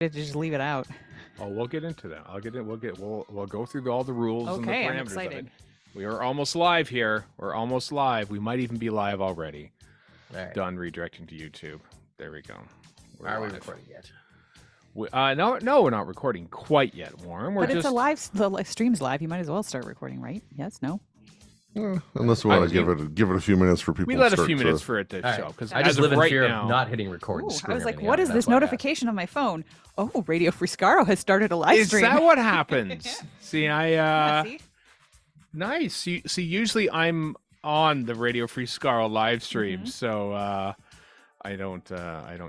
just leave it out. Oh, we'll get into that. We'll go through all the rules and the Okay, I'm parameters of it. excited. We are almost live here. We're almost live. We might even be live already. All right. Done redirecting to YouTube. There we go. Are we recording yet? No, we're not recording quite yet, Warren. But it's a live. The stream's live. You might as well start recording, right? Yes. No. Unless we want to give it a few minutes for people. We let a few minutes for it to show because I just live in right fear now, of not hitting record. Ooh, and I was like, screwing what is everything this up. That's why I notification on my phone? Oh, Radio Free Skaro has started a live is stream. that what happens? See, Yeah, see? Nice. See, usually I'm on the Radio Free Skaro live stream, so I don't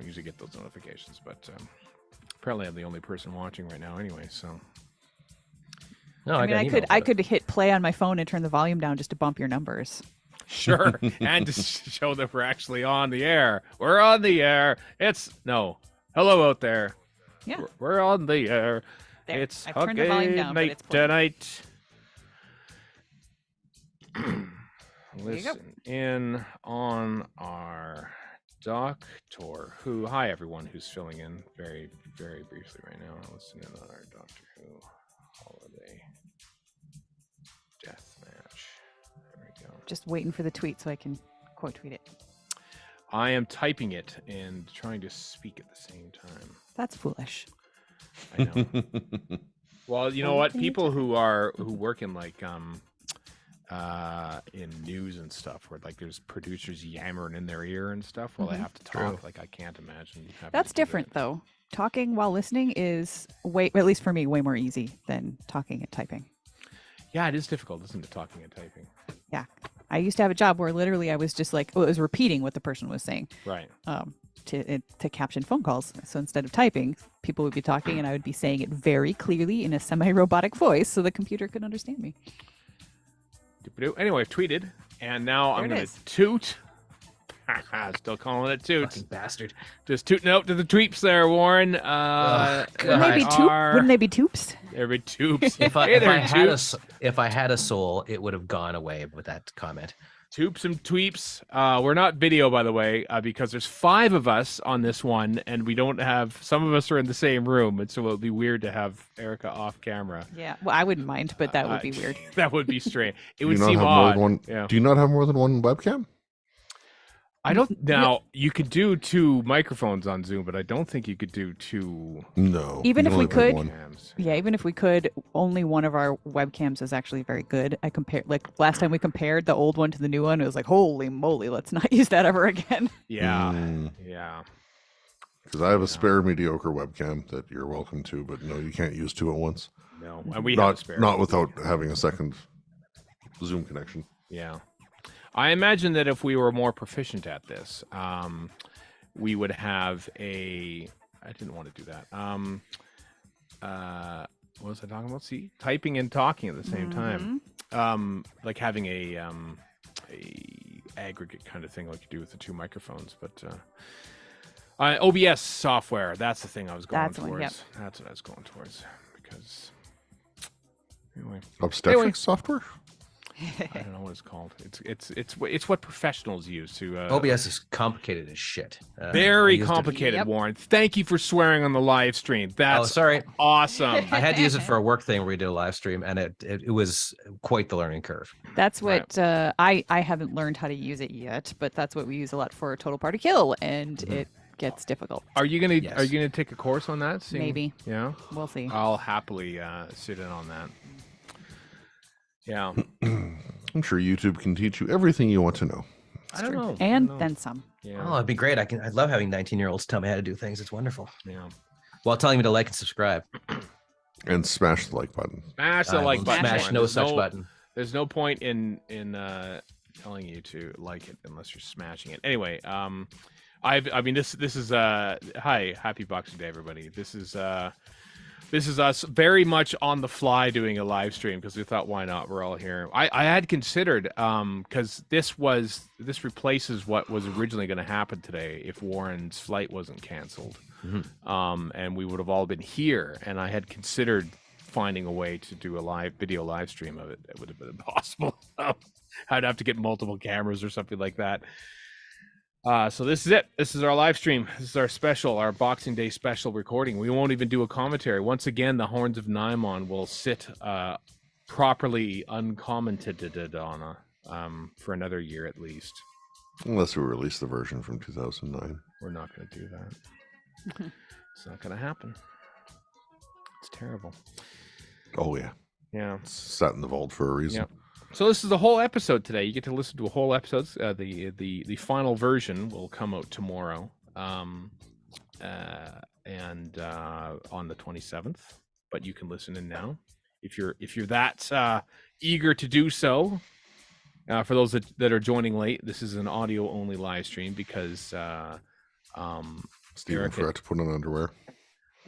usually get those notifications. But apparently, I'm the only person watching right now, anyway. So, No, I mean, got emails, I but- could hit play on my phone and turn the volume down just to bump your numbers. sure, and to show that we're actually on the air. We're on the air. Hello out there. Yeah. We're on the air. There. It's I've turned the volume down, but night it's playing. tonight. you go. Listen in on our doctor who. Hi, everyone who's filling in very, very briefly right now. Listen in on our Doctor Who holiday death match. There we go. Just waiting for the tweet so I can quote tweet it. I am typing it and trying to speak at the same time. That's foolish. I know. Well, you know what? People who work in like in news and stuff, where like there's producers yammering in their ear and stuff while they have to talk. True. Like I can't imagine. having That's to do different, that. though. Talking while listening is at least for me, way more easy than talking and typing. Yeah, it is difficult, isn't it? Talking and typing. Yeah. I used to have a job where literally I was just like, it was repeating what the person was saying Right. to caption phone calls. So instead of typing, people would be talking and I would be saying it very clearly in a semi-robotic voice so the computer could understand me. Anyway, I've tweeted, and now There I'm it going is. to toot. Still calling it toot. Fucking bastard. Just tooting out to the tweeps there, Warren. God. Wouldn't they be tubes? There be tubes. If I, Hey if, there, I had a, tubes. if I had a soul, it would have gone away with that comment. Toops and tweeps. We're not video, by the way, because there's 5 of us on this one, and we don't have. Some of us are in the same room, and so it would be weird to have Erica off camera. Yeah. Well, I wouldn't mind, but that would be weird. That would be strange. It Do would you not seem have odd. more than one? Yeah. Do you not have more than one webcam? I don't. Now you could do 2 microphones on Zoom, but I don't think you could do 2 No. Even you if only we have could- one. cams. Yeah, even if we could, only one of our webcams is actually very good. I compared, like last time we compared the old one to the new one, it was like, holy moly, let's not use that ever again. Yeah. Mm. Yeah. Because I have a spare mediocre webcam that you're welcome to, but no, you can't use 2 at once. No, and we have a Not spare. not without having a second Zoom connection. Yeah. I imagine that if we were more proficient at this, we would have a. I didn't want to do that. What was I talking about? See, typing and talking at the same time. Like having a aggregate kind of thing, like you do with the 2 microphones. But OBS software. That's the thing I was going That's the towards. one, yep. That's what I was going towards. Because anyway. Obstetrics Anyway. software? I don't know what it's called. It's what professionals use to. OBS is complicated as shit. I Very used it- complicated, Yep. Warren. Thank you for swearing on the live stream. Oh, That's sorry. awesome. I had to use it for a work thing where we did a live stream, and it was quite the learning curve. That's Right. what I haven't learned how to use it yet, but that's what we use a lot for Total Party Kill, and it gets difficult. Are you gonna Yes. Are you gonna take a course on that? Seeing- Maybe. Yeah. We'll see. I'll happily sit in on that. Yeah. I'm sure YouTube can teach you everything you want to know. I don't know. And know. then some. Yeah. Oh, it'd be great. I'd love having 19-year-olds tell me how to do things. It's wonderful. Yeah. While telling me to like and subscribe. And smash the like button. Smash the I like will button. Smash Warren. no There's such button. There's no point in telling you to like it unless you're smashing it. Anyway, this is hi, happy Boxing Day, everybody. This is us very much on the fly doing a live stream because we thought, why not? We're all here. I had considered because this replaces what was originally going to happen today if Warren's flight wasn't canceled, and we would have all been here. And I had considered finding a way to do a video live stream of it. It would have been impossible. I'd have to get multiple cameras or something like that. So this is it. This is our live stream. This is our special, our Boxing Day special recording. We won't even do a commentary. Once again, the Horns of Naimon will sit properly uncommented on for another year at least. Unless we release the version from 2009. We're not going to do that. It's not going to happen. It's terrible. Oh, yeah. Yeah. It's sat in the vault for a reason. Yep. So this is the whole episode today. You get to listen to a whole episode. The final version will come out tomorrow, and on the 27th. But you can listen in now if you're that eager to do so. For those that are joining late, this is an audio only live stream because Steven Eric forgot to put on underwear.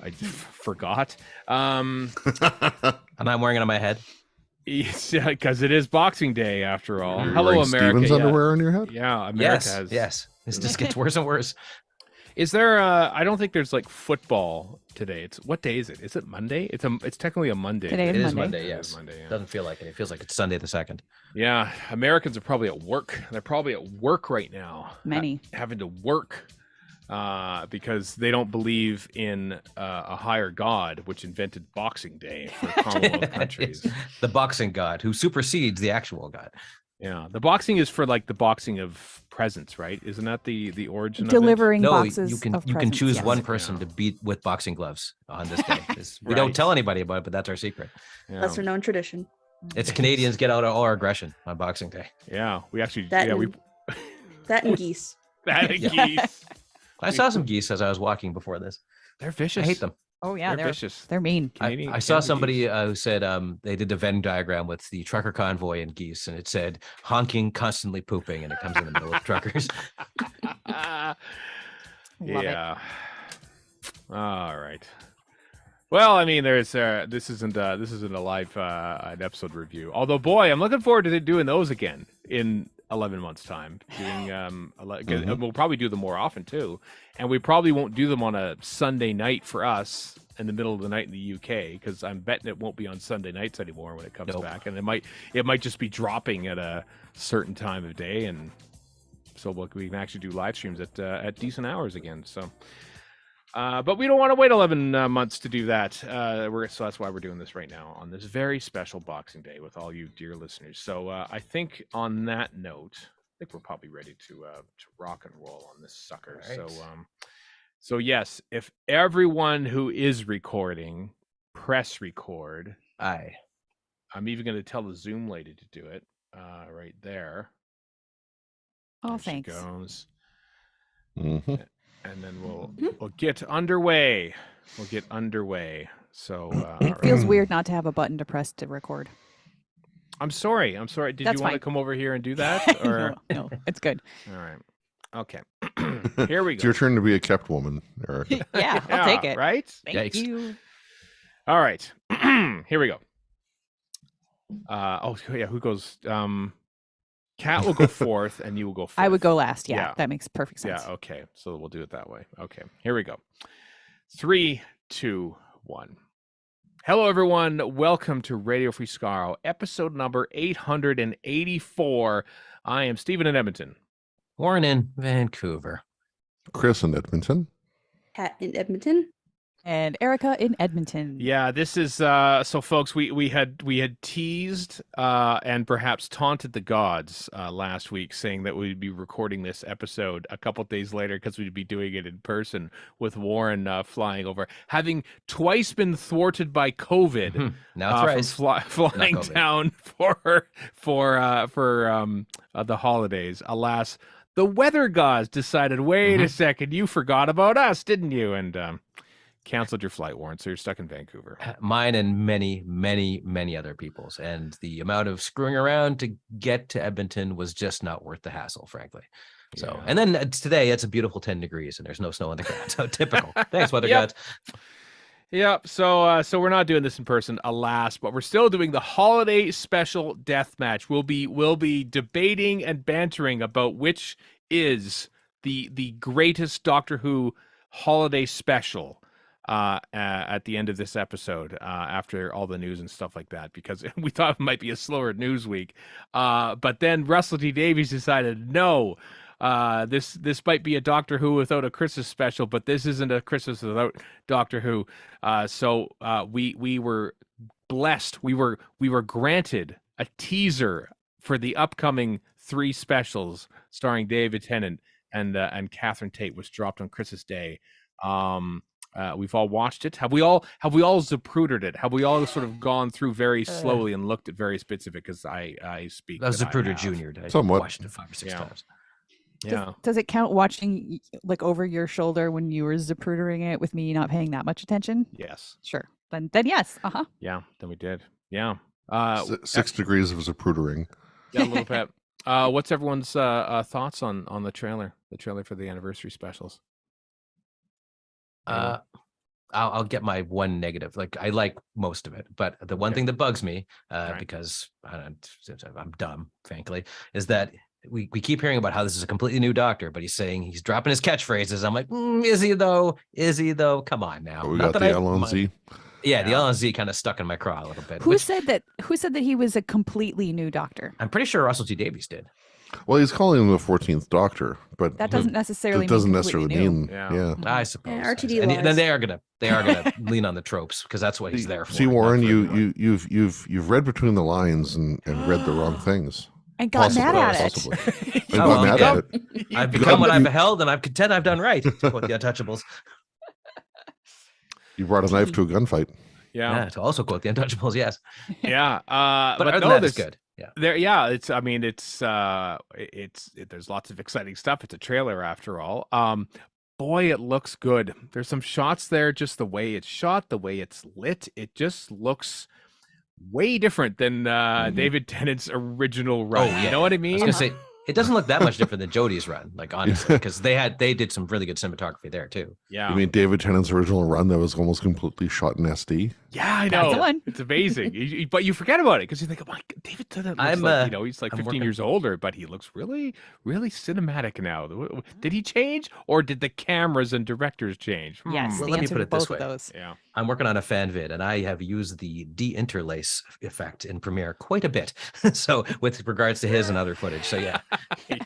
I forgot. And I'm wearing it on my head. Because it is Boxing Day after all. You're Hello, wearing America. Steven's Yeah. underwear on your head? Yeah, America Yes, has. yes. This just gets worse and worse. Is there? I don't think there's like football today. It's what day is it? Is it Monday? It's technically a Monday. Today It is Monday. Monday, It yes. is Monday, yeah. Doesn't feel like it. It feels like it's Sunday the 2nd. Yeah, Americans are probably at work. They're probably at work right now. Many. Having to work because they don't believe in a higher god, which invented Boxing Day for Commonwealth countries. The boxing god who supersedes the actual god. Yeah, the boxing is for like the boxing of presents, right? Isn't that the origin Delivering No, boxes you can of you can presents, choose yes. one person Yeah. to beat with boxing gloves on this day. We Right. don't tell anybody about it, but that's our secret. of it? Yeah. Lesser known tradition. It's Canadians get out all our aggression on Boxing Day. Yeah, we actually That yeah, and, that and geese. that and Yeah. geese. I saw some geese as I was walking before this. They're vicious. I hate them. Oh yeah, They're they're vicious. they're mean. Canadian I saw Canada somebody geese. who said they did a Venn diagram with the trucker convoy and geese, and it said honking, constantly pooping, and it comes in the middle of truckers. Love it. Yeah. All right. Well, I mean, there's this isn't a live an episode review. Although, boy, I'm looking forward to doing those again in 11 months' time. Doing and we'll probably do them more often too, and we probably won't do them on a Sunday night for us in the middle of the night in the UK because I'm betting it won't be on Sunday nights anymore when it comes Nope. back, and it might just be dropping at a certain time of day, and so we can actually do live streams at decent hours again. So. But we don't want to wait 11 months to do that. So that's why we're doing this right now on this very special Boxing Day with all you dear listeners. So I think on that note, I think we're probably ready to rock and roll on this sucker. All right. So yes, if everyone who is recording, press record. Aye. I'm even going to tell the Zoom lady to do it right there. Oh, There she thanks. goes. Mm-hmm. And then we'll get underway. We'll get underway. So It feels weird not to have a button to press to record. I'm sorry. Did That's you want to fine. come over here and do that? Or no, it's good. all right. Okay. Here we It's go. your turn to be a kept woman, Eric. Yeah, I'll take it. Right? Thank Yikes. you. All right. Here we go. Who goes? Kat will go fourth, and you will go fifth. I would go last. Yeah, Yeah. that makes perfect sense. Yeah. Okay. So we'll do it that way. Okay. Here we go. 3, 2, 1. Hello, everyone. Welcome to Radio Free Skaro, episode number 884. I am Stephen in Edmonton. Warren in Vancouver. Chris in Edmonton. Cat in Edmonton. And Erica in Edmonton. Yeah, this is so, folks. We had teased and perhaps taunted the gods last week, saying that we'd be recording this episode a couple days later because we'd be doing it in person with Warren flying over, having twice been thwarted by COVID. Now it's from right. flying COVID. down for the holidays. Alas, the weather gods decided, wait a second, you forgot about us, didn't you? And canceled your flight, Warren, so you're stuck in Vancouver. Mine and many, many, many other people's. And the amount of screwing around to get to Edmonton was just not worth the hassle, frankly. So, Yeah. and then today it's a beautiful 10 degrees and there's no snow on the ground. So typical. Thanks, weather Yep. gods. Yep. So we're not doing this in person, alas, but we're still doing the holiday special death match. We'll be debating and bantering about which is the greatest Doctor Who holiday special at the end of this episode, after all the news and stuff like that, because we thought it might be a slower news week. But then Russell T Davies decided, no, This might be a Doctor Who without a Christmas special, but this isn't a Christmas without Doctor Who. So we were blessed. We were granted a teaser for the upcoming 3 specials starring David Tennant and Catherine Tate, was dropped on Christmas Day. We've all watched it. Have we all Zaprudered it? Have we all sort of gone through very slowly and looked at various bits of it? Because I speak. That was that I Zapruder have. Junior. I Somewhat. watched it 5 or 6 times. Yeah. Does it count watching like over your shoulder when you were Zaprudering it with me not paying that much attention? Yes. Sure. Then yes. Uh-huh. Yeah. Then we did. Yeah. 6 degrees of Zaprudering. Yeah, a little bit. What's everyone's thoughts on the trailer? The trailer for the anniversary specials. Anyone? I'll get my one negative. Like, I like most of it, but the one thing that bugs me, Right. because I'm dumb, frankly, is that we keep hearing about how this is a completely new Doctor, but he's saying he's dropping his catchphrases. I'm like, is he though? Is he though? Come on now. But we Not got that the I LNZ. Yeah, the Yeah. LNZ kind of stuck in my craw a little bit. Who which said that he was a completely new Doctor? I'm pretty sure Russell T Davies did. Well, he's calling him the 14th Doctor, but That doesn't necessarily that doesn't mean necessarily completely new. mean Yeah. I suppose. RTD and wise. then they are gonna lean on the tropes, because that's what he's there for. See, not Warren, for everyone. you've read between the lines and read the wrong things. And got mad at it. Possibly. And Oh, got well, mad yeah. at it. I've become what I've beheld, and I've content I've done right. To quote the Untouchables. You brought a knife to a gunfight. Yeah, to also quote the Untouchables, yes. Yeah. But other no, than that, it's this- good. Yeah. It's there's lots of exciting stuff. It's a trailer after all. Boy, it looks good. There's some shots there, just the way it's shot, the way it's lit. It just looks way different than David Tennant's original run. Oh, yeah. You know what I I mean? was gonna say it doesn't look that much different than Jodie's run, like, honestly, because they did some really good cinematography there too. Yeah. You mean David Tennant's original run that was almost completely shot in SD? Yeah, I That's know. the one. It's amazing. But you forget about it because you think, oh my God, David Tennant looks I'm, like, he's like I'm 15 working- years older, but he looks really, really cinematic now. Did he change, or did the cameras and directors change? Yes, Well, the let me answer put to it this both of way. those. Yeah. I'm working on a fan vid, and I have used the de-interlace effect in Premiere quite a bit. So with regards to his and other footage. So yeah.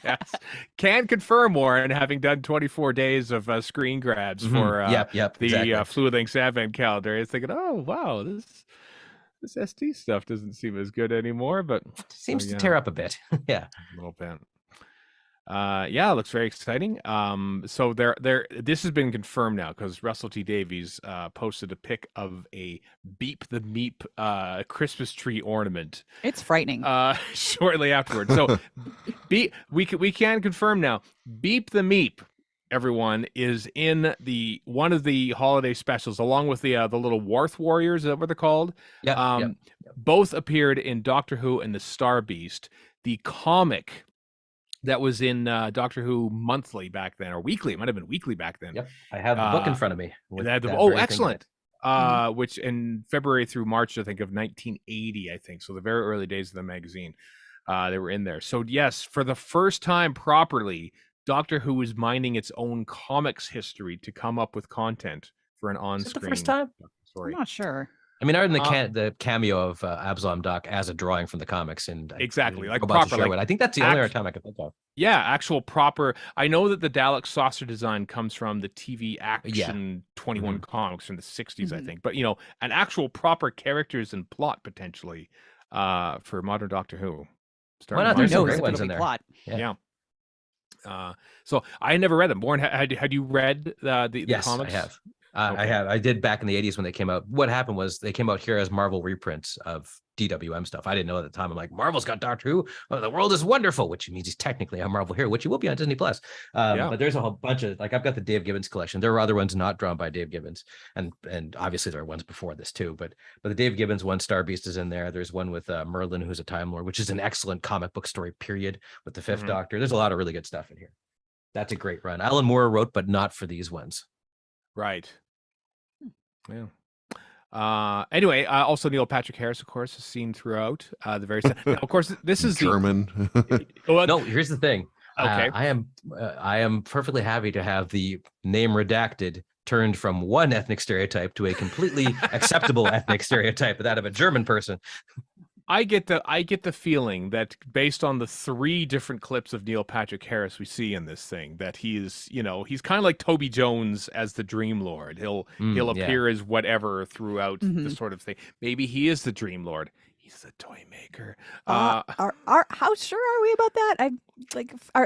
Yes. Can confirm, Warren, having done 24 days of screen grabs for yep, the exactly. Fluid Links Advent calendar. It's thinking, oh wow, this SD stuff doesn't seem as good anymore, but Seems yeah. to tear up a bit. Yeah. a little bit. Yeah, it looks very exciting. So this has been confirmed now because Russell T Davies posted a pic of a Beep the Meep Christmas tree ornament It's frightening. shortly afterwards. So we can confirm now. Beep the Meep, everyone, is in one of the holiday specials along with the little Warth Warriors. Is that what they're called? Yeah. Both appeared in Doctor Who and the Star Beast, the comic that was in Doctor Who Monthly back then, or weekly. It might have been weekly back then. Yep. I have the book in front of me. with They had the- that oh, very thing in excellent. it. Which in February through March, I think, of 1980, I think. So the very early days of the magazine, they were in there. So yes, for the first time properly, Doctor Who is mining its own comics history to come up with content for an Is on-screen it the first time? I'm story. not sure. I mean, other than the cameo of Absalom Doc as a drawing from the comics, and Exactly, like Robots of proper, like Sherwood. I think that's the only other act- time I can think of. Yeah, actual proper. I know that the Dalek saucer design comes from the TV Action 21 comics from the 60s, I Mhm. think. But an actual proper characters and plot potentially for modern Doctor Who. Why Starting not? Who There's some knows great if ones it'll in be there. plot. Yeah. So I never read them. Warren, had you read the Yes, comics? I have. Okay. I have. I did back in the 80s when they came out. What happened was they came out here as Marvel reprints of DWM stuff. I didn't know at the time. I'm like, Marvel's got Doctor Who. Oh, the world is wonderful, which means he's technically a Marvel hero, which he will be on Disney Plus. Yeah. But there's a whole bunch of, like, I've got the Dave Gibbons collection. There are other ones not drawn by Dave Gibbons, and obviously there are ones before this too. But the Dave Gibbons one, Star Beast, is in there. There's one with Merlin, who's a Time Lord, which is an excellent comic book story. Period. With the 5th Mhm. Doctor, there's a lot of really good stuff in here. That's a great run. Alan Moore wrote, but not for these ones. Right. Yeah. Anyway, also Neil Patrick Harris, of course, is seen throughout the very. Now, of course, this is German. Well, No, here's the thing. Okay. I am perfectly happy to have the name redacted turned from one ethnic stereotype to a completely acceptable ethnic stereotype, that of a German person. I get the feeling that based on the 3 different clips of Neil Patrick Harris we see in this thing, that he's kind of like Toby Jones as the Dream Lord. He'll Yeah. appear as whatever throughout the Mhm. sort of thing. Maybe he is the Dream Lord. He's the toy maker. Are how sure are we about that?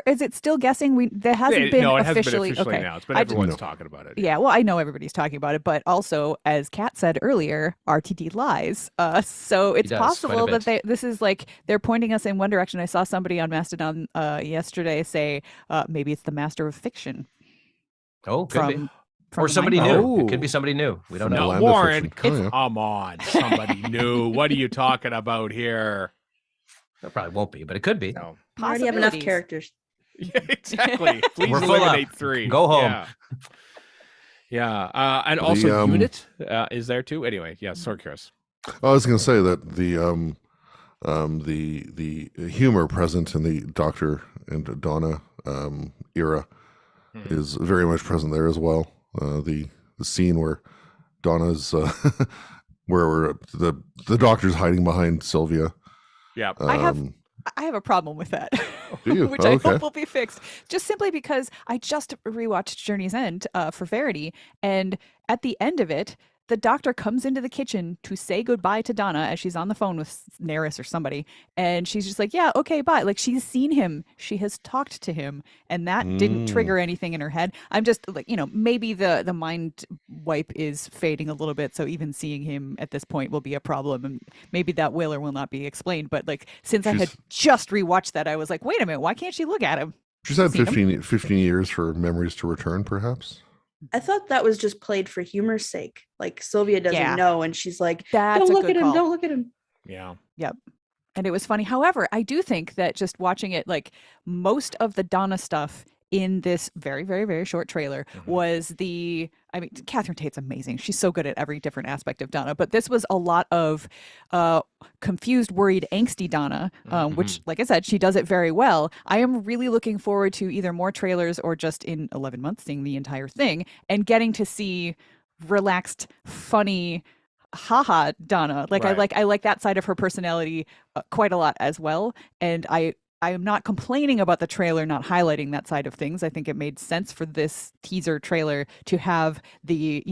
Is it still guessing? That hasn't been no, it hasn't been officially officially okay. announced, but I everyone's No. talking about it. Yeah, well, I know everybody's talking about it, but also, as Kat said earlier, RTD lies. So it's does, quite a possible that bit. this is like they're pointing us in one direction. I saw somebody on Mastodon yesterday say maybe it's the Master of Fiction Oh, could be. from Or the somebody Mind new. Meld. It could be Oh. somebody new. We don't From the know. No, land of Warren, fiction. Oh, yeah. come on, somebody new. What are you talking about here? It probably won't be, but it could be. No. We already have enough Possibilities. characters. Yeah, exactly. Please We're full eliminate up. 3. Go home. Yeah. And The, also Unit is there too. Anyway, yeah, sorry, Chris. I was going to say that the humor present in the Doctor and Donna era Mhm. is very much present there as well. The scene where Donna's where the Doctor's hiding behind Sylvia. Yeah. I have a problem with that, Do you? which Oh, I okay. hope will be fixed. Just simply because I just rewatched Journey's End for Verity, and at the end of it, the Doctor comes into the kitchen to say goodbye to Donna as she's on the phone with Neris or somebody, and she's just like, "Yeah, okay, bye." Like she's seen him, she has talked to him, and that didn't trigger anything in her head. I'm just like, maybe the mind wipe is fading a little bit, so even seeing him at this point will be a problem, and maybe that will or will not be explained. But like, since I had just rewatched that, I was like, wait a minute, why can't she look at him? She's had Seen him. 15 years for memories to return, perhaps. I thought that was just played for humor's sake. Like Sylvia doesn't Yeah. know, and she's like, That's "Don't a look good at him! call. Don't look at him!" Yeah. Yep. And it was funny. However, I do think that just watching it, like most of the Donna stuff in this very, very, very short trailer was Catherine Tate's amazing. She's so good at every different aspect of Donna, but this was a lot of confused, worried, angsty Donna, which, like I said, she does it very well. I am really looking forward to either more trailers or just in 11 months seeing the entire thing and getting to see relaxed, funny, haha Donna. Like Right. I like that side of her personality quite a lot as well, and I am not complaining about the trailer not highlighting that side of things. I think it made sense for this teaser trailer to have the,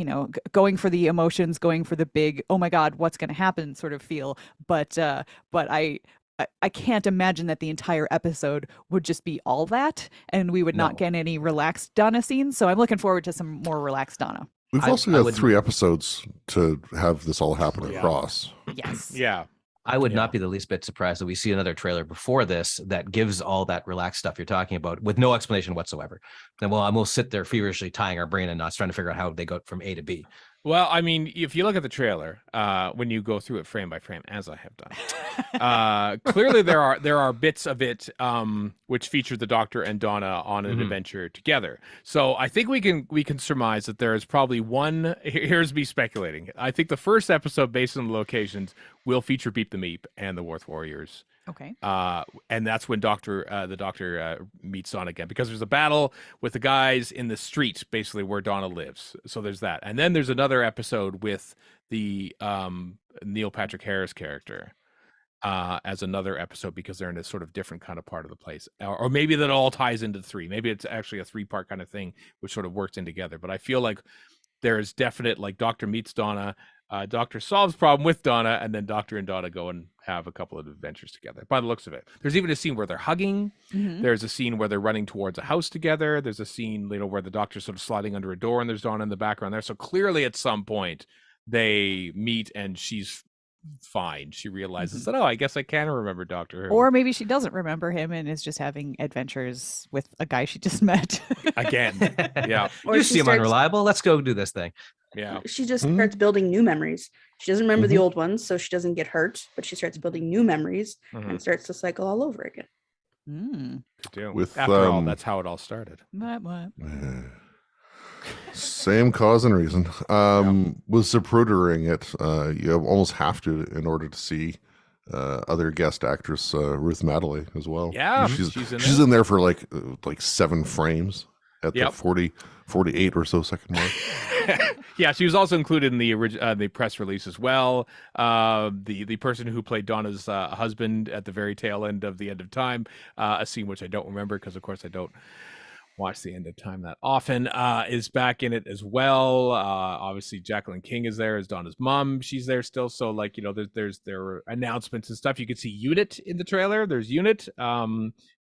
going for the emotions, going for the big, oh my God, what's going to happen sort of feel. But I can't imagine that the entire episode would just be all that, and we would not No. get any relaxed Donna scenes. So I'm looking forward to some more relaxed Donna. We've also got 3 episodes to have this all happen Yeah. across. Yes. Yeah. I would Yeah. not be the least bit surprised that we see another trailer before this that gives all that relaxed stuff you're talking about with no explanation whatsoever. And we'll sit there feverishly tying our brain and knots trying to figure out how they go from A to B. Well, I mean, if you look at the trailer, when you go through it frame by frame, as I have done, clearly there are bits of it which feature the Doctor and Donna on an adventure together. So I think we can surmise that there is probably one. Here's me speculating. I think the first episode, based on the locations, will feature Beep the Meep and the Worth Warriors. Okay. And that's when the Doctor meets Donna again, because there's a battle with the guys in the street, basically where Donna lives. So there's that, and then there's another episode with the Neil Patrick Harris character as another episode, because they're in a sort of different kind of part of the place, or maybe that all ties into 3. Maybe it's actually a 3-part kind of thing, which sort of works in together. But I feel like there's definite, like, Doctor meets Donna. Doctor solves problem with Donna, and then Doctor and Donna go and have a couple of adventures together. By the looks of it, there's even a scene where they're hugging. There's a scene where they're running towards a house together. There's a scene, where the Doctor's sort of sliding under a door, and there's Donna in the background there. So clearly, at some point, they meet, and she's fine. She realizes that, I guess I can remember Doctor Who. Or maybe she doesn't remember him and is just having adventures with a guy she just met. Again. Yeah. Or You she seem starts- unreliable. Let's go do this thing. Yeah. She just starts building new memories. She doesn't remember the Mhm. old ones, so she doesn't get hurt, but she starts building new memories and starts the cycle all over again. Could do. With, After all, that's how it all started. What? Same cause and reason. With Zaprudering it, you almost have to in order to see other guest actress Ruth Madeley as well. Yeah, she's she's in she's there. in there for like 7 frames, at Yep. the 48 or so second mark. Yeah, she was also included in the press release as well. The person who played Donna's husband at the very tail end of the End of Time, a scene which I don't remember because, of course, I don't watch the End of Time that often, is back in it as well. Obviously, Jacqueline King is there as Donna's mom. She's there still. So, like, there were announcements and stuff. You could see Unit in the trailer. There's Unit,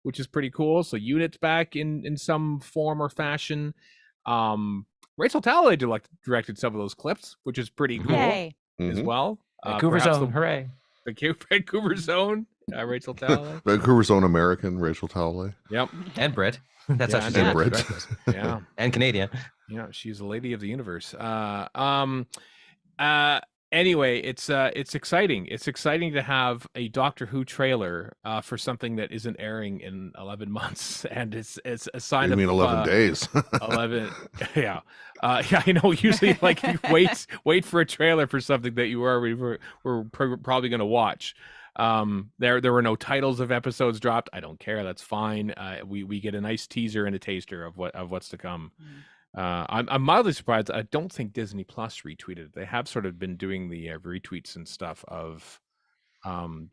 which is pretty cool. So Unit's back in some form or fashion. Rachel Talalay directed some of those clips, which is pretty cool Yay. as Mhm. well. Vancouver Perhaps Zone, hooray. the Vancouver Zone, Rachel Talalay. Vancouver's own American, Rachel Talalay. Yep. And Brit. That's Yeah, how she's and directed Brit. directors. Yeah. And Canadian. Yeah, she's a lady of the universe. Anyway, it's exciting. It's exciting to have a Doctor Who trailer for something that isn't airing in 11 months, and it's a sign You of mean 11 days? 11. Yeah, yeah. I know. Usually, like, you wait for a trailer for something that you were probably going to watch. There were no titles of episodes dropped. I don't care. That's fine. We get a nice teaser and a taster of what's to come. I'm mildly surprised. I don't think Disney Plus retweeted it. They have sort of been doing the retweets and stuff of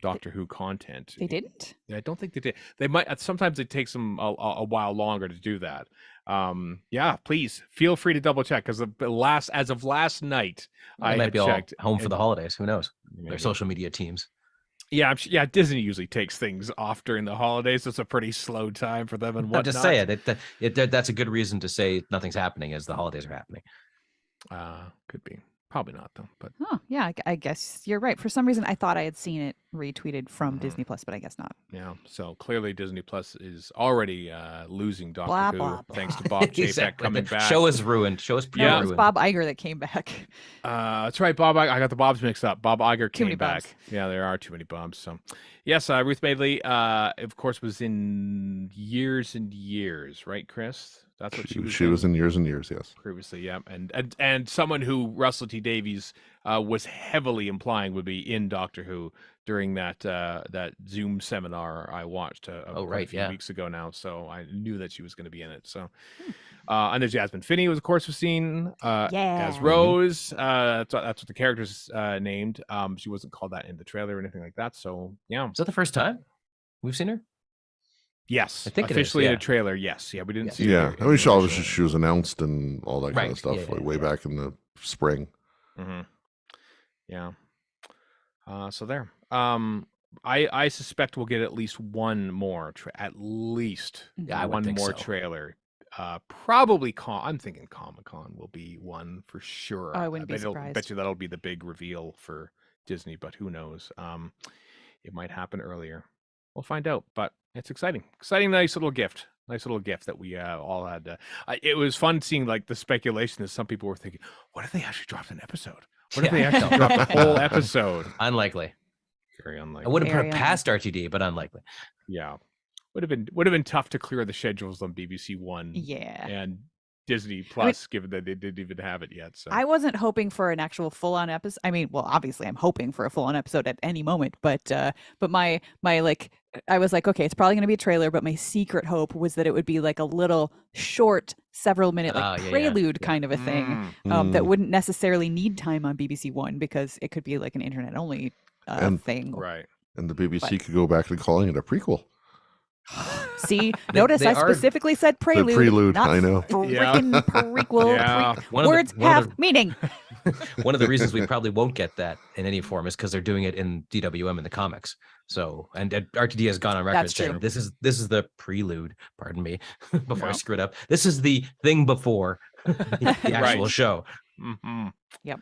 Doctor Who content. They didn't? I don't think they did. They might. Sometimes it takes them a while longer to do that. Yeah, please feel free to double check, because as of last night, I I might had be all checked. home for and- the holidays. Who knows? Their Maybe. social media teams. Yeah, yeah. Disney usually takes things off during the holidays. It's a pretty slow time for them and I'm whatnot. just saying that's a good reason to say nothing's happening as the holidays are happening. Could be. Probably not though. But Oh, yeah, I guess you're right. For some reason, I thought I had seen it retweeted from Mhm. Disney Plus, but I guess not. yeah. So clearly, Disney Plus is already losing Doctor Blah, Who, blah, blah. thanks to Bob Chapek Exactly. coming The back. Show is ruined. Show is No, Yeah. it was ruined. Bob Iger that came back. That's right, Bob. I got the Bobs mixed up. Bob Iger Too many came back. Bobs. Yeah, there are too many Bobs. So, yes, Ruth Madeley, of course, was in Years and Years, right, Chris? That's what She was in Years and Years, yes. previously. Yeah, and someone who Russell T Davies was heavily implying would be in Doctor Who during that Zoom seminar I watched a few weeks ago now. So I knew that she was going to be in it. So. And there's Yasmin Finney, who of course was seen as Rose. That's what the character's named. She wasn't called that in the trailer or anything like that. So yeah. Is that the first time we've seen her? Yes, I think it is, officially in yeah. a trailer. Yes, yeah, we didn't Yes. see. Yeah. her I mean, in the original. she was announced and all that kind Right. of stuff Yeah, way back in the spring. Mm-hmm. Yeah. So there. I suspect we'll get at least one more. At least Yeah, I would one think more so. trailer. Probably I'm thinking Comic-Con will be one for sure. Oh, I wouldn't be bet surprised. you that'll be the big reveal for Disney, but who knows? It might happen earlier. We'll find out, but it's exciting. Nice little gift that we all had. It was fun seeing like the speculation that some people were thinking, what if they actually dropped an episode? What if they actually dropped a whole episode? Unlikely. Very I unlikely. wouldn't put Very it past RTD, but unlikely. Yeah, would have been tough to clear the schedules on BBC One Yeah. and Disney Plus, given that they didn't even have it yet. So I wasn't hoping for an actual full-on episode. I mean, well, obviously I'm hoping for a full-on episode at any moment, but my like I was like, okay, it's probably going to be a trailer, but my secret hope was that it would be like a little short, several minute like Oh, yeah, prelude yeah. kind of a thing Mm. that wouldn't necessarily need time on BBC One, because it could be like an internet only thing. right. And the BBC could go back to calling it a prequel. See, notice they I are- specifically said prelude. prelude, not I know. Yeah. freaking prequel. Yeah. One of the- Words one of have meaning. One of the reasons we probably won't get that in any form is because they're doing it in DWM in the comics. So, and RTD has gone on record That's saying true. this is the prelude. Pardon me, before I Yeah. screwed up. This is the thing before the actual Right. show. Mm-hmm. Yep.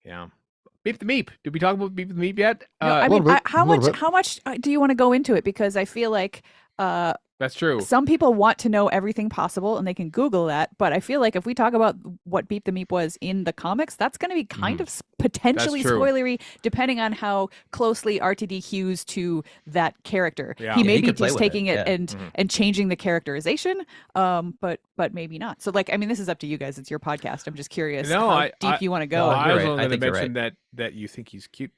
Yeah. Beep the Meep. Did we talk about Beep the Meep yet? No, I little mean, bit, how little much? bit. How much do you want to go into it? Because I feel like That's true. some people want to know everything possible, and they can Google that. But I feel like if we talk about what Beep the Meep was in the comics, that's going to be kind of potentially true. spoilery depending on how closely RTD hews to that character. Yeah. He Yeah, may he be could play just with it, taking it yeah. and changing the characterization, but maybe not. So like, I mean, this is up to you guys. It's your podcast. I'm just curious No, how deep you want to go. No, I you're was right. only I going to think you're mention that you think he's cute.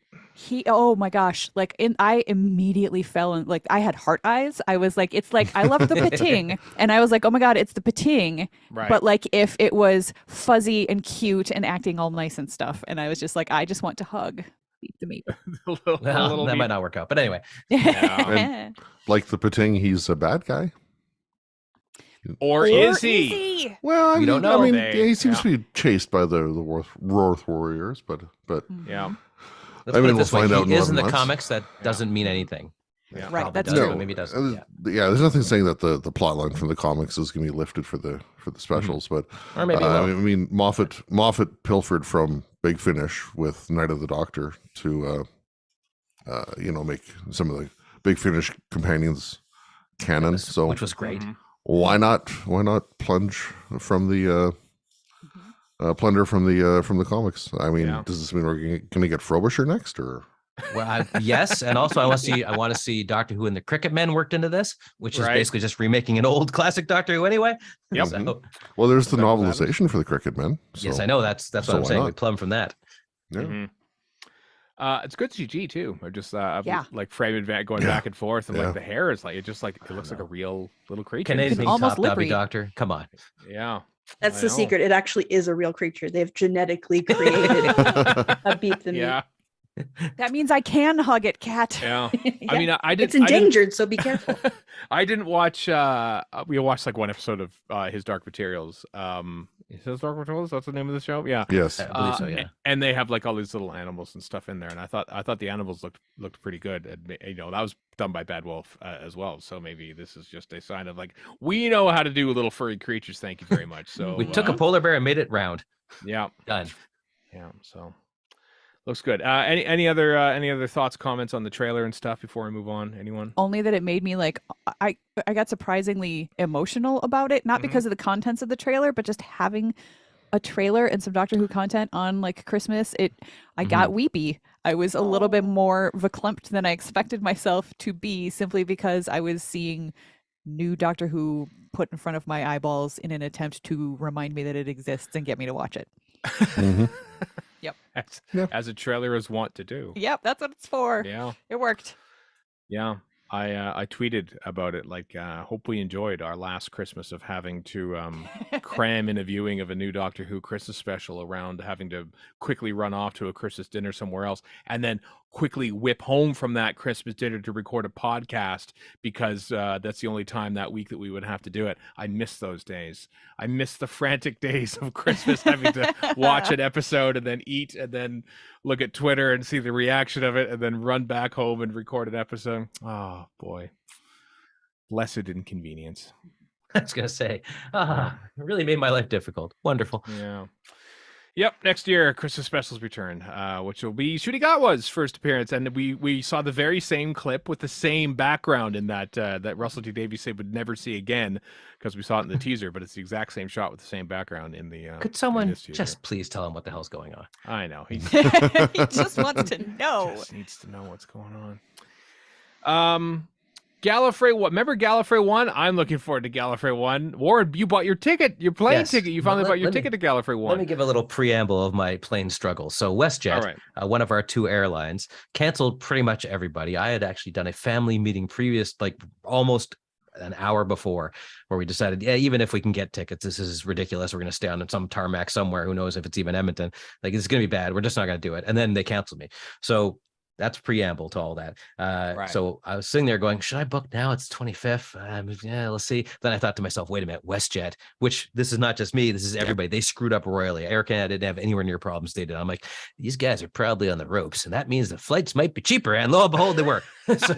Oh my gosh, like I immediately fell in, like I had heart eyes. I was like, it's like I love the pating, and I was like, oh my god, it's the pating. Right. But like if it was fuzzy and cute and acting all nice and stuff, and I was just like, I just want to hug. Beat the meat. A little, Well, that meat. might not work out. But anyway, And like the Pating, he's a bad guy. Or is he? Well, We don't know. I mean, They- he seems yeah. to be chased by the Roth Warriors, but Yeah. let's I put mean, it this we'll way. find out in He is 11 in the months. comics. That doesn't mean anything. Yeah. Right, Probably that's does, true. but maybe it doesn't. Yeah. there's nothing saying that the plot line from the comics is going to be lifted for the specials, but Or maybe it I will. mean, Moffat pilfered from Big Finish with Night of the Doctor to make some of the Big Finish companions canon. So Which was great. Mhm. why not plunge from the plunder from the comics? I mean, Yeah. does this mean we're going to get Frobisher next, or Well, yes, and also I want to see Doctor Who and the Cricket Men worked into this, which is Right. basically just remaking an old classic Doctor Who anyway. Yep. So, well, there's the That was novelization for the Cricket Men. So, yes, I know that's so what I'm why saying. We not? plumb from that. Yeah. Mhm. It's good CG too. Or just Yeah. like frame going Yeah. back and forth, and Yeah. like the hair is like it looks like a real little creature. Can can anything almost top lip Dobby read. Doctor? Come on. Yeah. That's I the know. secret. It actually is a real creature. They've genetically created a beep the meat. Yeah. That means I can hug it, cat. Yeah. Yeah. I mean, I did. It's endangered, so be careful. I didn't watch. We watched like one episode of his Dark Materials. Is his Dark Materials? That's the name of the show. Yeah. Yes. I believe so. Yeah. And they have like all these little animals and stuff in there, and I thought the animals looked pretty good. And, that was done by Bad Wolf as well. So maybe this is just a sign of like, we know how to do little furry creatures. Thank you very much. So We took a polar bear and made it round. yeah, Done. yeah. So looks good. Any other thoughts, comments on the trailer and stuff before we move on? Anyone? Only that it made me like I got surprisingly emotional about it, not Mhm. because of the contents of the trailer, but just having a trailer and some Doctor Who content on like Christmas. I got weepy. I was a little bit more verklempt than I expected myself to be, simply because I was seeing new Doctor Who put in front of my eyeballs in an attempt to remind me that it exists and get me to watch it. Mhm. As a trailer is wont to do. Yep, that's what it's for. Yeah. It worked. Yeah, I tweeted about it like, hope we enjoyed our last Christmas of having to cram in a viewing of a new Doctor Who Christmas special around having to quickly run off to a Christmas dinner somewhere else, and then quickly whip home from that Christmas dinner to record a podcast because that's the only time that week that we would have to do it. I miss those days. I miss the frantic days of Christmas having to watch an episode and then eat and then look at Twitter and see the reaction of it and then run back home and record an episode. Oh boy. Blessed inconvenience. I was gonna say, it really made my life difficult. Wonderful. Yeah. Yep, next year Christmas specials return, which will be Shurigawa's first appearance, and we saw the very same clip with the same background in that that Russell T Davies said would never see again because we saw it in the teaser, but it's the exact same shot with the same background in the. Could in someone this teaser. just please tell him what the hell's going on? I know he He just wants to know. just needs to know what's going on. Gallifrey, what? Remember Gallifrey 1? I'm looking forward to Gallifrey 1. Warren, you bought your ticket, your plane Yes. ticket. You Well, finally bought your let me- ticket to Gallifrey 1. Let me give a little preamble of my plane struggle. So WestJet, All right. one of our two airlines, canceled pretty much everybody. I had actually done a family meeting previous, like almost an hour before, where we decided, yeah, even if we can get tickets, this is ridiculous. We're going to stay on some tarmac somewhere. Who knows if it's even Edmonton? Like, it's going to be bad. We're just not going to do it. And then they canceled me. So that's preamble to all that. Right. So I was sitting there going, should I book now? It's 25th. Yeah, let's see. Then I thought to myself, wait a minute, WestJet, which this is not just me. This is everybody. They screwed up royally. Air Canada didn't have anywhere near problems they did. I'm like, these guys are probably on the ropes. And that means the flights might be cheaper. And lo and behold, they were. so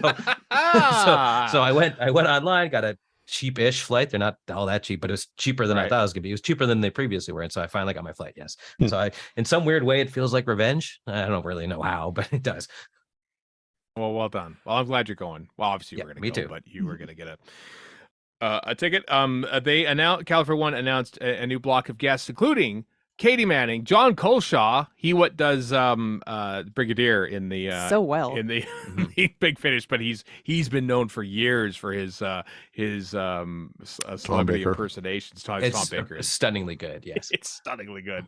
I went online, got a cheap-ish flight. They're not all that cheap, but it was cheaper than I Right. thought it was gonna be. It was cheaper than they previously were, and so I finally got my flight. Yes. Hmm. So in some weird way, it feels like revenge. I don't really know how, but it does. Well done. Well, I'm glad you're going. Well, obviously Yeah, we're going me to go, too. but you were going to get a ticket. They announced California One announced a new block of guests, including Katie Manning, John Colshaw. He does Brigadier in the so well. in the, the Big Finish, but he's been known for years for his celebrity Baker. impersonations. Tom It's Baker. stunningly good. Yes. It's stunningly good.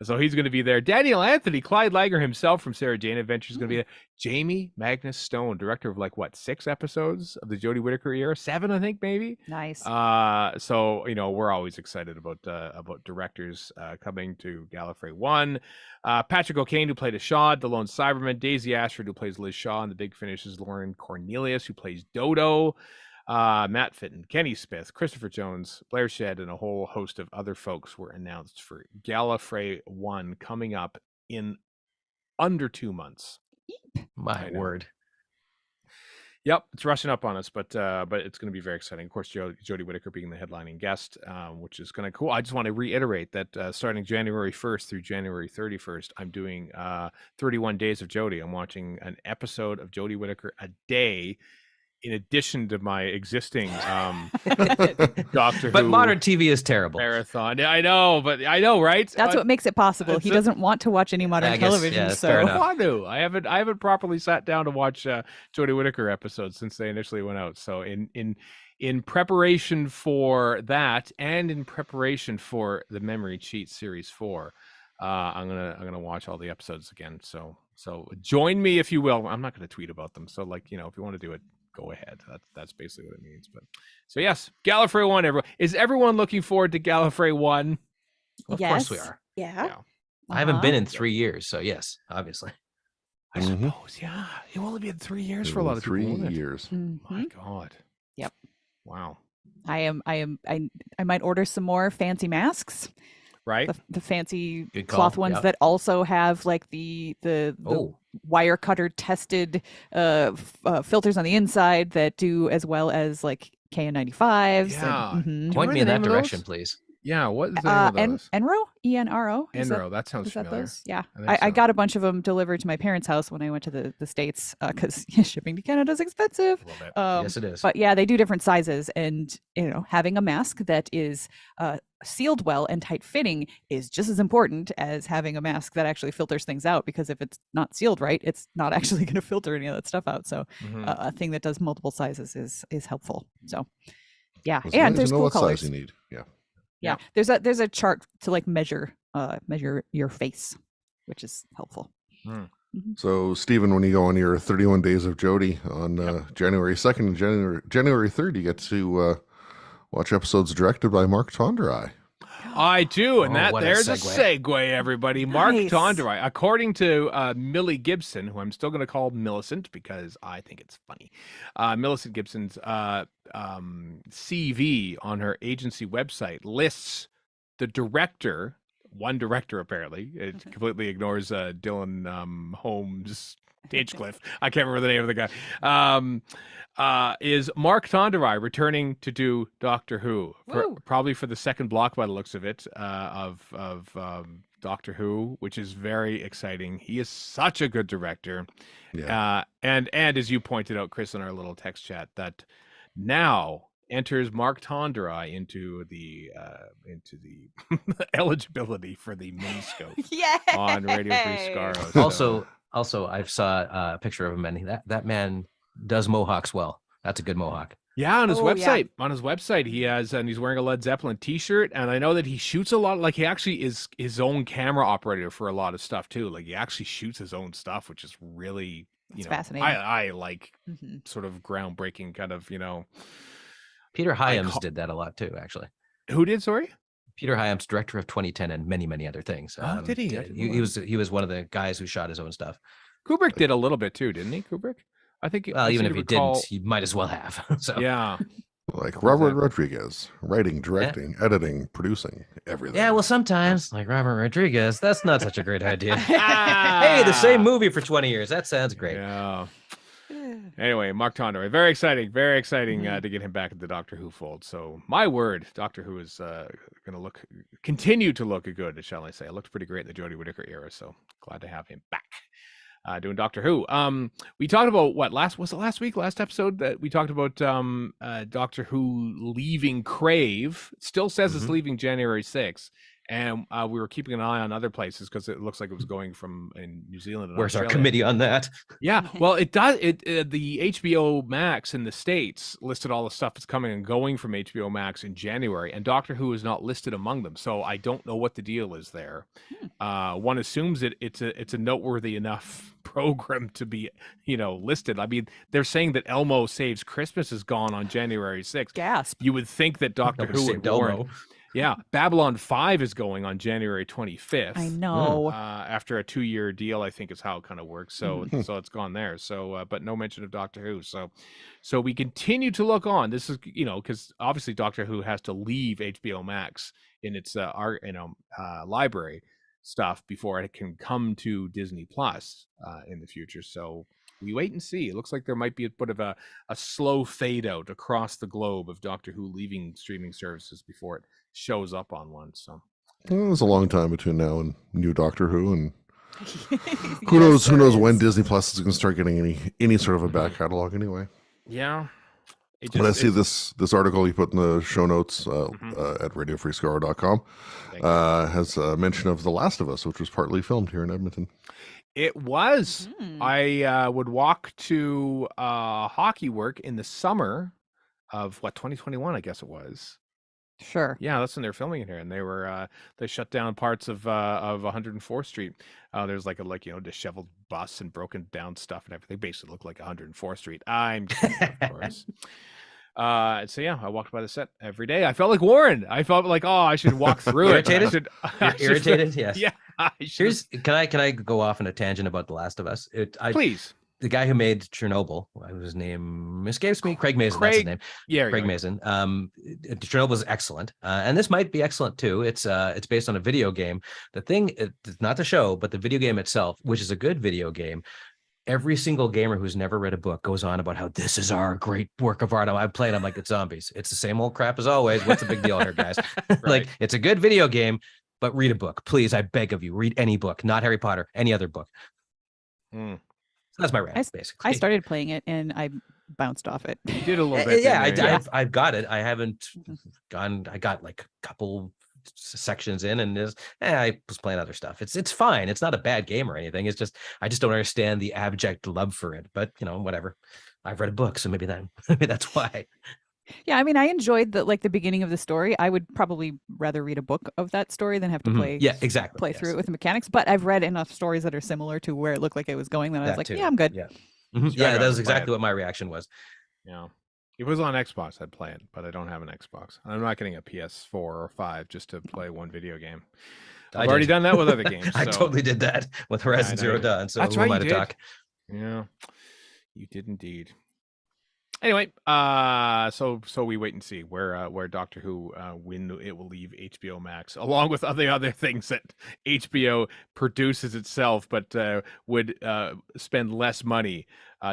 So he's going to be there. Daniel Anthony, Clyde Langer himself from Sarah Jane Adventures is going to be there. Jamie Magnus Stone, director of 6 episodes of the Jodie Whittaker era, 7, I think, maybe. Nice. So we're always excited about directors coming to Gallifrey 1. Patrick O'Kane, who played Ashad, the Lone Cyberman. Daisy Ashford, who plays Liz Shaw, and the Big Finish is Lauren Cornelius, who plays Dodo. Matt Fitton, Kenny Smith, Christopher Jones, Blair Shedd, and a whole host of other folks were announced for Gallifrey 1 coming up in under 2 months. My word. Yep, it's rushing up on us, but it's going to be very exciting. Of course, Jodie Whittaker being the headlining guest, which is going to cool. I just want to reiterate that starting January 1st through January 31st, I'm doing 31 Days of Jodie. I'm watching an episode of Jodie Whittaker a day, in addition to my existing Doctor Who. But modern TV is terrible. Marathon. I know, right? That's what makes it possible. He doesn't want to watch any modern television, that's fair so enough. I do. I haven't properly sat down to watch Jodie Whittaker episodes since they initially went out. So in preparation for that, and in preparation for the Memory Cheat Series 4, I'm gonna watch all the episodes again. So join me if you will. I'm not gonna tweet about them. So if you want to do it, go ahead. That's basically what it means. But so yes, Gallifrey 1. Is everyone looking forward to Gallifrey 1? Of yes. course we are. Yeah. I haven't been in 3 years, so yes, obviously. I suppose, yeah. You've only been 3 years for a lot of people. 3 years. My God. Yep. Wow. I might order some more fancy masks. Right. The fancy Good call. cloth ones Yep. that also have the wire cutter tested filters on the inside that do as well as KN95s. Yeah. Point me in that direction, please. Yeah. What is the name of those? Enro? ENRO? Enro. That sounds Is that familiar. those? Yeah. I I got a bunch of them delivered to my parents' house when I went to the States because shipping to Canada is expensive. A little bit. Yes, it is. But yeah, they do different sizes. And, having a mask that is sealed well and tight fitting is just as important as having a mask that actually filters things out, because if it's not sealed right, it's not actually going to filter any of that stuff out. So a thing that does multiple sizes is helpful. So yeah. It's And nice there's to know cool what colors. size you need. Yeah. Yeah. There's a chart to measure your face, which is helpful. So, Stephen, when you go on your 31 Days of Jodie on January 2nd and January 3rd, you get to watch episodes directed by Mark Tonderai. I do, and what a there's a segue. segue, everybody. Mark Nice. Tonderai, according to Millie Gibson, who I'm still going to call Millicent because I think it's funny. Millicent Gibson's CV on her agency website lists the director, one director apparently. It completely ignores Dylan Holmes Hinchcliffe. I can't remember the name of the guy. Is Mark Tonderai returning to do Doctor Who? Probably for the second block by the looks of it, of Doctor Who, which is very exciting. He is such a good director. Yeah. And as you pointed out, Chris, in our little text chat, that now enters Mark Tonderai into the eligibility for the miniscope Yeah. on Radio Free Skaro. Also, I saw a picture of him, and that man does mohawks well. That's a good mohawk. Yeah, on his Oh, yeah. website. On his website, he has, and he's wearing a Led Zeppelin T-shirt. And I know that he shoots a lot. He actually is his own camera operator for a lot of stuff too. He actually shoots his own stuff, which is really, It's fascinating. I like Mhm. sort of groundbreaking kind of, Peter Hyams did that a lot too, actually. Who did? Sorry. Peter Hyams, director of 2010 and many, many other things. Oh, did he? I didn't know He was one of the guys who shot his own stuff. Kubrick did a little bit too, didn't he? Kubrick. I think. Well, even if he recall, didn't, he might as well have. So Yeah. Like Robert Rodriguez, writing, directing, editing, producing, everything. yeah, well, sometimes like Robert Rodriguez, that's not such a great idea. Ah! Hey, the same movie for 20 years. That sounds great. Yeah. Anyway, Mark Tonderai, very exciting to get him back at the Doctor Who fold. So my word, Doctor Who is going to continue to look good, shall I say? It looked pretty great in the Jodie Whittaker era, so glad to have him back doing Doctor Who. We talked about last week, last episode that we talked about Doctor Who leaving Crave. It still says it's leaving January 6th. and we were keeping an eye on other places because it looks like it was going from in New Zealand and Where's our Australia. committee on that? Yeah, well, it does. The HBO Max in the States listed all the stuff that's coming and going from HBO Max in January, and Doctor Who is not listed among them. So I don't know what the deal is there. One assumes it's a noteworthy enough program to be, listed. I mean, they're saying that Elmo Saves Christmas is gone on January 6th. Gasp. You would think that Doctor Nobody Who saved would warn. Elmo. Yeah, Babylon 5 is going on January 25th. I know. After a 2-year deal, I think is how it kind of works. So so it's gone there. So but no mention of Doctor Who. So we continue to look on. This is because obviously Doctor Who has to leave HBO Max in its library stuff before it can come to Disney Plus in the future. So we wait and see. It looks like there might be a bit of a slow fade out across the globe of Doctor Who leaving streaming services before it shows up on one. So Well, there's a long time between now and new Doctor Who, and who Yes, knows there when is. Disney Plus is going to start getting any sort of a back catalog anyway. yeah, But I see this article you put in the show notes at radiofreeskaro.com Thank you. has a mention of The Last of Us, which was partly filmed here in Edmonton. It was. Mhm. I would walk to hockey work in the summer of 2021, I guess it was. Sure. Yeah, that's when they're filming it here, and they shut down parts of 104th Street. There's like a disheveled bus and broken down stuff and everything. Basically, looked like 104th Street. I'm kidding, of course. So yeah, I walked by the set every day. I felt like Warren. I felt like, I should walk through it. Irritated? I should- Irritated? Yes. Yeah. I should- Can I go off on a tangent about The Last of Us? please. The guy who made Chernobyl, whose name escapes me, Craig Mazin. That's his name. Yeah, Craig Mazin. Chernobyl is excellent, and this might be excellent too. It's based on a video game. The thing, it's not the show, but the video game itself, which is a good video game. Every single gamer who's never read a book goes on about how this is our great work of art. I'm playing. I'm like, it's zombies. It's the same old crap as always. What's the big deal here, guys? Right. Like, it's a good video game, but read a book, please. I beg of you, read any book, not Harry Potter, any other book. Mm. So that's my rant, basically. I started playing it and I bounced off it. You did a little bit. Yeah, didn't you? I've got it. I haven't gone. I got like a couple sections in, and I was playing other stuff. It's fine. It's not a bad game or anything. It's just I just don't understand the abject love for it. But whatever. I've read a book, so maybe that's why. Yeah, I mean, I enjoyed the beginning of the story. I would probably rather read a book of that story than have to play. Yeah, exactly. Play through it with the mechanics. But I've read enough stories that are similar to where it looked like it was going that I was like, too. yeah, I'm good. Yeah, I yeah, got that was to play exactly it. what my reaction was. Yeah. If it was on Xbox, I'd play it, but I don't have an Xbox. I'm not getting a PS4 or 5 just to play one video game. I've already done that with other games. I so- totally did that with Horizon I know Zero you did. Dawn. So That's who right, am I you to did. talk? Yeah, you did indeed. Anyway, so we wait and see where Doctor Who when it will leave HBO Max, along with other things that HBO produces itself, but would spend less money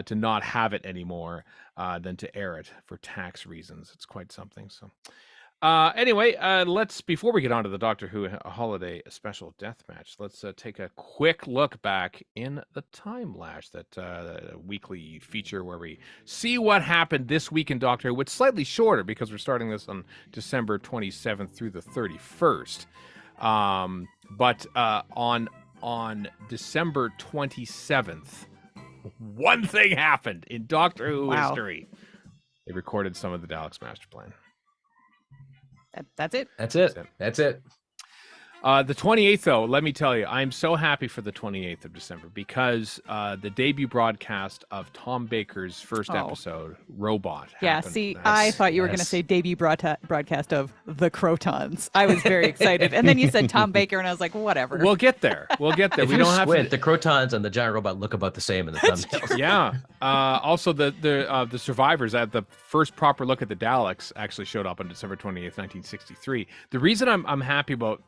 to not have it anymore than to air it for tax reasons. It's quite something. So. Anyway, let's before we get on to the Doctor Who holiday special Deathmatch, let's take a quick look back in the Time Lash, that weekly feature where we see what happened this week in Doctor Who. It's slightly shorter because we're starting this on December 27th through the 31st. But on December 27th, one thing happened in Doctor Who history. They recorded some of the Daleks Master Plan. That's it. That's it. The 28th, though, let me tell you, I'm so happy for the 28th of December because the debut broadcast of Tom Baker's first episode, Robot. Yeah, happened. see, I thought you were going to say debut broadcast of The Crotons. I was very excited. And then you said Tom Baker, and I was like, whatever. We'll get there. We'll get there. If We you don't have squint, to. the Crotons and the giant robot look about the same in the thumbnails. Yeah. Also, the survivors at the first proper look at the Daleks actually showed up on December 28th, 1963. The reason I'm happy about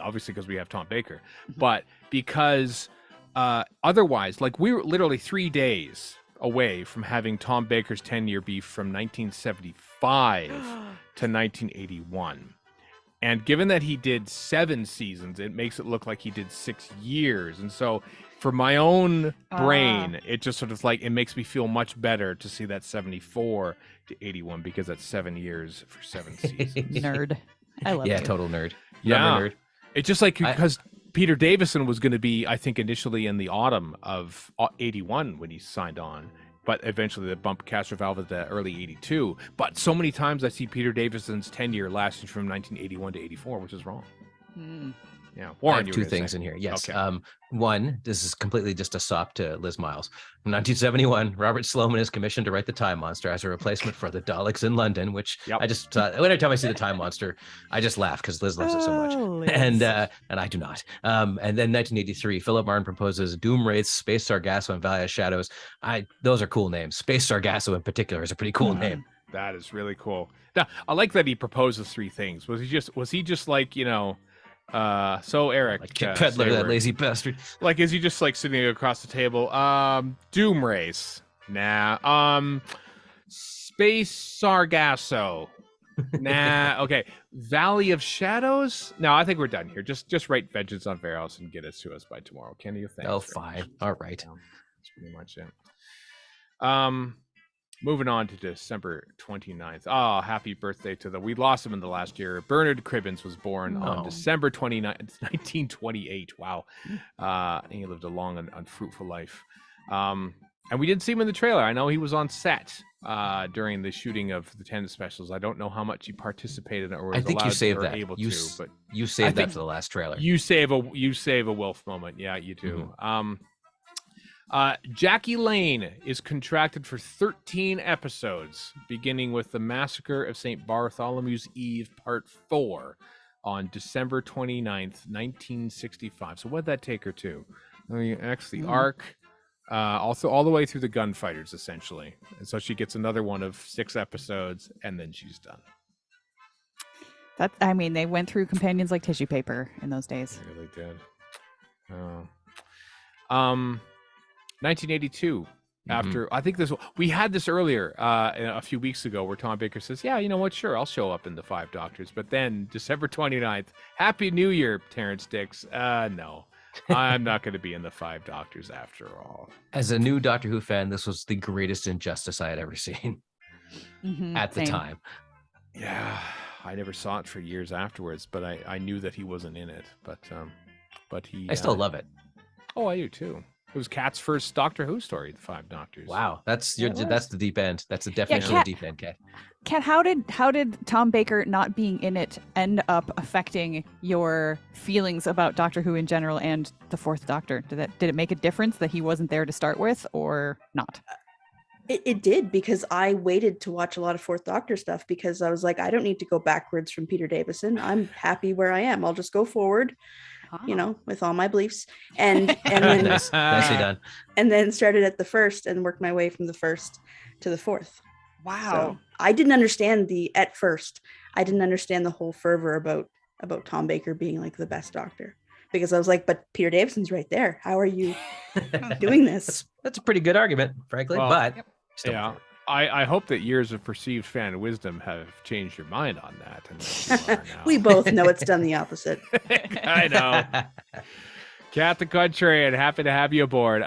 obviously because we have Tom Baker, but because otherwise, like, we were literally 3 days away from having Tom Baker's 10-year beef from 1975 to 1981. And given that he did 7 seasons, it makes it look like he did 6 years. And so for my own brain, it just sort of like, it makes me feel much better to see that 74 to 81 because that's 7 years for 7 seasons. Nerd. I love Yeah, you. total nerd. Yeah. Number nerd. It's just like I- because Peter Davison was going to be, I think, initially in the autumn of '81 when he signed on, but eventually they bumped Castrovalva to early '82. But so many times I see Peter Davison's tenure lasting from 1981 to '84, which is wrong. Hmm. Yeah, I Warren, have you were two gonna things say. in here. Yes. Okay. One, this is completely just a sop to Liz Miles. In 1971, Robert Sloman is commissioned to write The Time Monster as a replacement for the Daleks in London, which Yep. I just every time I see The Time Monster, I just laugh because Liz loves it so much. Oh, Liz. And I do not. And then 1983, Philip Martin proposes Doom Wraiths, Space Sargasso, and Valley of Shadows. Those are cool names. Space Sargasso in particular is a pretty cool name. That is really cool. Now, I like that he proposes three things. Was he just like, so Eric, Like Kid Peddler, that Sayward, lazy bastard. like, is he just like sitting across the table? Doom Race. Nah. Space Sargasso. Nah. Okay. Valley of Shadows. No, I think we're done here. Just write Vengeance on Varos and get it to us by tomorrow. Can you? Thanks. Oh, very fine. much. All right. Yeah, that's pretty much it. Moving on to December 29th. Oh, happy birthday to we lost him in the last year. Bernard Cribbins was born on Oh. December 29th, 1928. Wow. And he lived a long and unfruitful life. And we didn't see him in the trailer. I know he was on set during the shooting of the 10 specials. I don't know how much he participated or was I think allowed you saved or that. able You to, but You saved that think for the last trailer. you save a Wilf moment. Yeah, you do. Jackie Lane is contracted for 13 episodes, beginning with The Massacre of St. Bartholomew's Eve Part 4 on December 29th, 1965. So what'd that take her to? I mean, actually, the Ark, also all the way through the Gunfighters, essentially. And so she gets another one of 6 episodes, and then she's done. They went through companions like tissue paper in those days. They really did. 1982. After I think we had this earlier a few weeks ago where Tom Baker says, yeah, you know what, sure, I'll show up in the 5 Doctors. But then December 29th, Happy New Year, Terrence Dix. No, I'm not going to be in the 5 Doctors after all. As a new Doctor Who fan, this was the greatest injustice I had ever seen at the Same. time. Yeah, I never saw it for years afterwards, but I knew that he wasn't in it. But he. I still love it. Oh, I do too. It was Kat's first Doctor Who story, the 5 Doctors. Wow, that's Yeah, it was. that's the deep end. That's the definition Kat- of deep end, Kat. Kat, how did Tom Baker not being in it end up affecting your feelings about Doctor Who in general and the 4th Doctor? Did it make a difference that he wasn't there to start with, or not? It did, because I waited to watch a lot of 4th Doctor stuff because I was like, I don't need to go backwards from Peter Davison. I'm happy where I am. I'll just go forward, with all my beliefs. And then Nicely done. and then started at the 1st and worked my way from the 1st to the 4th. Wow. So I didn't understand at first. I didn't understand the whole fervor about Tom Baker being like the best Doctor, because I was like, but Peter Davison's right there. How are you doing this? That's a pretty good argument, frankly. Well, but still, yeah, I hope that years of perceived fan wisdom have changed your mind on that. And that you are now. We both know it's done the opposite. I know. Kat the Contrarian, happy to have you aboard.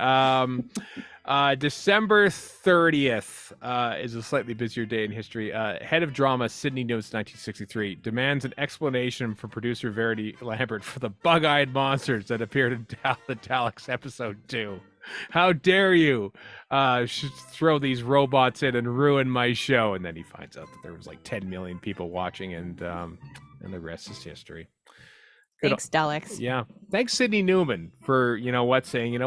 December 30th is a slightly busier day in history. Head of drama Sydney Notes 1963 demands an explanation from producer Verity Lambert for the bug-eyed monsters that appeared in the Daleks episode 2. How dare you throw these robots in and ruin my show? And then he finds out that there was like 10 million people watching, and the rest is history. Thanks, Daleks. Yeah. Thanks, Sydney Newman, for, saying, you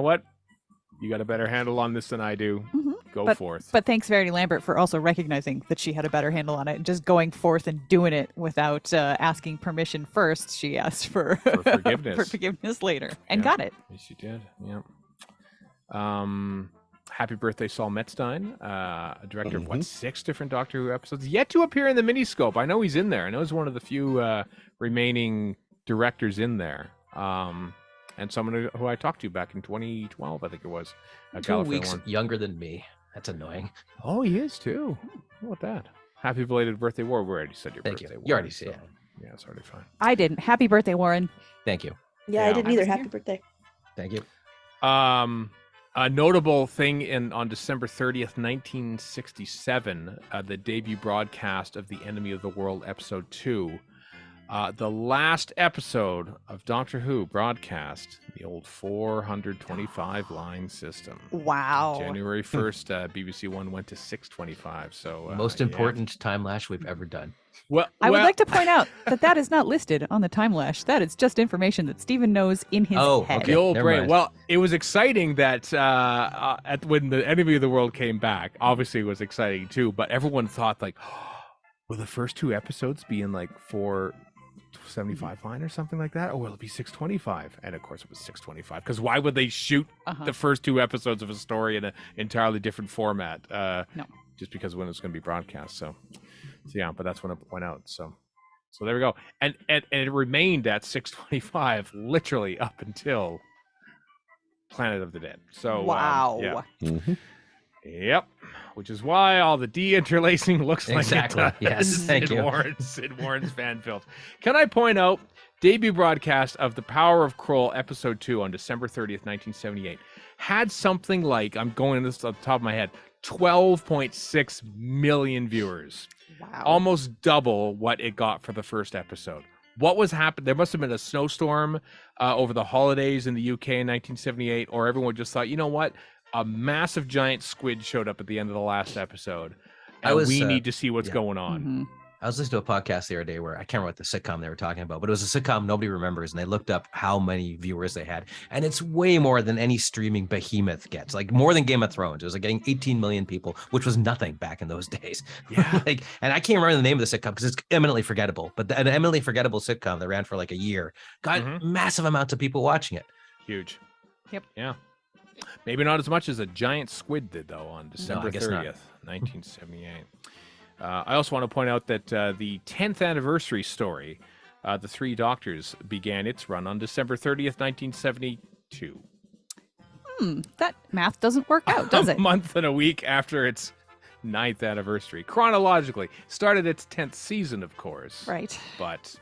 got a better handle on this than I do. Go forth. But thanks, Verity Lambert, for also recognizing that she had a better handle on it and just going forth and doing it without asking permission first. She asked for forgiveness. for forgiveness later and got it. Yes, she did. Yeah. Happy birthday, Saul Metzstein, a director of 6 different Doctor Who episodes, yet to appear in the miniscope. I know he's in there. I know he's one of the few remaining directors in there. And someone who I talked to back in 2012, I think it was. 2 weeks younger than me. That's annoying. Oh, he is too. How about that? Happy belated birthday, War. We already said your Thank birthday. you. Warren, You already said it. Yeah, it's already fine. I didn't. Happy birthday, Warren. Thank you. Yeah, Yeah. I didn't I either. wasn't Happy here. birthday. Thank you. A notable thing on December 30th, 1967, the debut broadcast of The Enemy of the World, Episode 2. the last episode of Doctor Who broadcast, the old 425 line system. Wow. January 1st, BBC One went to 625. So Most important time lash we've ever done. Well, I would like to point out that is not listed on the time lash. That is just information that Stephen knows in his head. The old never brain. mind. Well, it was exciting that when the Enemy of the World came back, obviously it was exciting too, but everyone thought like, will the first 2 episodes be in like 475 line or something like that? Or will it be 625? And of course it was 625, because why would they shoot the first 2 episodes of a story in an entirely different format? No. Just because when it's going to be broadcast. So yeah, but that's when it went out. So there we go. And it remained at 625 literally up until Planet of the Dead. So wow. Yeah. Mm-hmm. Yep. Which is why all the de-interlacing looks Exactly. like it does. Yes, thank you. It warrants fan filth. Can I point out debut broadcast of The Power of Kroll episode 2 on December 30th, 1978 had something like, I'm going this off the top of my head, 12.6 million viewers. Wow. Almost double what it got for the first episode. What was happening? There must have been a snowstorm over the holidays in the UK in 1978, or everyone just thought, you know what? A massive giant squid showed up at the end of the last episode, and we need to see what's going on. Mm-hmm. I was listening to a podcast the other day where I can't remember what the sitcom they were talking about, but it was a sitcom nobody remembers, and they looked up how many viewers they had, and it's way more than any streaming behemoth gets, like more than Game of Thrones. It was like getting 18 million people, which was nothing back in those days. Yeah. And I can't remember the name of the sitcom because it's eminently forgettable, but an eminently forgettable sitcom that ran for like a year got massive amounts of people watching it. Huge. Yep. Yeah. Maybe not as much as a giant squid did, though, on December 30th, not. 1978. I also want to point out that the 10th anniversary story, The Three Doctors, began its run on December 30th, 1972. That math doesn't work out, does it? A month and a week after its 9th anniversary. Chronologically, started its 10th season, of course. Right. But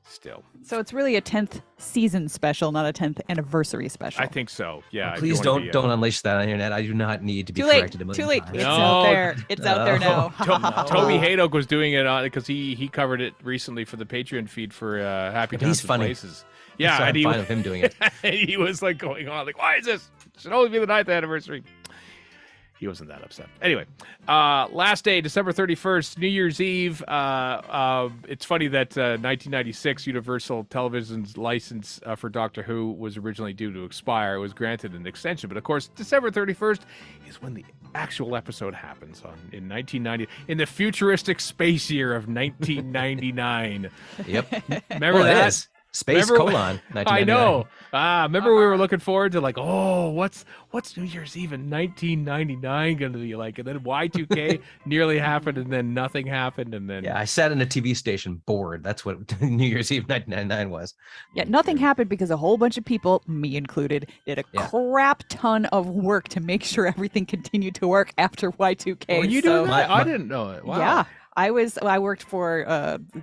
still. So it's really a 10th season special, not a 10th anniversary special. I think so. Yeah. Well, please don't unleash that on the internet. I do not need to be Too late. corrected a million Too late. times. It's No. out there. It's out there now. Toby Haydock was doing it because he covered it recently for the Patreon feed for Happy But he's Times and funny. Places. Yeah, So I'm and fine with him doing it. he was like going on like, why is this? It should only be the 9th anniversary. He wasn't that upset. Anyway, last day, December 31st, New Year's Eve. It's funny that 1996 Universal Television's license for Doctor Who was originally due to expire. It was granted an extension, but of course, December 31st is when the actual episode happens in 1990, in the futuristic space year of 1999. Yep. Remember Well, it that? is. Space Remember- colon. I 1999. know. Remember we were looking forward to like, oh, what's New Year's Eve in 1999 going to be like? And then Y2K nearly happened, and then nothing happened, and then Yeah, I sat in a TV station bored. That's what New Year's Eve 1999 was. Yeah, nothing happened because a whole bunch of people, me included, did a crap ton of work to make sure everything continued to work after Y2K. Were you so, doing that? I didn't know it. Wow. Yeah. I worked for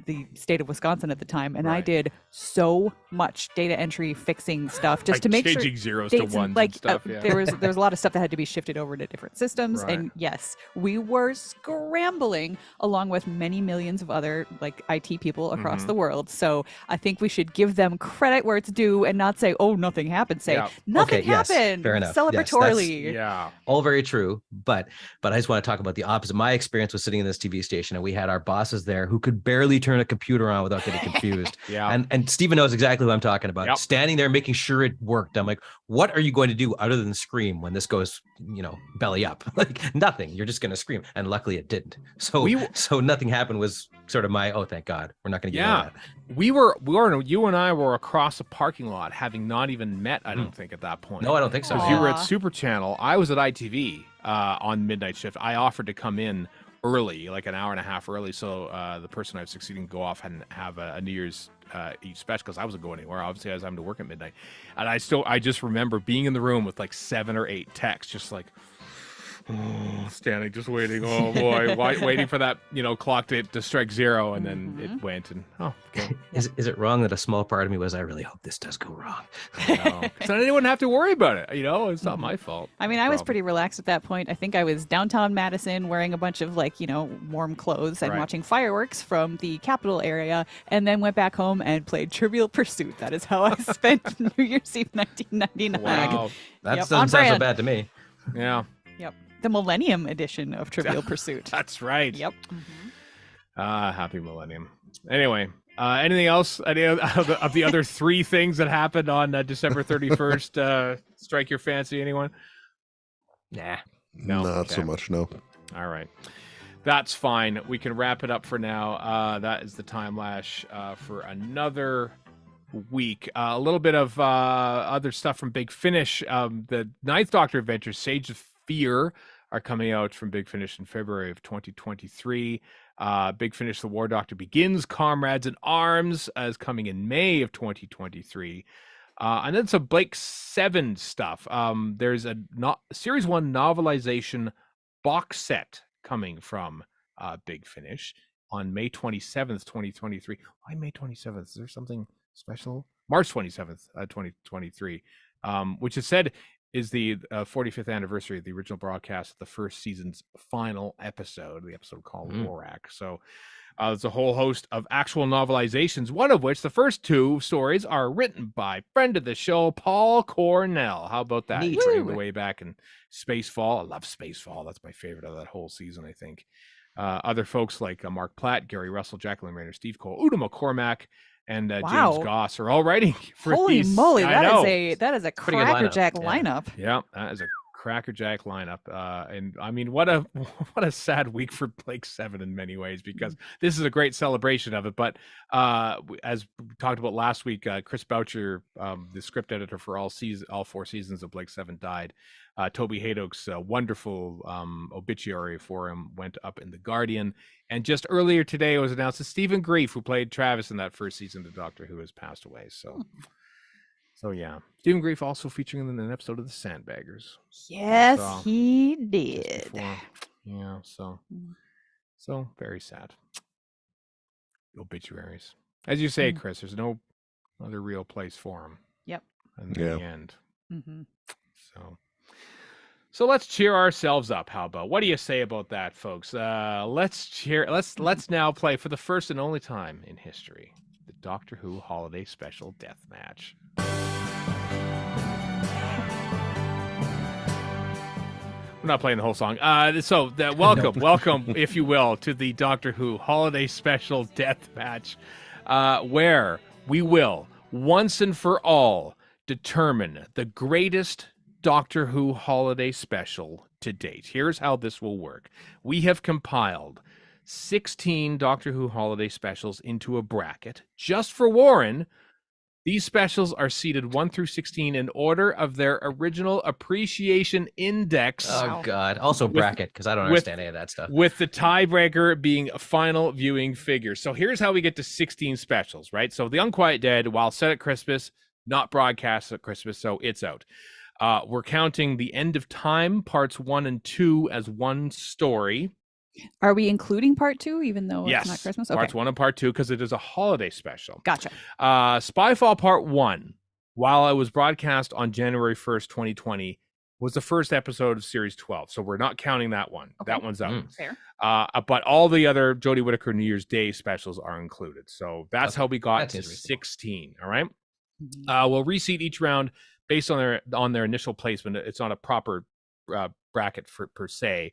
the state of Wisconsin at the time, and I Right. did so much data entry fixing stuff just Like to make sure changing zeros to dates ones and, like and stuff. Yeah. there was a lot of stuff that had to be shifted over to different systems, Right. and yes, we were scrambling along with many millions of other like IT people across Mhm. the world. So I think we should give them credit where it's due and not say, "Oh, nothing happened." Say, Yeah. "Nothing Okay, yes, happened." fair enough. Yes, Celebratorily. Yeah. All very true, but I just want to talk about the opposite. My experience was sitting in this TV station, and we had our bosses there who could barely turn a computer on without getting confused. Yeah. And Steven knows exactly what I'm talking about. Yep. Standing there making sure it worked. I'm like, what are you going to do other than scream when this goes, belly up? Like nothing. You're just going to scream. And luckily it didn't. So so nothing happened was sort of my, oh, thank God. We're not going to get Yeah. You and I were across a parking lot, having not even met, I don't think, at that point. No, I don't think so. Because you were at Aw. Super Channel. I was at ITV on midnight shift. I offered to come in early, like an hour and a half early, so the person I was succeeding to go off and have a New Year's Eve special, because I wasn't going anywhere. Obviously, I was having to work at midnight. And I just remember being in the room with like 7 or 8 texts, just like, Standing, just waiting. Oh boy, waiting for that clock to strike 0, and then it went. And okay. Is it wrong that a small part of me was, I really hope this does go wrong? No, so I didn't have to worry about it. It's not my fault. I mean, I was pretty relaxed at that point. I think I was downtown Madison wearing a bunch of warm clothes and watching fireworks from the Capitol area, and then went back home and played Trivial Pursuit. That is how I spent New Year's Eve 1999. Wow, that doesn't sound so bad to me. Yeah. Yep. The Millennium Edition of Trivial Pursuit. That's right. Yep. Happy Millennium. Anyway, anything else? Any of the other 3 things that happened on December 31st strike your fancy? Anyone? Nah. No, not so much. No. All right. That's fine. We can wrap it up for now. That is the Time Lash for another week. A little bit of other stuff from Big Finish. The Ninth Doctor Adventures, Sage of Fear, are coming out from Big Finish in February of 2023. Big Finish, The War Doctor Begins, Comrades in Arms is coming in May of 2023. And then some Blake 7 stuff. There's a Series 1 novelization box set coming from Big Finish on May 27th, 2023. Why May 27th? Is there something special? March 27th, 2023, which is said is the 45th anniversary of the original broadcast of the first season's final episode, the episode called Lorak. So there's a whole host of actual novelizations, one of which, the first 2 stories, are written by friend of the show, Paul Cornell. How about that? He trained the way back in Spacefall. I love Spacefall. That's my favorite of that whole season, I think. Other folks like Mark Platt, Gary Russell, Jacqueline Rayner, Steve Cole, Uda McCormack, and James Goss are all writing for Holy these. moly, that is a crackerjack lineup. Yeah, that is a crackerjack lineup. And I mean, what a sad week for Blake 7 in many ways, because this is a great celebration of it. But as we talked about last week, Chris Boucher, the script editor for all 4 seasons of Blake 7, died. Toby Haydock's wonderful obituary for him went up in The Guardian. And just earlier today, it was announced that Stephen Grief, who played Travis in that first season of Doctor Who, has passed away. So yeah, Stephen Grief also featuring in an episode of The Sandbaggers. Yes, he did. Yeah, so very sad. Obituaries, as you say, Chris. There's no other real place for him. Yep. In the end. So let's cheer ourselves up. How about? What do you say about that, folks? Let's cheer. Let's now play for the first and only time in history the Doctor Who Holiday Special Deathmatch. We're not playing the whole song. Welcome, if you will, to the Doctor Who Holiday Special Deathmatch, where we will once and for all determine the greatest Doctor Who holiday special to date. Here's how this will work. We have compiled 16 Doctor Who holiday specials into a bracket just for Warren. These specials are seeded 1 through 16 in order of their original appreciation index. Oh, God. Also bracket, because I don't understand any of that stuff. With the tiebreaker being a final viewing figure. So here's how we get to 16 specials, right? So The Unquiet Dead, while set at Christmas, not broadcast at Christmas, so it's out. We're counting The End of Time, parts 1 and 2, as one story. Are we including part 2, even though it's not Christmas? Okay. Parts 1 and part 2, because it is a holiday special. Gotcha. Spyfall part 1, while it was broadcast on January 1st, 2020, was the first episode of Series 12. So we're not counting that one. Okay. That one's out. Fair. But all the other Jodie Whittaker New Year's Day specials are included. So that's how we got to 16. All right. We'll reseed each round based on their initial placement. It's not a proper bracket per se.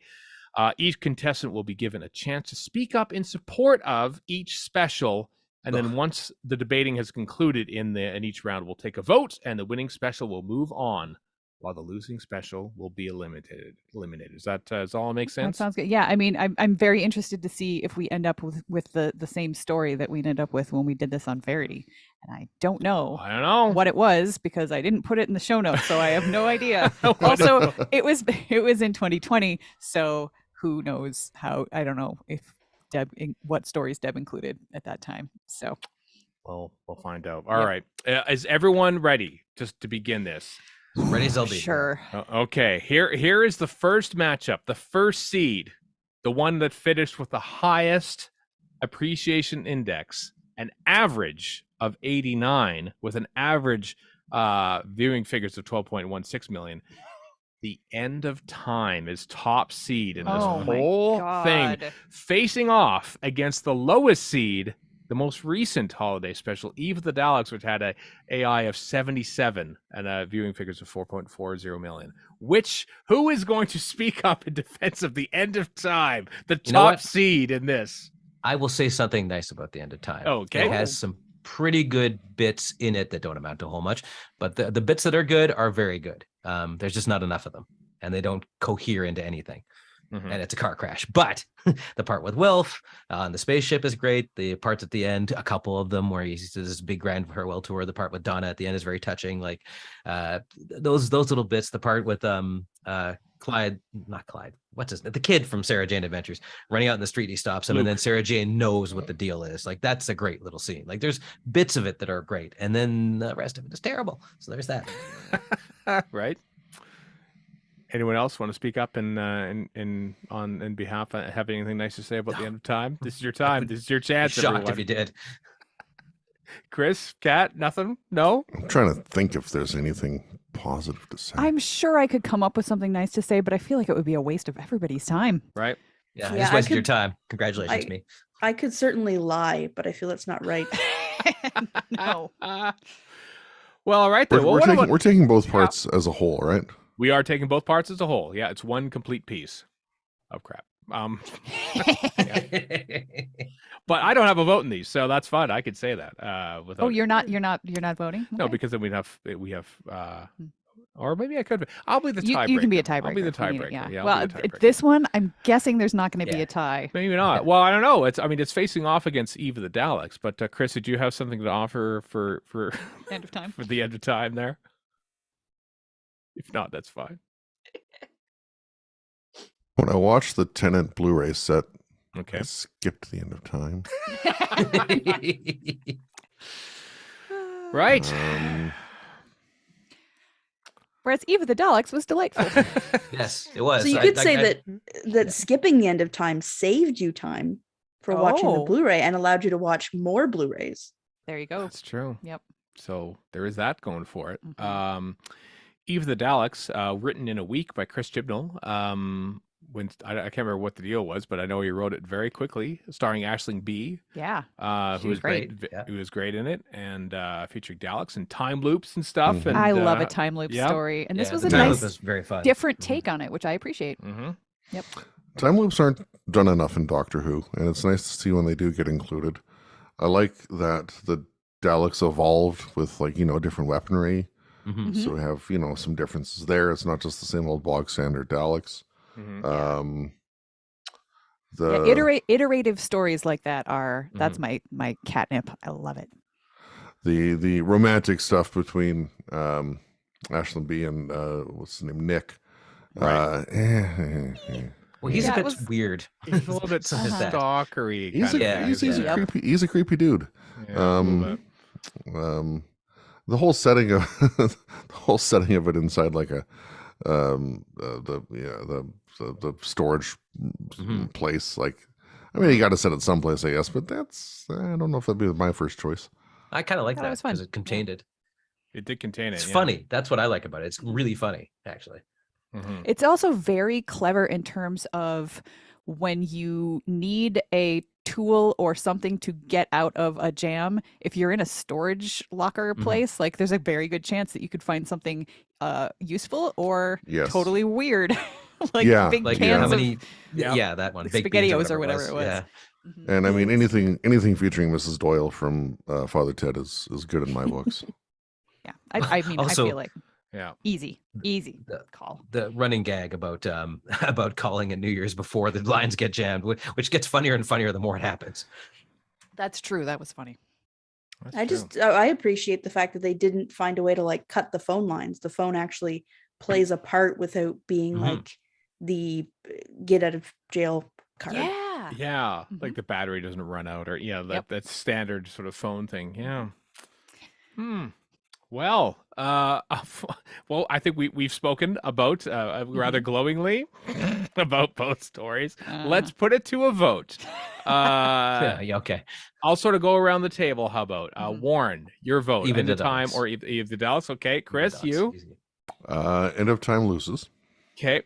Each contestant will be given a chance to speak up in support of each special, and then once the debating has concluded in each round, we'll take a vote, and the winning special will move on, while the losing special will be eliminated. Does all make sense? That sounds good. Yeah, I mean, I'm very interested to see if we end up with the same story that we ended up with when we did this on Verity. And I don't know what it was, because I didn't put it in the show notes, so I have no idea. Also, it was in 2020, so who knows how? I don't know if what stories Deb included at that time. So, well, we'll find out. All right, is everyone ready? Just to begin this. Ready as I'll be. Sure. Okay, here is the first matchup. The first seed, the one that finished with the highest appreciation index, an average of 89, with an average viewing figures of 12.16 million. The End of Time is top seed in this Oh my whole thing, God. facing off against the lowest seed, the most recent holiday special, Eve of the Daleks, which had a AI of 77 and viewing figures of 4.40 million. Who is going to speak up in defense of the End of Time, the You know top what? seed in this? I will say something nice about The End of Time. Okay. It has some pretty good bits in it that don't amount to a whole much, but the bits that are good are very good. There's just not enough of them, and they don't cohere into anything. Mhm. And it's a car crash. But the part with Wilf on the spaceship is great. The parts at the end, a couple of them where he does this big grand farewell tour. The part with Donna at the end is very touching. Like those little bits. The part with Clyde, not Clyde. What's his name? The kid from Sarah Jane Adventures running out in the street. He stops him, and then Luke. Sarah Jane knows what the deal is. Like that's a great little scene. Like there's bits of it that are great, and then the rest of it is terrible. So there's that. Right. Anyone else want to speak up in behalf? Have anything nice to say about the End of Time? This is your time. This is your I'd be chance. shocked Everyone. if you did. Chris, Kat, nothing. No. I'm trying to think if there's anything positive to say. I'm sure I could come up with something nice to say, but I feel like it would be a waste of everybody's time. Right. Yeah, Yeah, just I wasted your could- time. Congratulations, me. I could certainly lie, but I feel that's not right. No. Well, all right then. We're, Well, we're what taking about- we're taking both parts as a whole, right? We are taking both parts as a whole. Yeah, it's one complete piece of crap. But I don't have a vote in these, so that's fine. I could say that. Without Oh, you're not voting? No, Okay. because then we have. Or maybe I could. I'll be the tiebreaker. You can be a tiebreaker. I'll be the if you need it, tiebreaker. yeah. Yeah. I'll Well, be the tiebreaker. this one, I'm guessing there's not going to be Yeah. a tie. Maybe not. Well, I don't know. It's facing off against Eve of the Daleks. But Chris, did you have something to offer for End of Time. for the End of Time there? If not, that's fine. When I watched the Tenant Blu-ray set, Okay. I skipped the End of Time. Right. Whereas Eve of the Daleks was delightful. Yes, it was. So you could say that skipping the End of Time saved you time for watching the Oh. Blu-ray and allowed you to watch more Blu-rays. There you go. That's true. Yep. So there is that going for it. Mhm. Eve of the Daleks, written in a week by Chris Chibnall. When I can't remember what the deal was, but I know he wrote it very quickly, starring Aisling B. Yeah. She Who was was great, yeah. Who was great in it, and featuring Daleks and time loops and stuff. Mhm. And I love a time loop yeah. story. And this Yeah, was the a time loop nice, was very fun. different take on it, which I appreciate. Mm-hmm. Yep. Time loops aren't done enough in Doctor Who, and it's nice to see when they do get included. I like that the Daleks evolved with different weaponry, Mhm. Mhm. so we have some differences there. It's not just the same old bog standard Daleks. Mm-hmm. Iterative stories like that that's my catnip. I love it. The romantic stuff between Aisling B and what's his name, Nick. Right. Well, he's Yeah, a it bit was- weird. He's a little bit So is that. stalkery. He's kind a, of he's, thing, he's, isn't a he? creepy, he's a creepy dude. Yeah, a little bit. The whole setting of it inside like a the storage Mhm. place. Like, I mean, you got to set it someplace, I guess. But I don't know if that'd be my first choice. I kind of like Thought it that was fun. because it contained it. It did contain it. It's yeah. funny. That's what I like about it. It's really funny, actually. Mhm. It's also very clever in terms of when you need a tool or something to get out of a jam. If you're in a storage locker Mhm. place, like there's a very good chance that you could find something useful or Yes. totally weird. Like Yeah. big Like cans how of many? Yeah. Yeah, that one. like Baked beans SpaghettiOs or whatever it was. Yeah. Mhm. And I mean, anything featuring Mrs. Doyle from Father Ted is good in my books. Yeah. I mean, Also- I feel like Yeah. easy The- call. The running gag about about calling at New Year's before the lines get jammed, which gets funnier and funnier the more it happens. That's true. That was funny. That's true. I appreciate the fact that they didn't find a way to like cut the phone lines. The phone actually plays a part without being Mhm. like the get out of jail card. Yeah. Yeah, Mhm. like the battery doesn't run out, or Yep. that standard sort of phone thing. Yeah. Well, well, I think we've spoken about rather glowingly about both stories. Let's put it to a vote. Yeah, okay. I'll sort of go around the table. How about Warren, your vote? Even End the of time Daleks. or Eve the Daleks? Okay, Chris, Even the Daleks, you? easy. End of time loses. Okay.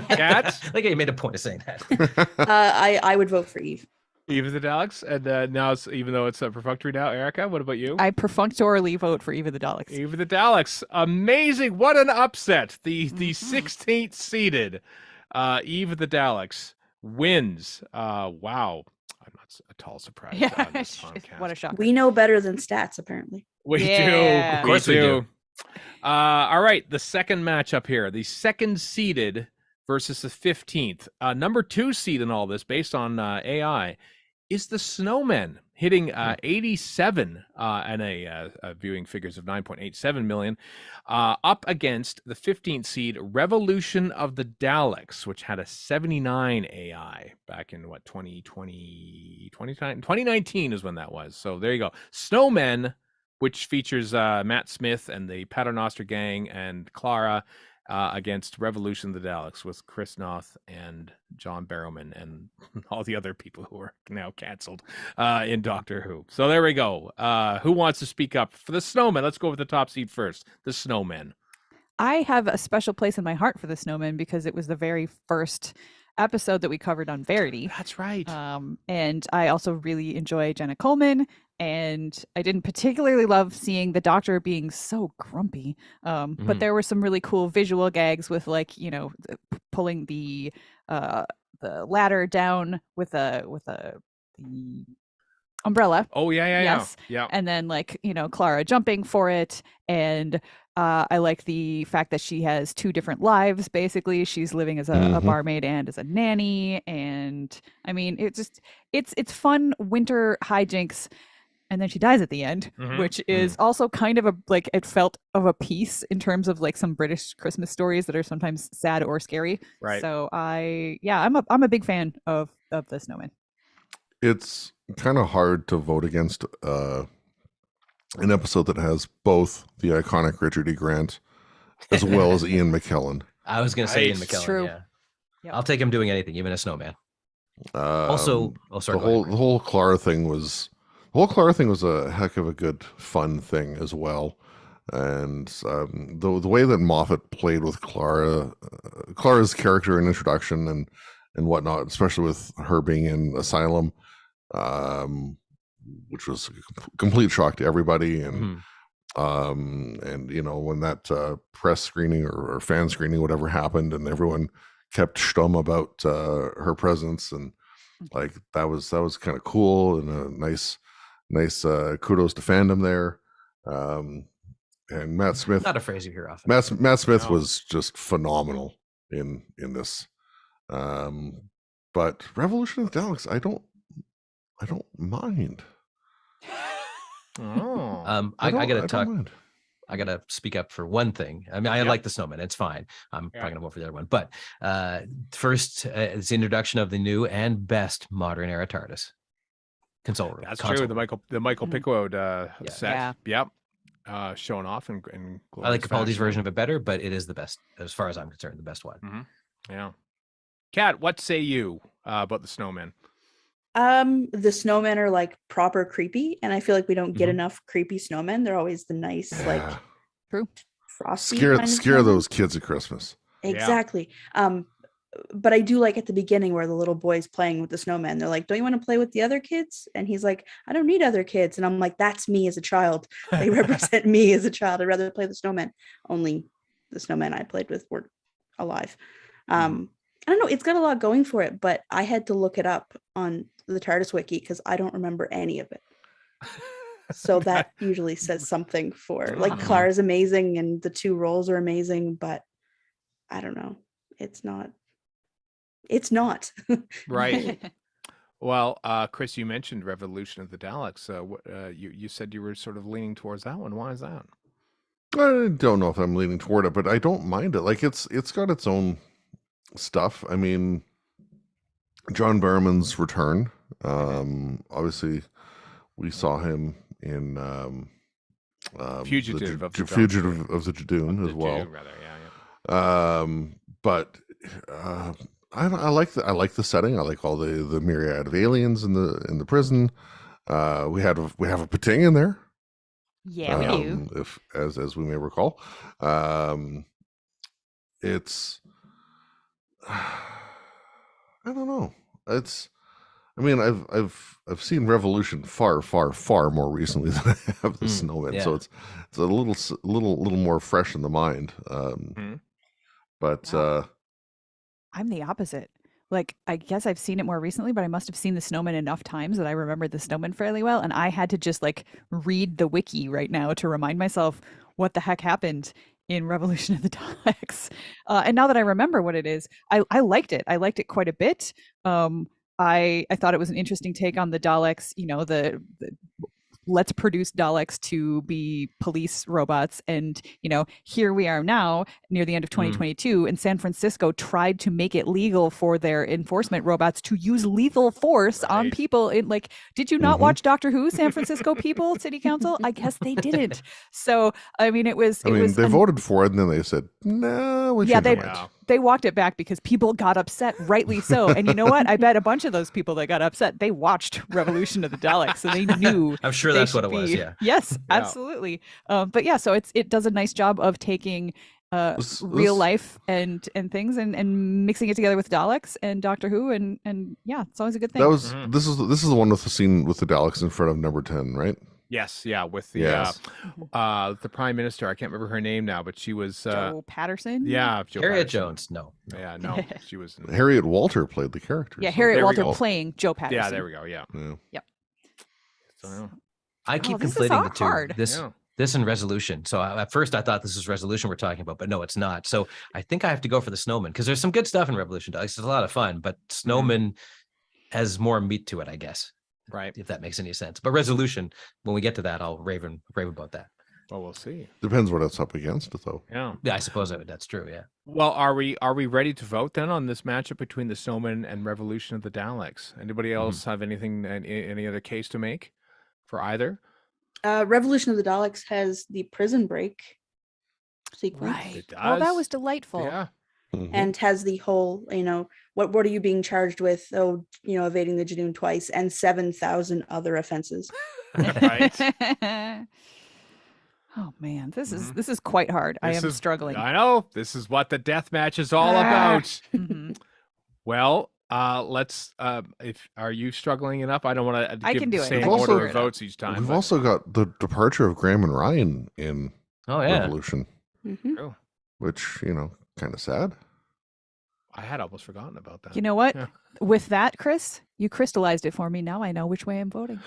Kat? Like you made a point of saying that. I would vote for Eve. Eve of the Daleks, and now it's, even though it's perfunctory now, Erica, what about you? I perfunctorily vote for Eve of the Daleks. Eve of the Daleks, amazing! What an upset! The 16th seeded Eve of the Daleks wins. Wow, I'm not at all surprised. On this podcast. What a shocker. We know better than stats, apparently. We Yeah. do. Of course we do. All right, the second matchup here, the second seeded versus the 15th. Number 2 seed in all this, based on AI, is the Snowmen, hitting 87 and a viewing figures of 9.87 million, up against the 15th seed Revolution of the Daleks, which had a 79 AI back in 2019 is when that was. So there you go. Snowmen, which features Matt Smith and the Paternoster Gang and Clara, against Revolution of the Daleks with Chris Noth and John Barrowman and all the other people who are now canceled in Doctor Who. So there we go. Who wants to speak up for the Snowmen? Let's go with the top seed first. The Snowmen. I have a special place in my heart for the Snowmen because it was the very first episode that we covered on Verity. That's right. And I also really enjoy Jenna Coleman. And I didn't particularly love seeing the Doctor being so grumpy. But there were some really cool visual gags with, like, you know, pulling the ladder down with the umbrella. Oh yeah. Yes. Yeah. And then, like, you know, Clara jumping for it. And I like the fact that she has 2 different lives. Basically, she's living as a barmaid and as a nanny. And I mean, it's fun winter hijinks. And then she dies at the end, which is also kind of it felt of a piece in terms of, like, some British Christmas stories that are sometimes sad or scary. Right. So I'm a big fan of the Snowman. It's kind of hard to vote against an episode that has both the iconic Richard E. Grant as well as Ian McKellen. I was going to say Ian Nice. McKellen. True. Yeah. Yep. I'll take him doing anything, even a snowman. Also, sorry. the whole Clara thing was a heck of a good fun thing as well. And the way that Moffat played with Clara's character and introduction and whatnot, especially with her being in Asylum, which was a complete shock to everybody. And and you know, when that press screening or fan screening, whatever happened, and everyone kept stum about her presence, and like that was kind of cool and a nice kudos to fandom there. And Matt Smith, Not a phrase you hear often. Matt Smith was just phenomenal in this. But Revolution of the Daleks, I don't mind. Oh. I gotta don't talk. mind. I gotta speak up for one thing. I mean, I like the Snowman. It's fine. I'm probably gonna vote for the other one. But first, it's the introduction of the new and best modern era TARDIS console room. That's console true. room. The Michael Pickwood set. Yeah. Yep. Showing off in I like Capaldi's fashion. version of it better, but it is the best, as far as I'm concerned, the best one. Yeah. Kat, what say you about the Snowmen? The snowmen are, like, proper creepy, and I feel like we don't get enough creepy snowmen. They're always the nice, like, True. frosty Scare kind of scare snowmen. those kids at Christmas. Exactly. But I do like at the beginning where the little boy's playing with the snowman. They're like, "Don't you want to play with the other kids?" And he's like, "I don't need other kids." And I'm like, "That's me as a child. They represent me as a child. I'd rather play the snowman." Only the snowmen I played with were alive. I don't know. It's got a lot going for it, but I had to look it up on the TARDIS wiki because I don't remember any of it. So that usually says something for, like, Clara's amazing and the 2 roles are amazing, but I don't know. It's not. Right. Well, Chris, you mentioned Revolution of the Daleks. You said you were sort of leaning towards that one. Why is that? I don't know if I'm leaning toward it, but I don't mind it. Like it's got its own stuff. I mean, John Barrowman's return. Obviously, we saw him in Fugitive of the Fugitive of the Judoon as well. Judoon, rather, yeah. But I like the setting. I like all the myriad of aliens in the prison. We have a Pating in there. Yeah, we do. If as we may recall, it's I don't know. I mean, I've seen Revolution far more recently than I have the Snowman, so it's a little more fresh in the mind. But wow. I'm the opposite. Like, I guess I've seen it more recently, but I must have seen the Snowman enough times that I remember the Snowman fairly well. And I had to just like read the wiki right now to remind myself what the heck happened in Revolution of the Daleks. And now that I remember what it is, I liked it. I liked it quite a bit. I thought it was an interesting take on the Daleks, you know, the let's produce Daleks to be police robots. And, you know, here we are now near the end of 2022, and San Francisco tried to make it legal for their enforcement robots to use lethal force on people. In, like, did you not watch Doctor Who, San Francisco people, city council? I guess they didn't. So, I mean, they voted for it and then they said, no, they walked it back because people got upset, rightly so. And you know what? I bet a bunch of those people that got upset, they watched Revolution of the Daleks, so they knew. I'm sure that's what it was. Yeah. Yes, absolutely. But yeah, so it does a nice job of taking real life and things and mixing it together with Daleks and Doctor Who and yeah, it's always a good thing. This is the one with the scene with the Daleks in front of number 10, right? Yes, yeah, with the Prime Minister. I can't remember her name now, but she was Joe Patterson. Yeah, Harriet Jones. No. Yeah, no, she was. Harriet Walter played the character. Yeah, Harriet Walter playing Joe Patterson. Yeah, there we go. Yeah. Yep. So, I keep conflating the two. This and Resolution. So at first I thought this was Resolution we're talking about, but no, it's not. So I think I have to go for the Snowman because there's some good stuff in Revolution. It's a lot of fun, but Snowman has more meat to it, I guess. Right. If that makes any sense. But Resolution, when we get to that, I'll rave about that. Well, we'll see. Depends what it's up against, though. Yeah. Yeah, I suppose that's true. Yeah. Well, are we ready to vote then on this matchup between the Snowman and Revolution of the Daleks? Anybody else have any other case to make for either? Revolution of the Daleks has the prison break sequence. Right. It does. Oh, that was delightful. Yeah. And has the whole, you know, what are you being charged with? Oh, you know, evading the Judoon twice and 7,000 other offenses. Right. Oh man, this is quite hard. I am struggling. I know. This is what the deathmatch is all about. Well, let's. Are you struggling enough? I don't want to. I can do it. Same order of votes each time. We've also got the departure of Graham and Ryan in Revolution, which kind of sad. I had almost forgotten about that. You know what? Yeah. With that, Chris, you crystallized it for me. Now I know which way I'm voting.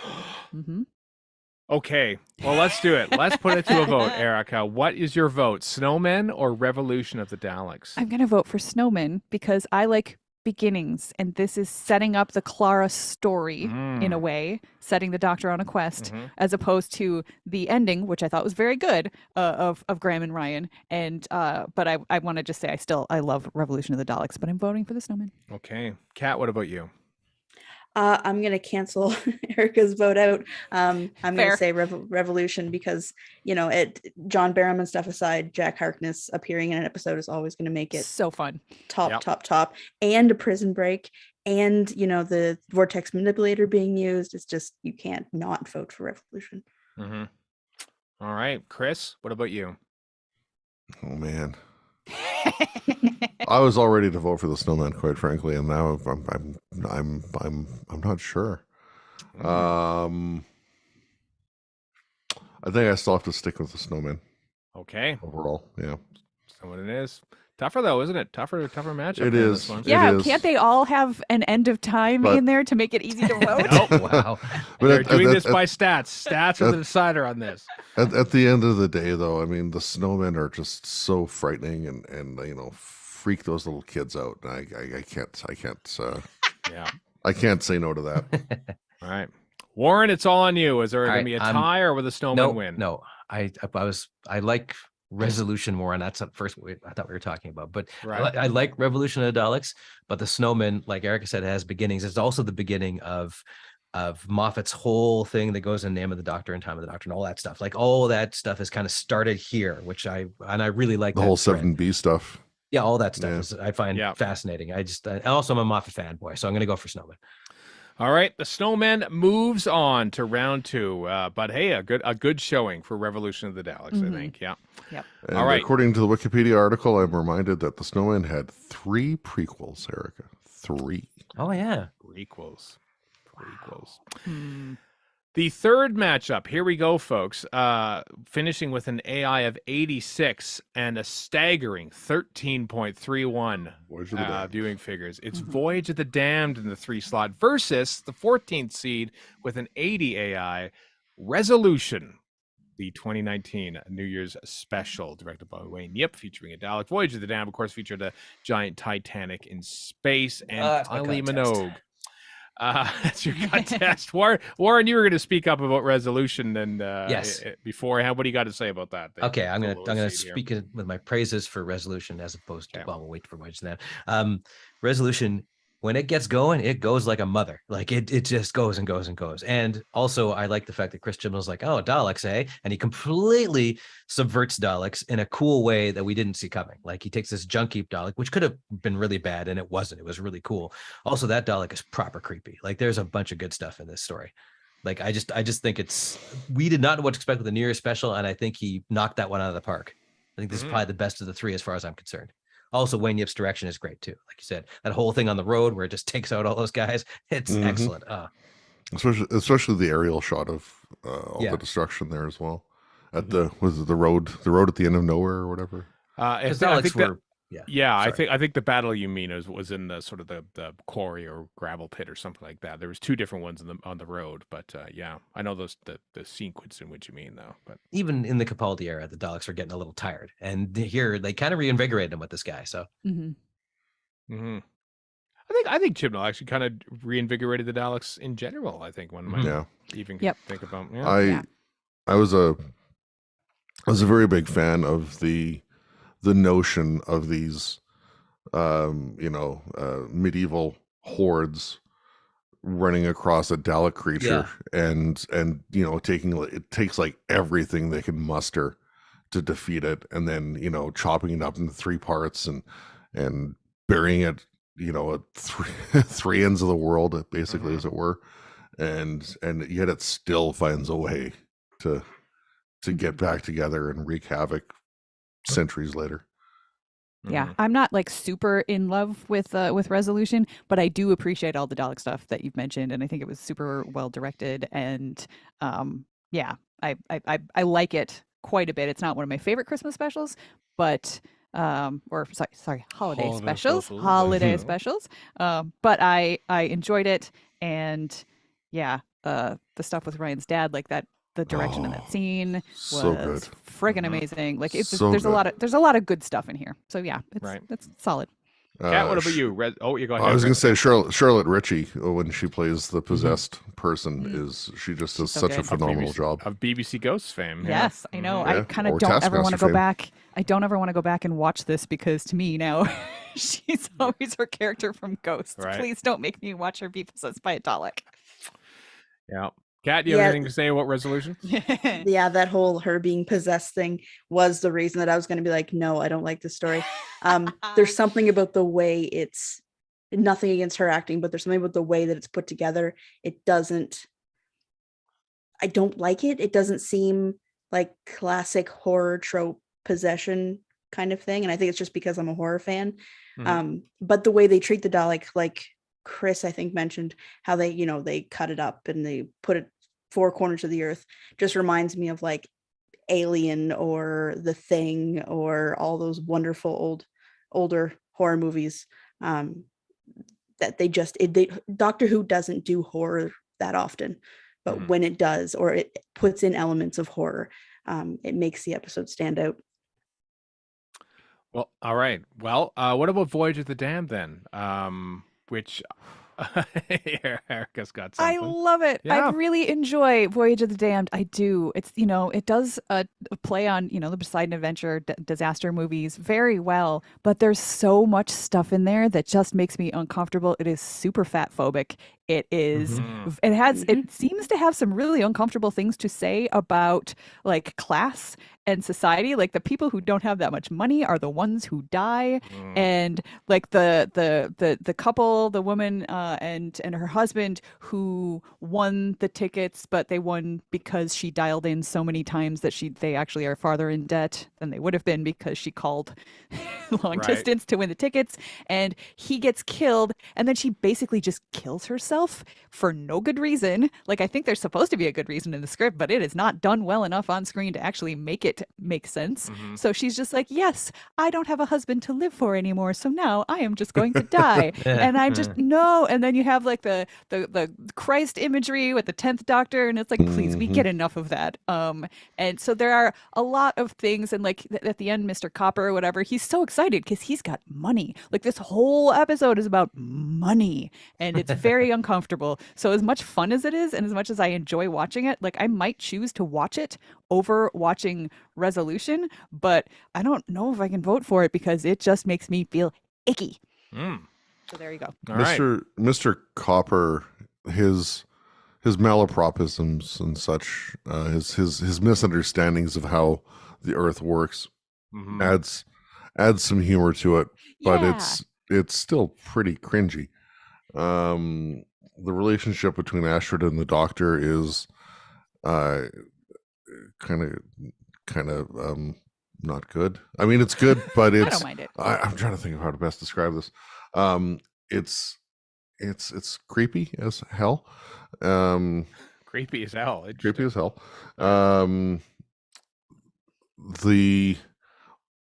Okay, well, let's do it. Let's put it to a vote, Erica. What is your vote, Snowmen or Revolution of the Daleks? I'm going to vote for Snowmen because I like beginnings, and this is setting up the Clara story in a way, setting the Doctor on a quest, as opposed to the ending, which I thought was very good, of Graham and Ryan. And but I want to just say I love Revolution of the Daleks, but I'm voting for the Snowmen. Okay, Kat, what about you? I'm going to cancel Erica's vote out. I'm going to say Revolution because, John Barrowman stuff aside, Jack Harkness appearing in an episode is always going to make it so fun. Top. And a prison break and, the vortex manipulator being used. It's just, you can't not vote for Revolution. All right, Chris, what about you? Oh, man. I was all ready to vote for the Snowman, quite frankly, and now I'm not sure. I think I still have to stick with the Snowman. Okay. Overall, yeah. So what it is. Tougher though, isn't it? Tougher matchup. It is. This one. Yeah, it is. Can't they all have an end of time in there to make it easy to vote? Oh, wow. But they're doing this by stats. Stats are the decider on this. At the end of the day, though, I mean, the Snowmen are just so frightening and freak those little kids out. I can't. I can't say no to that. All right, Warren, it's all on you. Is there going to be a tie or will the Snowmen win? No, I like Resolution more, and that's at first I thought we were talking about. But I like Revolution of the Daleks, but the Snowmen, like Erica said, has beginnings. It's also the beginning of Moffat's whole thing that goes in Name of the Doctor and Time of the Doctor and all that stuff. Like all that stuff has kind of started here, which I really like The that whole thread. 7B stuff. Yeah, all that stuff Yeah. is I find fascinating. And also I'm a Moffat fanboy, so I'm going to go for Snowman. All right, the Snowman moves on to round 2, but hey, a good showing for Revolution of the Daleks, I think. Yeah. Yep. And All right. according to the Wikipedia article, I'm reminded that the Snowman had 3 prequels, Erica. 3. Oh yeah. Prequels. Hmm. The third matchup, here we go, folks. Finishing with an AI of 86 and a staggering 13.31 viewing figures. It's Voyage of the Damned in the 3 slot versus the 14th seed with an 80 AI, Resolution, the 2019 New Year's special, directed by Wayne Yip, featuring a Dalek. Voyage of the Damned, of course, featured a giant Titanic in space, and Kylie Minogue. That's your contest. Warren, you were going to speak up about Resolution and yes. Beforehand. What do you got to say about that? Okay, I'm gonna speak with my praises for Resolution as opposed to well, we'll wait for Voyage of the Damned. Resolution, when it gets going, it goes like a mother. Like it just goes and goes and goes. And also, I like the fact that Chris Chibnall's like, oh, Daleks, eh? And he completely subverts Daleks in a cool way that we didn't see coming. Like he takes this Junkie Dalek, which could have been really bad, and it wasn't. It was really cool. Also, that Dalek is proper creepy. Like there's a bunch of good stuff in this story. Like I just think we did not know what to expect with the New Year's special, and I think he knocked that one out of the park. I think this is probably the best of the 3 as far as I'm concerned. Also, Wayne Yip's direction is great too. Like you said, that whole thing on the road where it just takes out all those guys, it's excellent. Especially the aerial shot of all the destruction there as well. At the road at the end of nowhere or whatever. I think the battle you mean was in the sort of the quarry or gravel pit or something like that. There was 2 different ones on the road, but I know the sequence in which you mean though. But even in the Capaldi era, the Daleks are getting a little tired, and here they kind of reinvigorated them with this guy. So, I think Chibnall actually kind of reinvigorated the Daleks in general. I think one might even think about. I was a very big fan of the notion of these medieval hordes running across a Dalek creature and it takes like everything they can muster to defeat it, and then chopping it up into 3 parts and burying it at 3 ends of the world basically, as it were, and yet it still finds a way to get back together and wreak havoc centuries later. Yeah, I'm not like super in love with Resolution, but I do appreciate all the Dalek stuff that you've mentioned, and I think it was super well directed. And I like it quite a bit. It's not one of my favorite Christmas specials, but holiday specials. But I enjoyed it, and the stuff with Ryan's dad, like that. The direction in that scene was so good. Friggin' amazing. Like it's so there's good. a lot of good stuff in here. So it's solid. Kat, what about you? You go ahead. I was going to say Charlotte Ritchie, when she plays the possessed person, she just does such a phenomenal job. Of BBC Ghosts fame. Yes, I know. I kind of don't ever want to go back. I don't ever want to go back and watch this, because to me now, she's always her character from Ghosts. Right. Please don't make me watch her be possessed by a Dalek. Yeah. Kat, do you have anything to say about Resolution? That whole her being possessed thing was the reason that I was going to be like, no, I don't like this story. There's something about the way it's, nothing against her acting, but there's something about the way that it's put together. I don't like it. It doesn't seem like classic horror trope possession kind of thing. And I think it's just because I'm a horror fan. But the way they treat the Dalek, like Chris, I think, mentioned how they cut it up and they put it 4 corners of the earth, just reminds me of like Alien or The Thing or all those wonderful older horror movies that Doctor Who doesn't do horror that often, but when it does, or it puts in elements of horror, it makes the episode stand out. Well, all right. Well, what about Voyage of the Damned then? Which Erica's got I something. love it. Yeah. I really enjoy Voyage of the Damned. I do. It's, it does a play on, the Poseidon Adventure disaster movies very well, but there's so much stuff in there that just makes me uncomfortable. It is super fat phobic. It is, Mhm. it seems to have some really uncomfortable things to say about like class and society. Like the people who don't have that much money are the ones who die. Mm. And like the couple, the woman and her husband who won the tickets, but they won because she dialed in so many times that they actually are farther in debt than they would have been because she called long Right. distance to win the tickets, and he gets killed, and then she basically just kills herself for no good reason. Like I think there's supposed to be a good reason in the script, but it is not done well enough on screen to actually make it make sense. Mhm. So she's just like, yes, I don't have a husband to live for anymore, so now I am just going to die. And I just no. And then you have like the Christ imagery with the 10th Doctor, and it's like, please, we get enough of that. And so there are a lot of things, and like at the end, Mr. Copper or whatever, he's so excited because he's got money. Like this whole episode is about money, and it's very uncomfortable. So as much fun as it is, and as much as I enjoy watching it, like I might choose to watch it over watching Resolution, but I don't know if I can vote for it because it just makes me feel icky. Mm. So there you go. All right. Mr. Copper, his malapropisms and such, his misunderstandings of how the Earth works Mhm. adds some humor to it, but Yeah. it's still pretty cringy. The relationship between Astrid and the Doctor is kind of not good. I mean, it's good, but I it's don't mind it. I'm trying to think of how to best describe this. It's creepy as hell. Creepy as hell. Creepy as hell. The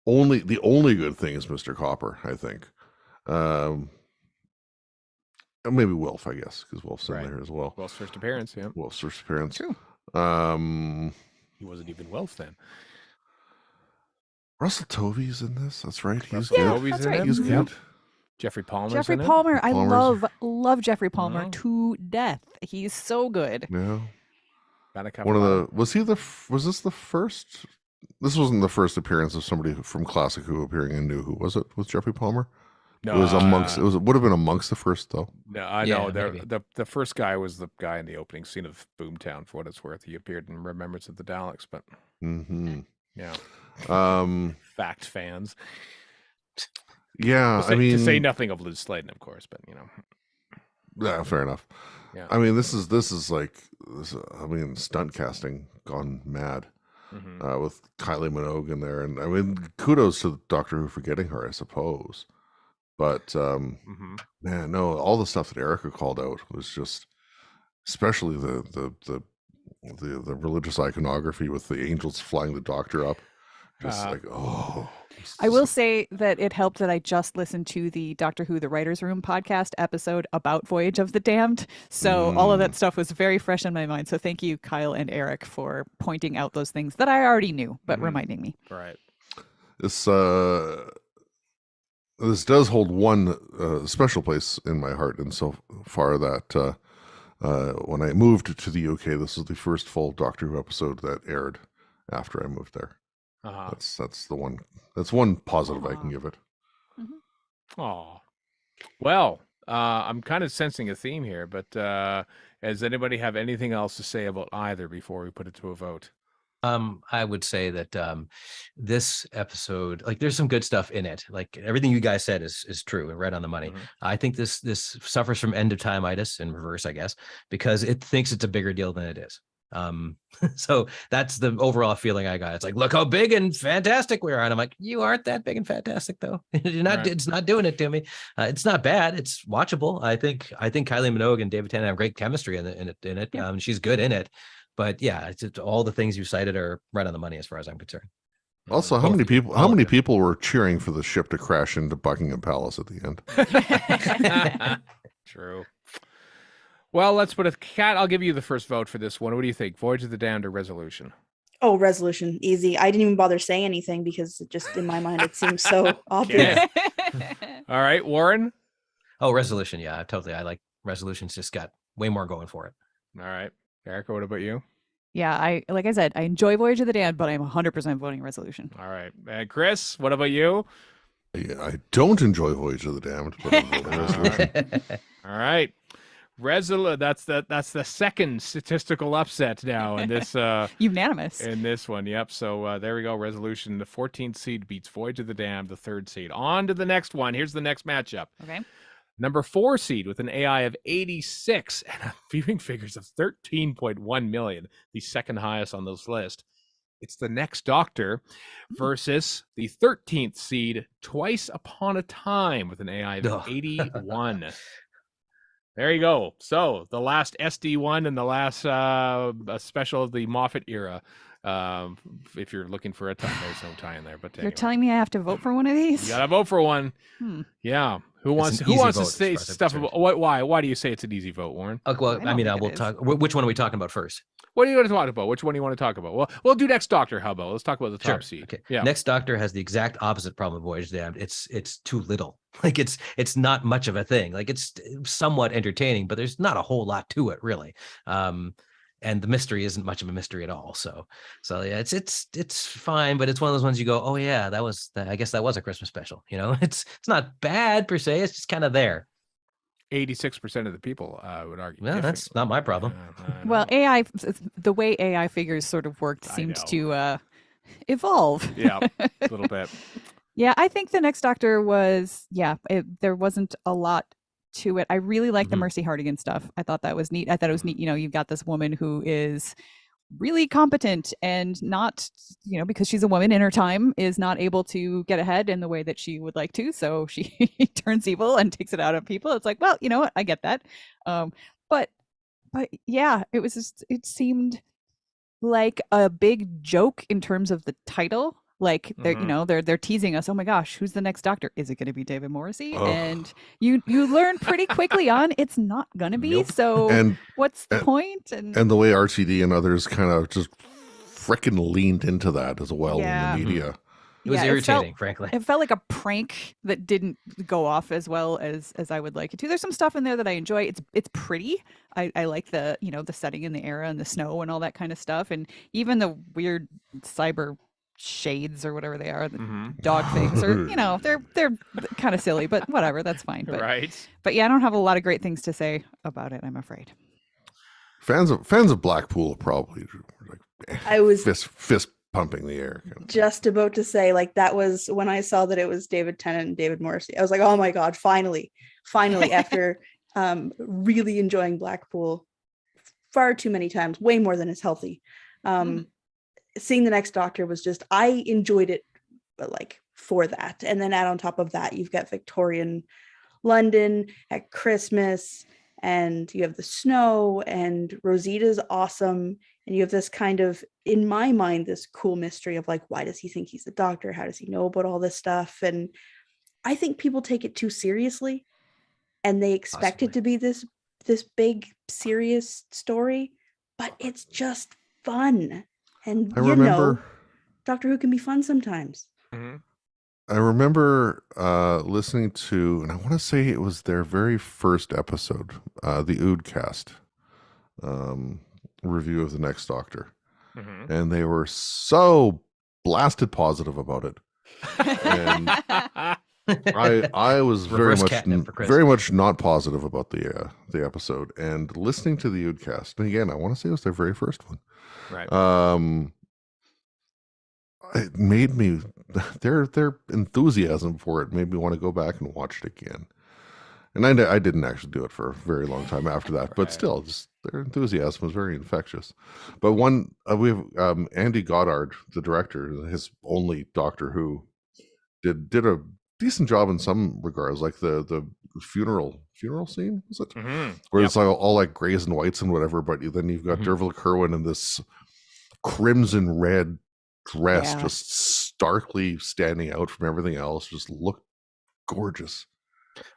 only good thing is Mr. Copper, I think. Maybe Wilf, I guess, because Wilf's in Right. there as well. Wilf's first appearance, yeah. Wilf's first appearance. True. He wasn't even Wilf then. Russell Tovey's in this. That's right. He's Russell good. Tovey's that's in right. it. He's Yep. good. Jeffrey Palmer's Jeffrey in it. Palmer, I Palmer's- love Jeffrey Palmer Oh. to death. He's so good. Yeah. Got a One of couple the was this the first? This wasn't the first appearance of somebody from Classic Who appearing in New Who, was it? With Jeffrey Palmer? No, It was would have been amongst the first though. No, I Yeah, know. maybe. The first guy was the guy in the opening scene of Boomtown. For what it's worth, he appeared in Remembrance of the Daleks. But Mm-hmm. yeah, fact fans. Yeah, To say nothing of Liz Sladen, of course. But yeah, fair enough. Yeah. I mean, this is like stunt casting gone mad. Mhm. With Kylie Minogue in there, and I mean, kudos to Doctor Who for getting her, I suppose. But Mhm. man, no, all the stuff that Erica called out was just, especially the religious iconography with the angels flying the Doctor up, just like I will say that it helped that I just listened to the Doctor Who The Writers' Room podcast episode about Voyage of the Damned. So all of that stuff was very fresh in my mind. So thank you, Kyle and Eric, for pointing out those things that I already knew, but reminding me. Right. This does hold one special place in my heart, and so far that when I moved to the UK, this was the first full Doctor Who episode that aired after I moved there. Uh-huh. That's the one. That's one positive I can give it. Oh, well, I'm kind of sensing a theme here, but does anybody have anything else to say about either before we put it to a vote? I would say that this episode, like, there's some good stuff in it. Like everything you guys said is true and right on the money. Mhm. I think this suffers from end of time-itis in reverse, I guess, because it thinks it's a bigger deal than it is. So that's the overall feeling I got. It's like, look how big and fantastic we are, and I'm like, you aren't that big and fantastic though. You're not. Right. It's not doing it to me. It's not bad. It's watchable. I think Kylie Minogue and David Tennant have great chemistry in it. Yeah. She's good in it. But yeah, it's all the things you cited are right on the money as far as I'm concerned. Also, how many people were cheering for the ship to crash into Buckingham Palace at the end? True. Well, let's put it. Kat, I'll give you the first vote for this one. What do you think? Voyage of the Damned or Resolution? Oh, Resolution, easy. I didn't even bother saying anything because it just in my mind it seems so obvious. All right, Warren. Oh, Resolution. Yeah, totally. I like Resolution's just got way more going for it. All right. Erica, what about you? Yeah, like I said, I enjoy Voyage of the Damned, but I'm 100% voting Resolution. All right. And Chris, what about you? Yeah, I don't enjoy Voyage of the Damned, but I'm voting Resolution. All right. That's the second statistical upset now in this Unanimous. in this one. Yep. So there we go. Resolution. The 14th seed beats Voyage of the Damned, the 3rd seed. On to the next one. Here's the next matchup. Okay. Number 4 seed with an AI of 86 and viewing figures of 13.1 million, the second highest on this list. It's The Next Doctor versus the 13th seed, Twice Upon a Time, with an AI of 81. There you go. So the last SD one and the last special of the Moffat era. If you're looking for a tie, there's no tie in there. But You're anyway. telling me I have to vote for one of these? You gotta vote for one. Yeah. Who wants to say stuff about why do you say it's an easy vote, Warren? Okay, well, I mean, we'll talk. Which one are we talking about first? What are you going to talk about? Which one do you want to talk about? Well, we'll do Next Doctor. How about? Let's talk about the top seed. Okay. Yeah. Next Doctor has the exact opposite problem of Voyage of the Damned. It's too little. Like it's not much of a thing. Like it's somewhat entertaining, but there's not a whole lot to it really. And the mystery isn't much of a mystery at all. So yeah, it's fine, but it's one of those ones you go, oh yeah, I guess that was a Christmas special. You know, it's not bad per se. It's just kind of there. 86% of the people would argue. Well, that's not my problem. Well, the way AI figures sort of worked seemed to evolve. Yeah, a little bit. Yeah, I think The Next Doctor was, there wasn't a lot to it. I really like the Mercy Hardigan stuff. I thought that was neat. I thought it was neat. You know, you've got this woman who is really competent and not, because she's a woman in her time, is not able to get ahead in the way that she would like to. So she turns evil and takes it out of people. It's like, well, you know what? I get that. But yeah, it seemed like a big joke in terms of the title. Like they're teasing us. Oh my gosh, who's the next Doctor? Is it going to be David Morrissey? Ugh. And you learn pretty quickly on it's not going to be. Nope. So what's the point? And the way RTD and others kind of just freaking leaned into that as well in the media. It was irritating, frankly. It felt like a prank that didn't go off as well as I would like it to. There's some stuff in there that I enjoy. It's pretty. I like the the setting in the era and the snow and all that kind of stuff, and even the weird cyber shades or whatever they are, the dog things, or they're kind of silly, but whatever, that's fine. But, but yeah, I don't have a lot of great things to say about it, I'm afraid. Fans of Blackpool probably like I was fist pumping the air. Just about to say, like, that was when I saw that it was David Tennant and David Morrissey. I was like, oh my god, finally after really enjoying Blackpool far too many times, way more than is healthy. Seeing The Next Doctor was just, I enjoyed it, but like for that. And then add on top of that, you've got Victorian London at Christmas, and you have the snow, and Rosita's awesome. And you have this kind of, in my mind, this cool mystery of like, why does he think he's the Doctor? How does he know about all this stuff? And I think people take it too seriously, and they expect it to be this big, serious story, but it's just fun. And Doctor Who can be fun sometimes. I remember listening to, and I want to say it was their very first episode, the Oodcast review of The Next Doctor. And they were so blasted positive about it. And I was very much not positive about the episode. And listening to the Oodcast, and again, I want to say it was their very first one. Right. It made me, their enthusiasm for it made me want to go back and watch it again. And I didn't actually do it for a very long time after that, but still, just their enthusiasm was very infectious. But we have Andy Goddard, the director, his only Doctor Who, did a decent job in some regards, like the funeral scene, was it? Where it's like all like grays and whites and whatever, but then you've got Derval Kerwin in this crimson red dress, just starkly standing out from everything else, just looked gorgeous.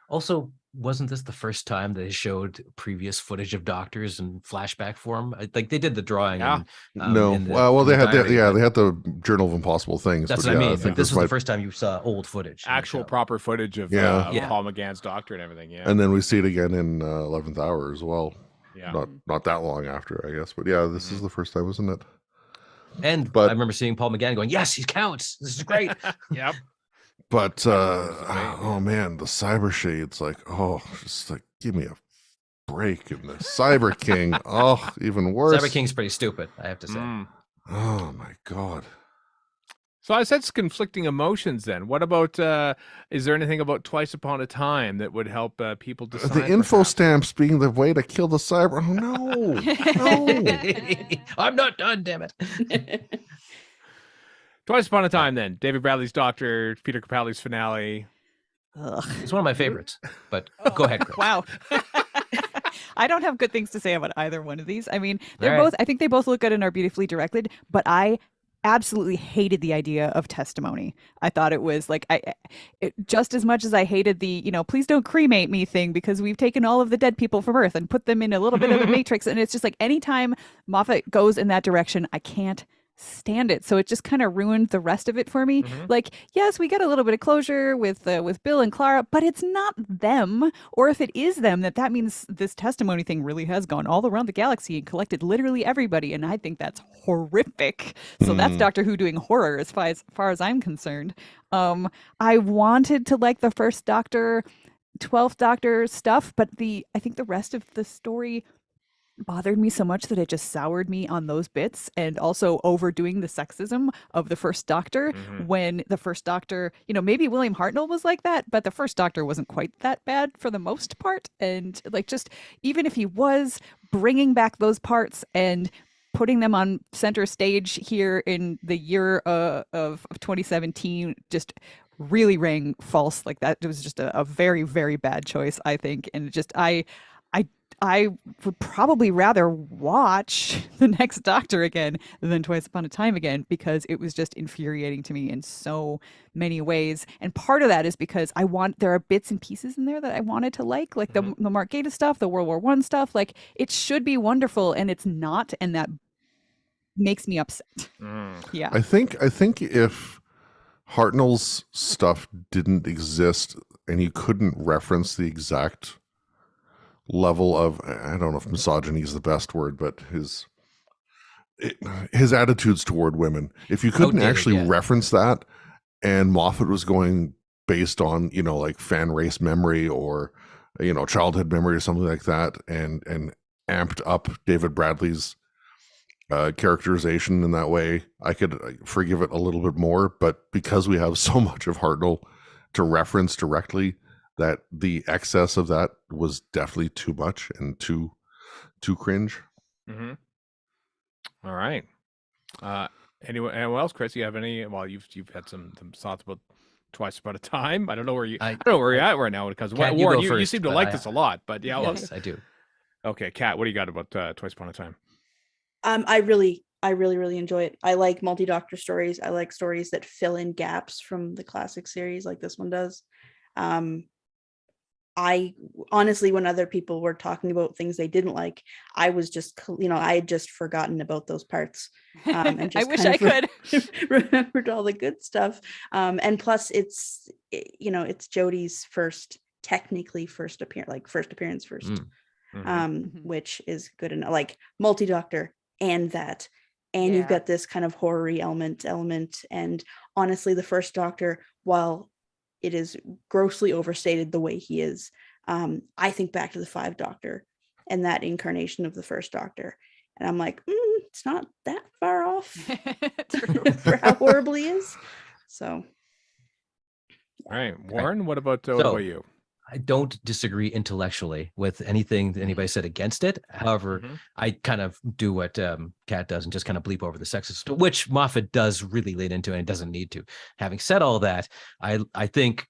Also, wasn't this the first time they showed previous footage of doctors in flashback form? Like they did the drawing Yeah. and No, in the, well, in they the had diary, they but had the Journal of Impossible Things. that's but what I yeah, mean. think But this was the might, first time you saw old footage. in the Actual show. proper footage of Yeah. Yeah. Paul McGann's doctor and everything. Yeah. and then we see it again in 11th Hour as well. Yeah. Not that long after, I guess. But yeah, this is the first time, isn't it? And But- I remember seeing Paul McGann going, "Yes, he counts. This is great." Yep. But Yeah. oh man, the Cyber Shades, like, oh, just like give me a break. And the Cyber King, oh, even worse. Cyber King's pretty stupid, I have to say. Oh my god. So I sense conflicting emotions then. What about, is there anything about Twice Upon a Time that would help people decide? The info perhaps? stamps being the way to kill the cyber. Oh no. No. I'm not done, damn it. Twice Upon a Time then. David Bradley's Doctor, Peter Capaldi's finale. Ugh. It's one of my favorites, but go ahead, Chris. Wow. I don't have good things to say about either one of these. I mean, they're All right. both, I think they both look good and are beautifully directed, but I absolutely hated the idea of testimony. I thought it was like, just as much as I hated the, please don't cremate me thing because we've taken all of the dead people from Earth and put them in a little bit of a matrix. And it's just like anytime Moffat goes in that direction, I can't stand it. So it just kind of ruined the rest of it for me. Like, yes, we get a little bit of closure with Bill and Clara, but it's not them. Or if it is them, that means this testimony thing really has gone all around the galaxy and collected literally everybody. And I think that's horrific. So that's Doctor Who doing horror as far as I'm concerned. I wanted to like the first Doctor, 12th Doctor stuff, but I think the rest of the story bothered me so much that it just soured me on those bits, and also overdoing the sexism of the first Doctor when the first Doctor, maybe William Hartnell was like that, but the first Doctor wasn't quite that bad for the most part. And like, just even if he was bringing back those parts and putting them on center stage here in the year of 2017, just really rang false. Like that was just a very, very bad choice, I think. And just I would probably rather watch the next Doctor again than Twice Upon a Time again, because it was just infuriating to me in so many ways. And part of that is because there are bits and pieces in there that I wanted to like the Mark Gatiss stuff, the World War I stuff. Like, it should be wonderful, and it's not, and that makes me upset. Yeah. I think if Hartnell's stuff didn't exist and you couldn't reference the exact level of, I don't know if misogyny is the best word, but his attitudes toward women, if you couldn't actually reference that, and Moffat was going based on like fan race memory or childhood memory or something like that, and amped up David Bradley's characterization in that way, I could forgive it a little bit more. But because we have so much of Hartnell to reference directly, that the excess of that was definitely too much and too cringe. All right. Anyone else, Chris? You have any? Well, you've had some thoughts about Twice Upon a Time. I don't know where you. I don't know where you're at right now, because Kat, Warren, you go you first, seem to but like this a lot. But yeah, yes, I do. Okay, Kat, what do you got about Twice Upon a Time? I really enjoy it. I like multi-Doctor stories. I like stories that fill in gaps from the classic series like this one does. I honestly, when other people were talking about things they didn't like, I was just, I had just forgotten about those parts. And just I wish I could remembered all the good stuff. And plus it's Jodie's technically first appearance, which is good enough, like multi-Doctor and that. And you've got this kind of horror-y element. And honestly, the first Doctor, while it is grossly overstated the way he is, I think back to the 5 Doctor and that incarnation of the first Doctor, and I'm like, it's not that far off for how horrible he is. So, all right, Warren, what about you? I don't disagree intellectually with anything that anybody said against it. However, I kind of do what Kat does and just kind of bleep over the sexist, which Moffat does really lean into, and it doesn't need to. Having said all that, I think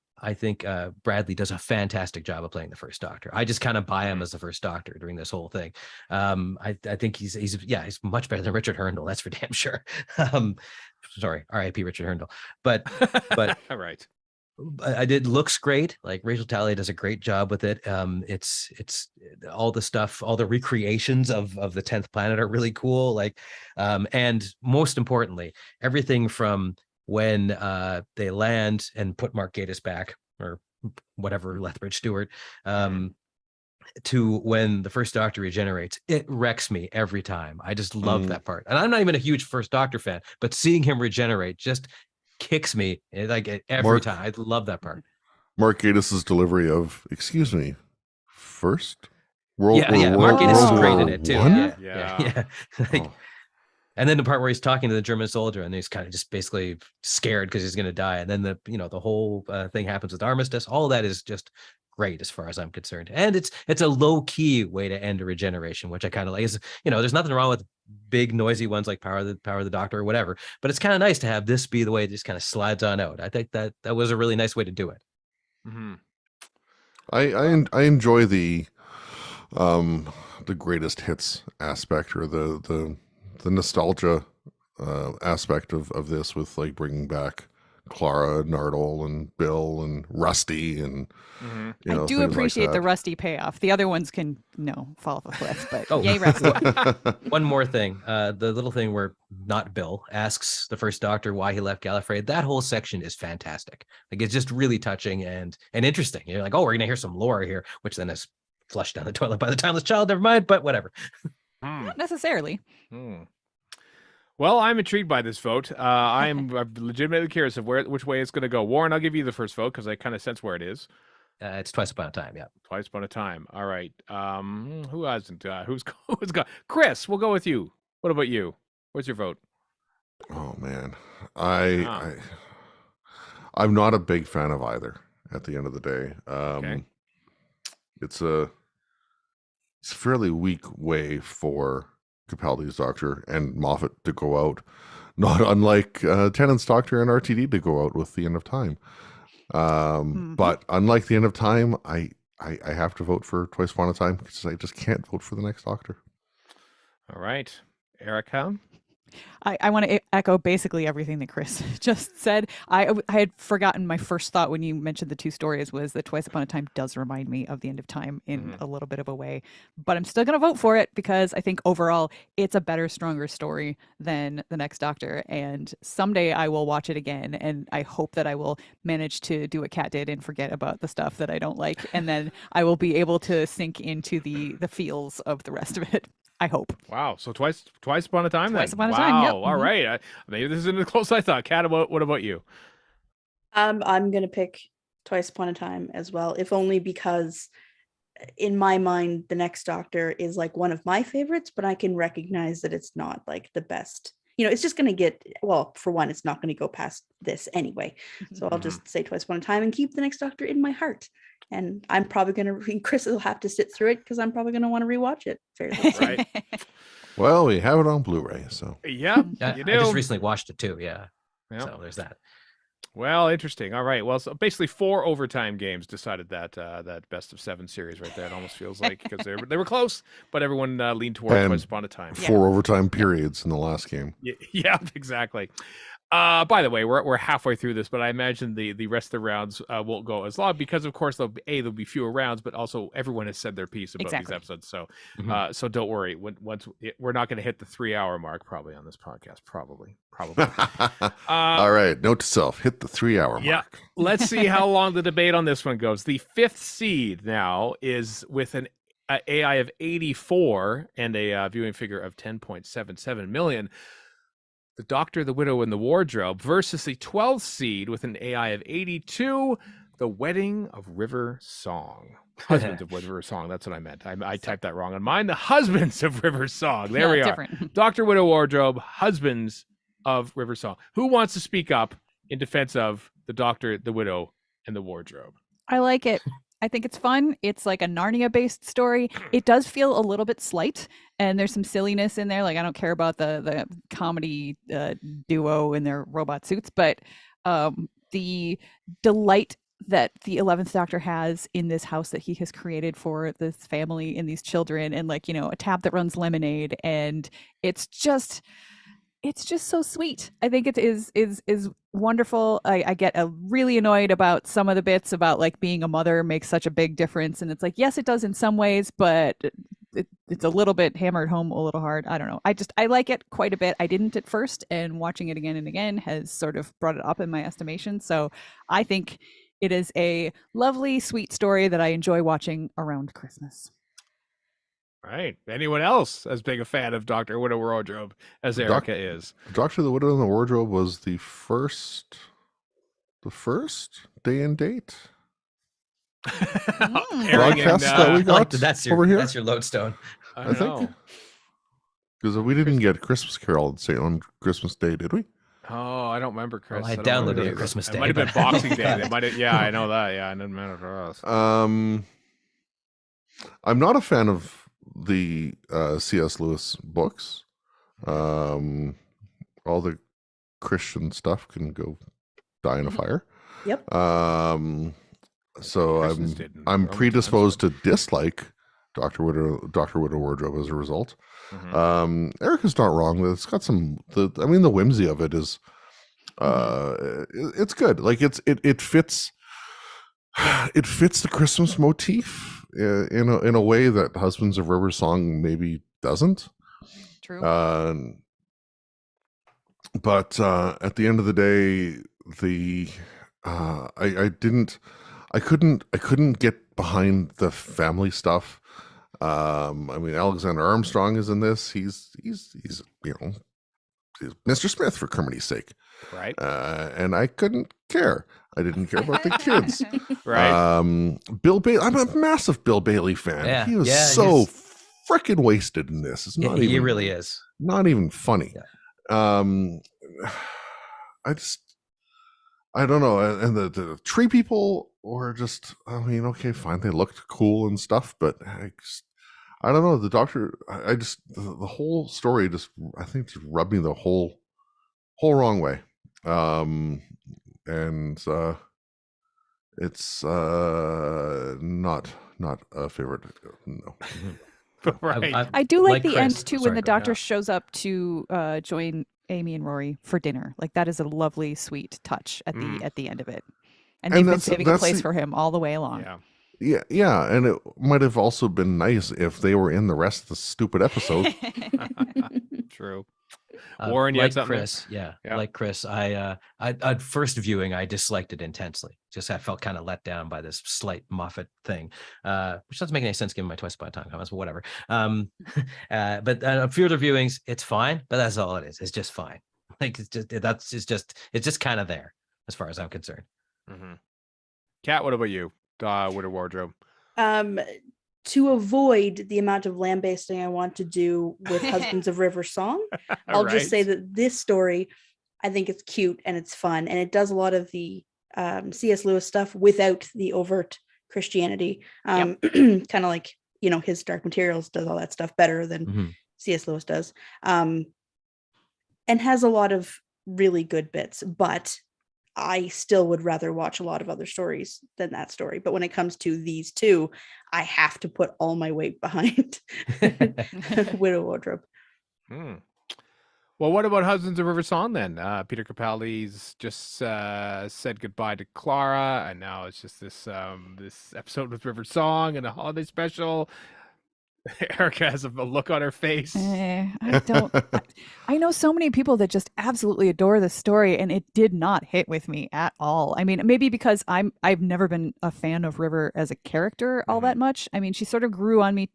Bradley does a fantastic job of playing the first Doctor. I just kind of buy him as the first Doctor during this whole thing. I think he's much better than Richard Hurndall. That's for damn sure. Sorry, R.I.P. Richard Hurndall. But all right. I did looks great. Like Rachel Talia does a great job with it. It's all the stuff, all the recreations of the 10th planet are really cool. Like, and most importantly, everything from when they land and put Mark Gatiss back, or whatever, Lethbridge Stewart, to when the first Doctor regenerates, it wrecks me every time. I just love that part. And I'm not even a huge First Doctor fan, but seeing him regenerate just kicks me like every time. I love that part. Mark Gatiss's delivery of "Excuse me, first World Mark Gatiss is great in it too. Yeah. Like, and then the part where he's talking to the German soldier and he's kind of just basically scared because he's going to die, and then the whole thing happens with Armistice. All of that is just great as far as I'm concerned, and it's a low key way to end a regeneration, which I kind of like. Is there's nothing wrong with big noisy ones like Power of the Doctor or whatever, but it's kind of nice to have this be the way it just kind of slides on out. I think that was a really nice way to do it. I enjoy the greatest hits aspect, or the nostalgia aspect of this, with like bringing back Clara, Nardole, and Bill, and Rusty, and I do appreciate the Rusty payoff. The other ones can fall off a cliff, but yay Rusty. One more thing, the little thing where not Bill asks the first Doctor why he left Gallifrey. That whole section is fantastic. Like, it's just really touching and interesting. You're like, oh, we're gonna hear some lore here, which then is flushed down the toilet by the timeless child. Never mind, but whatever. Not necessarily. Well, I'm intrigued by this vote. I'm legitimately curious of which way it's going to go. Warren, I'll give you the first vote because I kind of sense where it is. It's Twice Upon a Time. Yeah, Twice Upon a Time. All right. Who hasn't? Who's got? Chris, we'll go with you. What about you? What's your vote? Oh man, I'm not a big fan of either. At the end of the day, Okay. it's a fairly weak way for Capaldi's Doctor and Moffat to go out, not unlike Tennant's Doctor and RTD to go out with the End of Time. But unlike the End of Time, I have to vote for Twice Upon a Time because I just can't vote for the next Doctor. All right, Erica. I want to echo basically everything that Chris just said. I had forgotten my first thought when you mentioned the two stories was that Twice Upon a Time does remind me of the End of Time in a little bit of a way, but I'm still going to vote for it because I think overall it's a better, stronger story than the next Doctor. And someday I will watch it again, and I hope that I will manage to do what Kat did and forget about the stuff that I don't like, and then I will be able to sink into the feels of the rest of it. I hope. Wow. So twice upon a time. Twice then? upon a time. Yep. All right. Maybe this isn't as close as I thought. Kat, what about you? I'm gonna pick Twice Upon a Time as well, if only because in my mind the next Doctor is like one of my favorites, but I can recognize that it's not like the best. It's just gonna get, well, for one, it's not gonna go past this anyway. So I'll just say Twice Upon a Time and keep the next Doctor in my heart. And I'm probably gonna Chris will have to sit through it because I'm probably gonna want to rewatch it fairly soon. Right. Well, we have it on Blu-ray, so Yeah, I just recently watched it too. Yeah. So there's that. Well, interesting. All right. Well, so basically 4 overtime games decided that best of 7 series right there. It almost feels like because they were close, but everyone leaned towards Twice Upon a Time. 4 overtime periods in the last game. Yeah, exactly. By the way, we're halfway through this, but I imagine the rest of the rounds won't go as long because, of course, there'll be fewer rounds, but also everyone has said their piece about these episodes. So, so don't worry. We're not going to hit the 3-hour mark probably on this podcast. Probably. All right. Note to self: hit the 3-hour mark. Yeah. Let's see how long the debate on this one goes. The 5th seed now is with an AI of 84 and a viewing figure of 10.77 million. The Doctor, the Widow, and the Wardrobe versus the 12th seed with an AI of 82, The Wedding of River Song. Husbands of River Song. That's what I meant. I typed that wrong on mine. The Husbands of River Song. There we are. Different. Doctor, Widow, Wardrobe, Husbands of River Song. Who wants to speak up in defense of the Doctor, the Widow, and the Wardrobe? I like it. I think it's fun. It's like a Narnia-based story. It does feel a little bit slight, and there's some silliness in there. Like, I don't care about the comedy duo in their robot suits, but the delight that the 11th Doctor has in this house that he has created for this family and these children, and like, a tap that runs lemonade, and it's just... it's just so sweet. I think it is wonderful. I get really annoyed about some of the bits about like being a mother makes such a big difference, and it's like yes, it does in some ways, but it's a little bit hammered home a little hard. I don't know. I like it quite a bit. I didn't at first, and watching it again and again has sort of brought it up in my estimation. So I think it is a lovely, sweet story that I enjoy watching around Christmas. Right. Anyone else as big a fan of Dr. Widow Wardrobe as Erica is? Doctor the Widow in the Wardrobe was the first day and date broadcast that we got that's over here. That's your lodestone. I think because we didn't get Christmas Carol on Christmas Day, did we? Oh, I don't remember, Chris. Well, I don't downloaded remember it Christmas Day. It might have been but- Boxing Day. They might have, yeah, I know that. Yeah, it didn't matter for us. I'm not a fan of the C.S. Lewis books. All the Christian stuff can go die in a fire. Yep. So Christians didn't. I'm Roman predisposed to dislike Doctor Widow Wardrobe as a result. Mhm. Erica's not wrong. It's got some. The whimsy of it is. It's good. Like it fits. It fits the Christmas motif in a way that Husbands of River Song maybe doesn't. True. But at the end of the day, I couldn't get behind the family stuff. I mean, Alexander Armstrong is in this. He's he's Mr. Smith for Kermity's sake, Right. and I couldn't care. I didn't care about the kids. Right. Bill Bailey. I'm a massive Bill Bailey fan. Yeah, He was yeah, so freaking wasted in this. It's not he even really is. not even funny. Yeah. I don't know. And the tree people were just, I mean, okay, fine. They looked cool and stuff, but I don't know. The doctor, the whole story just, I think, just rubbed me the whole wrong way. And it's not a favorite. No. Right. I do like the Chris. end too when Sorry, the go ahead. doctor shows up to join Amy and Rory for dinner. Like that is a lovely, sweet touch at the end of it. And they've been saving a place for him all the way along. Yeah. And it might have also been nice if they were in the rest of the stupid episode. True. Warren, you had like something? Chris, like Chris, I at first viewing I disliked it intensely. Just I felt kind of let down by this slight Moffat thing, which doesn't make any sense given my twice by time comments, but whatever. But on further viewings, it's fine. But that's all it is. It's just fine. Like it's just kind of there as far as I'm concerned. Mm-hmm. Kat, what about you? Widow Wardrobe. To avoid the amount of lambasting I want to do with Husbands of River Song, I'll just say that this story, I think it's cute and it's fun, and it does a lot of the C.S. Lewis stuff without the overt Christianity. Kind of like, his Dark Materials does all that stuff better than C.S. Lewis does, and has a lot of really good bits, but I still would rather watch a lot of other stories than that story. But when it comes to these two, I have to put all my weight behind Widow Wardrobe. Well, what about Husbands of River Song then? Peter Capaldi's just said goodbye to Clara, and now it's just this episode with River Song and a holiday special. Erica has a look on her face. I don't. I know so many people that just absolutely adore this story, and it did not hit with me at all. I mean, maybe because I've never been a fan of River as a character all that much. I mean, she sort of grew on me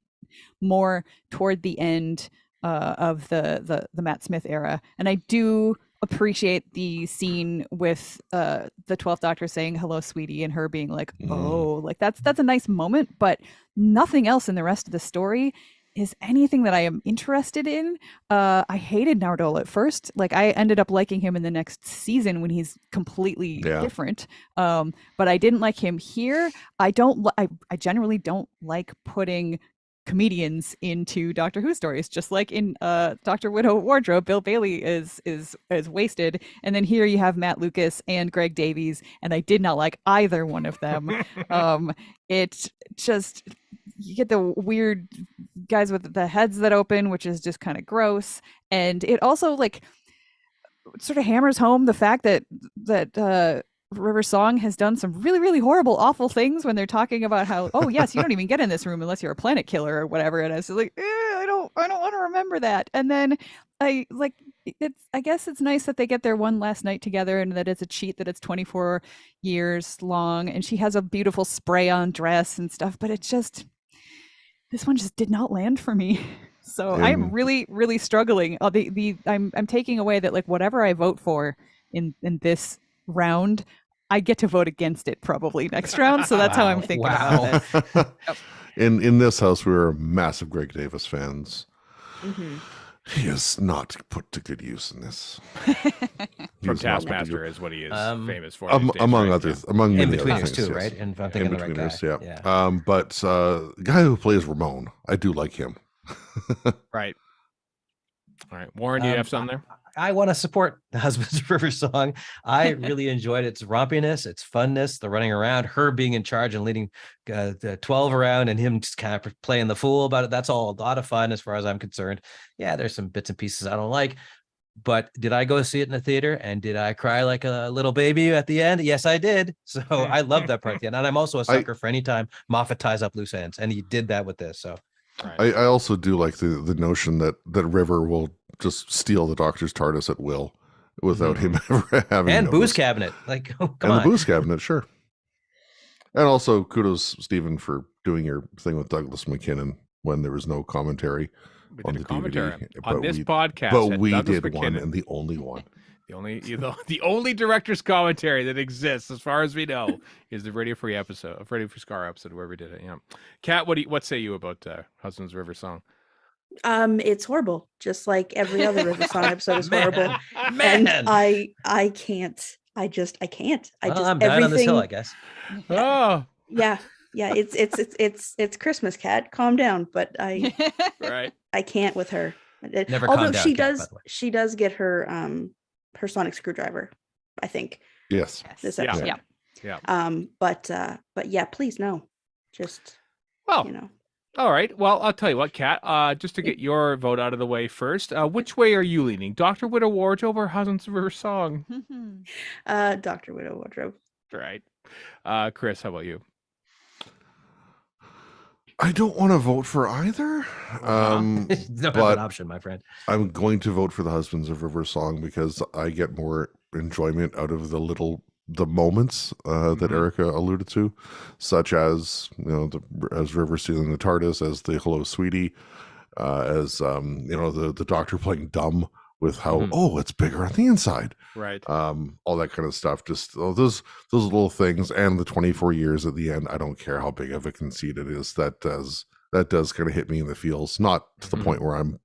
more toward the end of the Matt Smith era, and I do appreciate the scene with the 12th Doctor saying hello sweetie and her being like, oh, like that's a nice moment, but nothing else in the rest of the story is anything that I am interested in. I hated Nardole at first. Like I ended up liking him in the next season when he's completely different. But I didn't like him here. I generally don't like putting comedians into Doctor Who stories, just like in Dr. Widow Wardrobe. Bill Bailey is wasted, and then here you have Matt Lucas and Greg Davies, and I did not like either one of them. It just, you get the weird guys with the heads that open, which is just kind of gross, and it also like sort of hammers home the fact that River Song has done some really, really horrible, awful things when they're talking about how, oh yes, you don't even get in this room unless you're a planet killer or whatever. And I was like, I don't want to remember that. And then I guess it's nice that they get their one last night together and that it's a cheat that it's 24 years long. And she has a beautiful spray on dress and stuff, but this one just did not land for me. So I'm really, really struggling. I'm taking away that like whatever I vote for in this round, I get to vote against it probably next round. So that's how I'm thinking about it. In this house, we were massive Greg Davis fans. Mm-hmm. He is not put to good use in this. From Taskmaster is what he is famous for. Among others, among many other In-Betweeners things, too, yes. right? And if I'm thinking the right guy. Yeah. But the guy who plays Ramon, I do like him. Right. All right, Warren, do you have something there? I want to support the Husbands of River Song. I really enjoyed its rompiness, its funness, the running around, her being in charge and leading the 12 around and him just kind of playing the fool about it. That's all a lot of fun as far as I'm concerned. Yeah, there's some bits and pieces I don't like, but did I go see it in the theater and did I cry like a little baby at the end? Yes, I did. So I love that part at the end. And I'm also a sucker for any time Moffat ties up loose ends, and he did that with this. So I also do like the notion that River will just steal the Doctor's TARDIS at will without him ever having and noticed. Booze Cabinet, like come and on. the Booze Cabinet, sure. And also kudos, Stephen, for doing your thing with Douglas McKinnon when there was no commentary on the DVD on this podcast. But we did one, and the only one. The only director's commentary that exists, as far as we know, is the Radio Free episode, Radio Free Skaro episode, where we did it. Yeah, Kat, what say you about Husbands River Song? It's horrible, just like every other River Song episode is horrible. Man, and I can't. I can't. I'm dying on this hill, I guess. Oh, yeah. It's Christmas, Kat. Calm down. But right. I can't with her. Never Although down, she Kat, does, she does get her sonic screwdriver, I think. Yes. This episode. Yeah. But yeah, please no. Just All right. Well, I'll tell you what, Kat. Just to get your vote out of the way first, which way are you leaning? Dr. Widow Wardrobe or Husbands of River Song? Dr. Widow Wardrobe. Right. Chris, how about you? I don't want to vote for either. Don't have an option, my friend. I'm going to vote for the Husbands of River Song because I get more enjoyment out of the moments that Erica alluded to, such as as River stealing the TARDIS, as the hello sweetie, as the Doctor playing dumb with how it's bigger on the inside, right? All that kind of stuff. Just those little things, and the 24 years at the end. I don't care how big of a conceit it is. That does kind of hit me in the feels, not to the point where I'm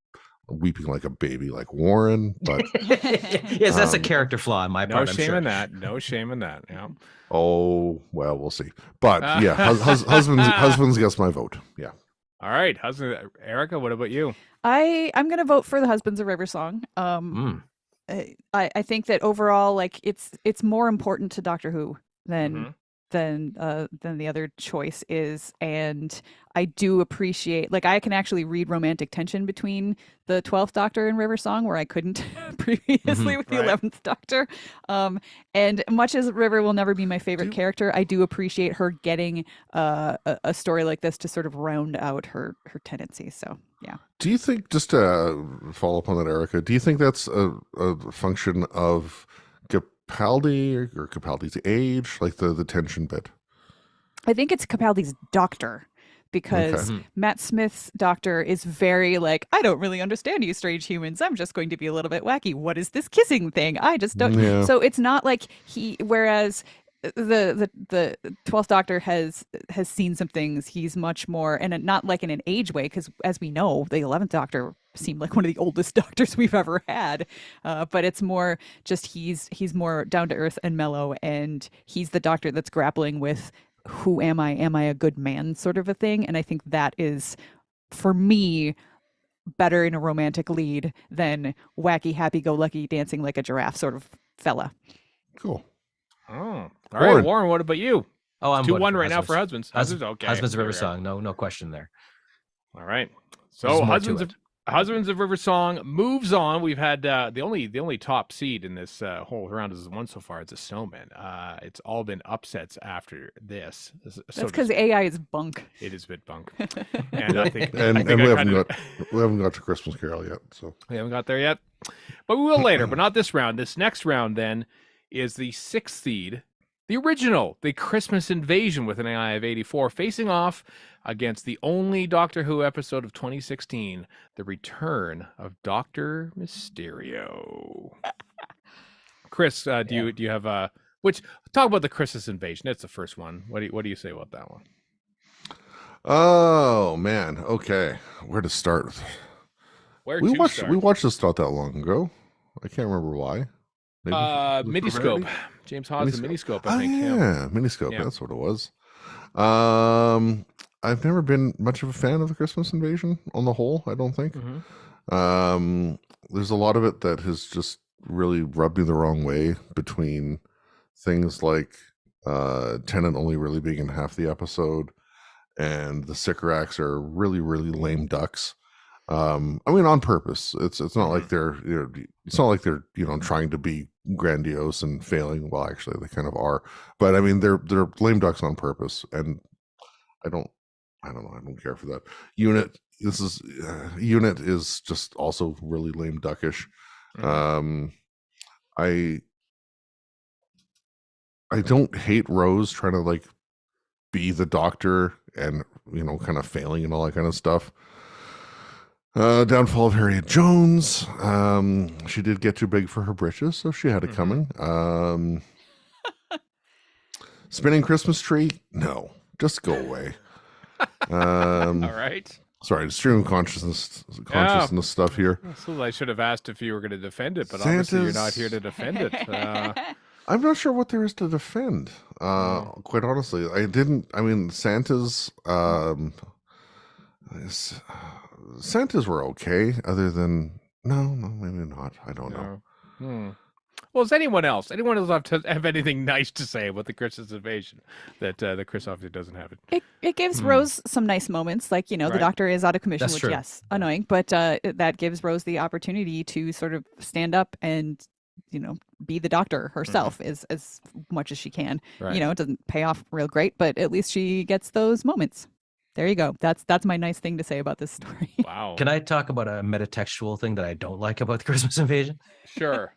weeping like a baby like Warren, but yes, that's a character flaw on my part. No shame in that. No shame in that. Yeah. Oh well, we'll see. But yeah, husbands gets my vote. Yeah. All right, Erica, what about you? I'm gonna vote for the Husbands of River Song. I think that overall, like it's more important to Doctor Who than the other choice is, and I do appreciate, like, I can actually read romantic tension between the 12th Doctor and River Song where I couldn't previously with the 11th Doctor. And much as River will never be my favorite character, I do appreciate her getting a story like this to sort of round out her tendencies. So yeah. Do you think, just to follow up on that, Erica, do you think that's a function of Capaldi or Capaldi's age, like the tension bit? I think it's Capaldi's doctor, because Matt Smith's doctor is very like, I don't really understand you strange humans. I'm just going to be a little bit wacky. What is this kissing thing? I just don't. Yeah. So it's not like whereas the 12th Doctor has seen some things. He's much more, and not like in an age way, because as we know, the 11th Doctor seemed like one of the oldest doctors we've ever had. But it's more just he's more down to earth and mellow, and he's the doctor that's grappling with, who am I? Am I a good man? Sort of a thing. And I think that is, for me, better in a romantic lead than wacky, happy-go-lucky, dancing like a giraffe sort of fella. Cool. Oh, all right, Warren. What about you? Oh, I'm 2-1 right now for Husbands. Husbands, okay. Husbands of River Song. No question there. All right. So Husbands Husbands of River Song moves on. We've had the only top seed in this whole round is one so far. It's a Snowman. It's all been upsets after this. That's because AI is bunk. It is a bit bunk, and I think and we haven't got to Christmas Carol yet, so we haven't got there yet, but we will later. But not this round. This next round then is the 6th seed, the original, the Christmas Invasion with an AI of 84, facing off against the only Doctor Who episode of 2016, The Return of Dr. Mysterio. Chris, do you have talk about the Christmas Invasion? That's the first one. What do you say about that one? Oh man, okay. Where to start? We watched this not that long ago. I can't remember why. Miniscope. James Hawes' Miniscope, I think. Yeah, Miniscope. Yeah. That's what it was. I've never been much of a fan of the Christmas Invasion on the whole, I don't think. There's a lot of it that has just really rubbed me the wrong way, between things like Tennant only really being in half the episode, and the Sycorax are really, really lame ducks. I mean, on purpose. It's not like they're trying to be grandiose and failing. Well, actually, they kind of are. But I mean, they're lame ducks on purpose, and I don't know. I don't care for that. Unit is just also really lame duckish. I don't hate Rose trying to like be the Doctor and kind of failing and all that kind of stuff. Downfall of Harriet Jones. She did get too big for her britches, so she had it coming. Spinning Christmas tree? No, just go away. All right. Sorry, stream of consciousness stuff here. So I should have asked if you were going to defend it, but obviously you're not here to defend it. I'm not sure what there is to defend. Quite honestly, I mean, Santa's were okay. Other than no, maybe not. I don't know. Well, does anyone else have anything nice to say about the Christmas Invasion that Chris obviously doesn't have it? It gives Rose some nice moments, like the Doctor is out of commission, That's which true. yes, annoying, but that gives Rose the opportunity to sort of stand up and be the Doctor herself as much as she can. Right. It doesn't pay off real great, but at least she gets those moments. There you go. That's my nice thing to say about this story. Wow. Can I talk about a metatextual thing that I don't like about the Christmas Invasion? Sure.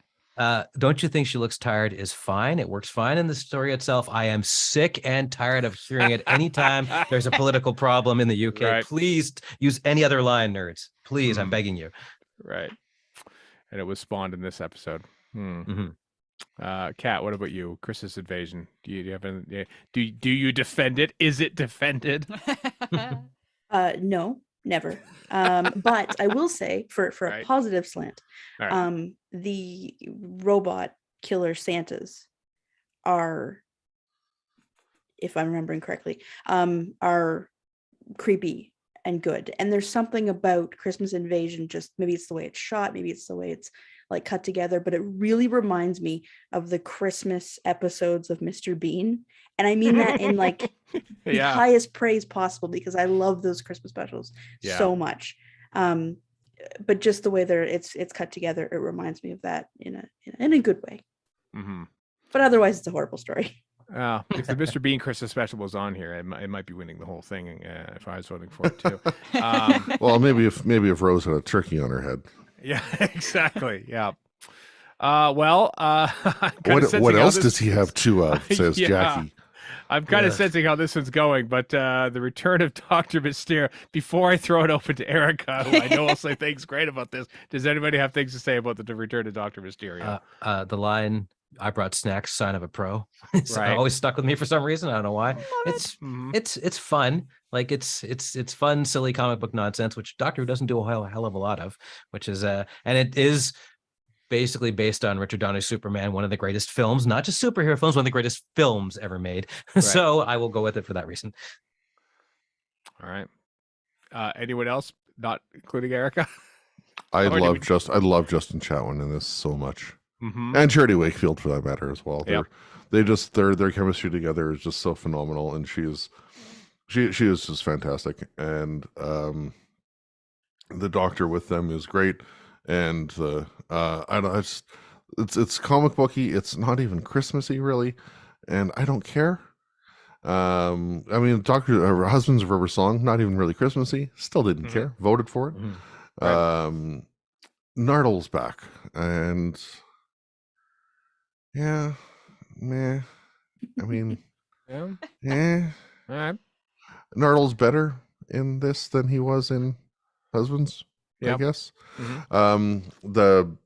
Don't you think she looks tired is fine? It works fine in the story itself. I am sick and tired of hearing it anytime there's a political problem in the UK. Right. Please use any other line, nerds. Please, I'm begging you. Right. And it was spawned in this episode. Kat, what about you? Christmas Invasion. Do you have any, do you defend it? Is it defended? No, never. But I will say, for Right. a positive slant, Right. the robot killer Santas are, if I'm remembering correctly, are creepy and good. And there's something about Christmas Invasion, just maybe it's the way it's shot, maybe it's the way it's like cut together, but it really reminds me of the Christmas episodes of Mr. Bean. And I mean that in like the highest praise possible, because I love those Christmas specials so much. But just the way it's cut together, it reminds me of that in a good way. But otherwise, it's a horrible story. If the Mr. Bean Christmas special was on here, it might be winning the whole thing if I was voting for it too. Well, maybe if Rose had a turkey on her head. Yeah, exactly. Yeah. What else does he have two of? Says Jackie. I'm kind of sensing how this one's going, but the return of Dr. Mysterio. Before I throw it open to Erica, who I know will say things great about this, does anybody have things to say about the return of Dr. Mysterio? The line, "I brought snacks, sign of a pro." It's always stuck with me for some reason. I don't know why. It's fun. Like it's fun, silly comic book nonsense, which Doctor Who doesn't do a hell of a lot of, which is and it is basically based on Richard Donner's Superman, one of the greatest films, not just superhero films, one of the greatest films ever made. Right. So I will go with it for that reason. All right. Anyone else, not including Erica? I love Justin Chatwin in this so much. And Charity Wakefield for that matter as well. Their chemistry together is just so phenomenal, and she is just fantastic. And the Doctor with them is great, and I don't. It's comic booky. It's not even Christmassy really, and I don't care. I mean, Doctor, her Husbands of River Song, not even really Christmassy. Still didn't care. Voted for it. Right. Nardle's back, and yeah, meh. I mean, Yeah. eh. All right. Nardle's better in this than he was in Husbands, I Yep. guess. Mhm.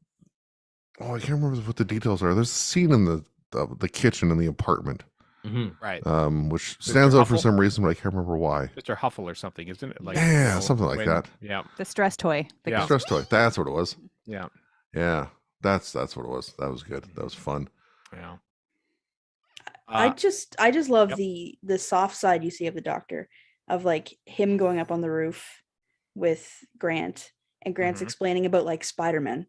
I can't remember what the details are. There's a scene in the kitchen in the apartment, Right. which Mr. stands out for Huffle? some reason, but I can't remember why. Mr. Huffle or something, isn't it? Like, Yeah, something like that. Yeah. The stress toy. that Yeah. goes, Stress toy. That's what it was. Yeah. Yeah, that's what it was. That was good. That was fun. Yeah. I just love Yep. the soft side you see of the Doctor, of like him going up on the roof with Grant, and Grant's Mhm. explaining about like Spider-Man.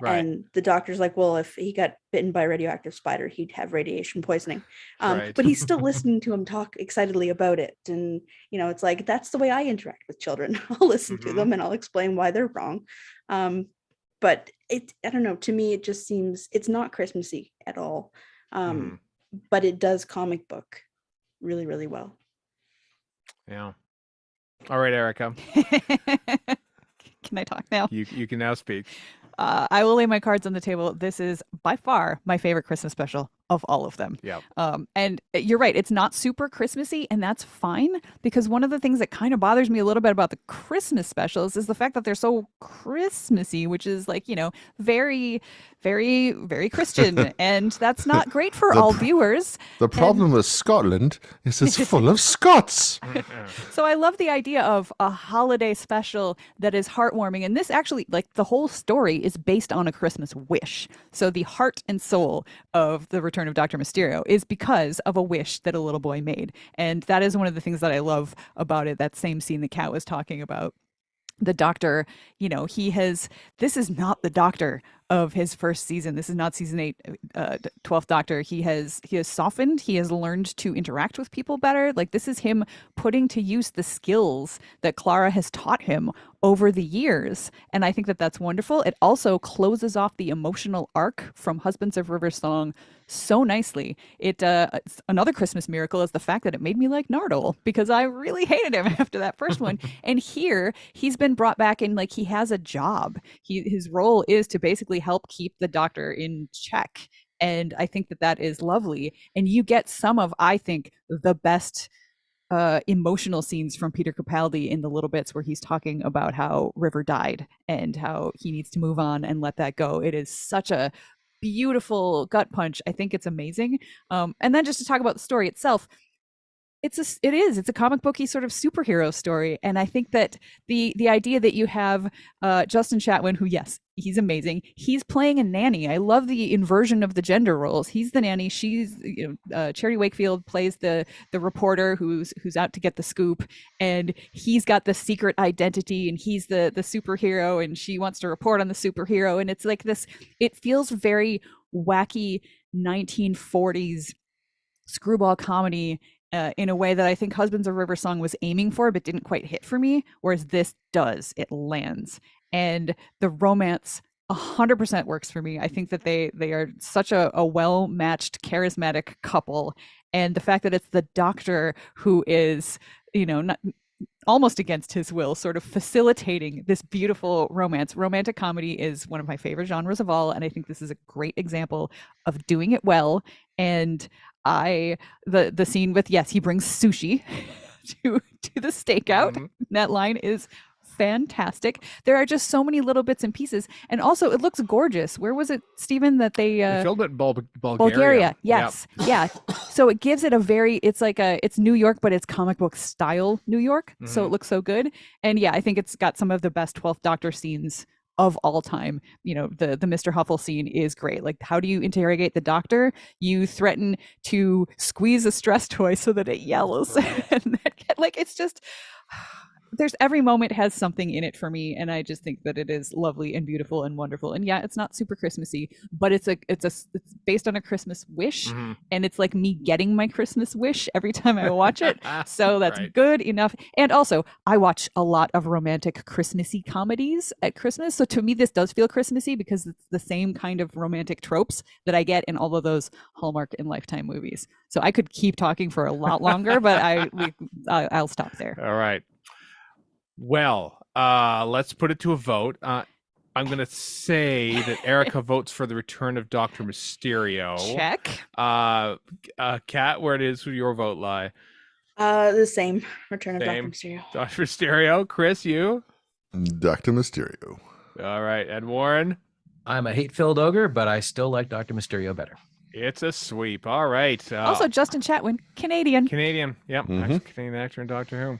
Right. And the Doctor's like, well, if he got bitten by a radioactive spider, he'd have radiation poisoning. Right. But he's still listening to him talk excitedly about it. And, it's like, that's the way I interact with children. I'll listen to Mhm. them and I'll explain why they're wrong. But I don't know, to me, it just seems, it's not Christmassy at all. Mhm. But it does comic book really, really well. Yeah. All right, Erica. Can I talk now? You can now speak. I will lay my cards on the table. This is by far my favorite Christmas special of all of them. Yeah. And you're right, it's not super Christmassy, and that's fine, because one of the things that kind of bothers me a little bit about the Christmas specials is the fact that they're so Christmassy, which is like, very, very, very Christian, and that's not great for all viewers. The problem with Scotland is it's full of Scots. So I love the idea of a holiday special that is heartwarming. And this actually, like, the whole story is based on a Christmas wish. So the heart and soul of the Return of Dr. Mysterio is because of a wish that a little boy made. And that is one of the things that I love about it. That same scene that Kat was talking about. The Doctor, this is not the Doctor of his first season. This is not season 8, 12th Doctor. He has softened. He has learned to interact with people better. Like, this is him putting to use the skills that Clara has taught him over the years. And I think that that's wonderful. It also closes off the emotional arc from Husbands of River Song so nicely. It's another Christmas miracle is the fact that it made me like Nardole, because I really hated him after that first one. And here he's been brought back, and like, he has a job. His role is to basically help keep the Doctor in check. And I think that that is lovely. And you get some of, I think, the best emotional scenes from Peter Capaldi in the little bits where he's talking about how River died and how he needs to move on and let that go. It is such a beautiful gut punch. I think it's amazing. And then just to talk about the story itself, it's a comic booky sort of superhero story, and I think that the idea that you have Justin Chatwin, who, yes, he's amazing, he's playing a nanny. I love the inversion of the gender roles. He's the nanny. She's Charity Wakefield plays the reporter who's out to get the scoop, and he's got the secret identity, and he's the superhero, and she wants to report on the superhero, and it's like this. It feels very wacky 1940s screwball comedy in a way that I think Husbands of River Song was aiming for, but didn't quite hit for me. Whereas this does, it lands, and the romance 100% works for me. I think that they are such a well matched, charismatic couple, and the fact that it's the Doctor who is, not almost against his will, sort of facilitating this beautiful romance. Romantic comedy is one of my favorite genres of all, and I think this is a great example of doing it well. And the scene with, yes, he brings sushi to the stakeout. That line is fantastic. There are just so many little bits and pieces, and also it looks gorgeous. Where was it, Stephen, that they filmed it in Bulgaria? Bulgaria, yes. Yeah. So it gives it it's New York, but it's comic book style New York. So it looks so good. And yeah, I think it's got some of the best 12th Doctor scenes of all time. The Mr. Huffle scene is great. Like, how do you interrogate the Doctor? You threaten to squeeze a stress toy so that it yells. And it's just there's every moment has something in it for me, and I just think that it is lovely and beautiful and wonderful. And yeah, it's not super Christmassy, but it's based on a Christmas wish, and it's like me getting my Christmas wish every time I watch it. So that's good enough. And also, I watch a lot of romantic Christmassy comedies at Christmas, so to me this does feel Christmassy because it's the same kind of romantic tropes that I get in all of those Hallmark and Lifetime movies. So I could keep talking for a lot longer, but I'll stop there. All right. Well, let's put it to a vote. I'm going to say that Erica votes for the return of Dr. Mysterio. Check. Kat, where does your vote lie? The same. Return of Dr. Mysterio. Dr. Mysterio. Chris, you? Dr. Mysterio. All right. And Warren? I'm a hate-filled ogre, but I still like Dr. Mysterio better. It's a sweep. All right. Also, Justin Chatwin, Canadian. Yep. Canadian actor in Doctor Who.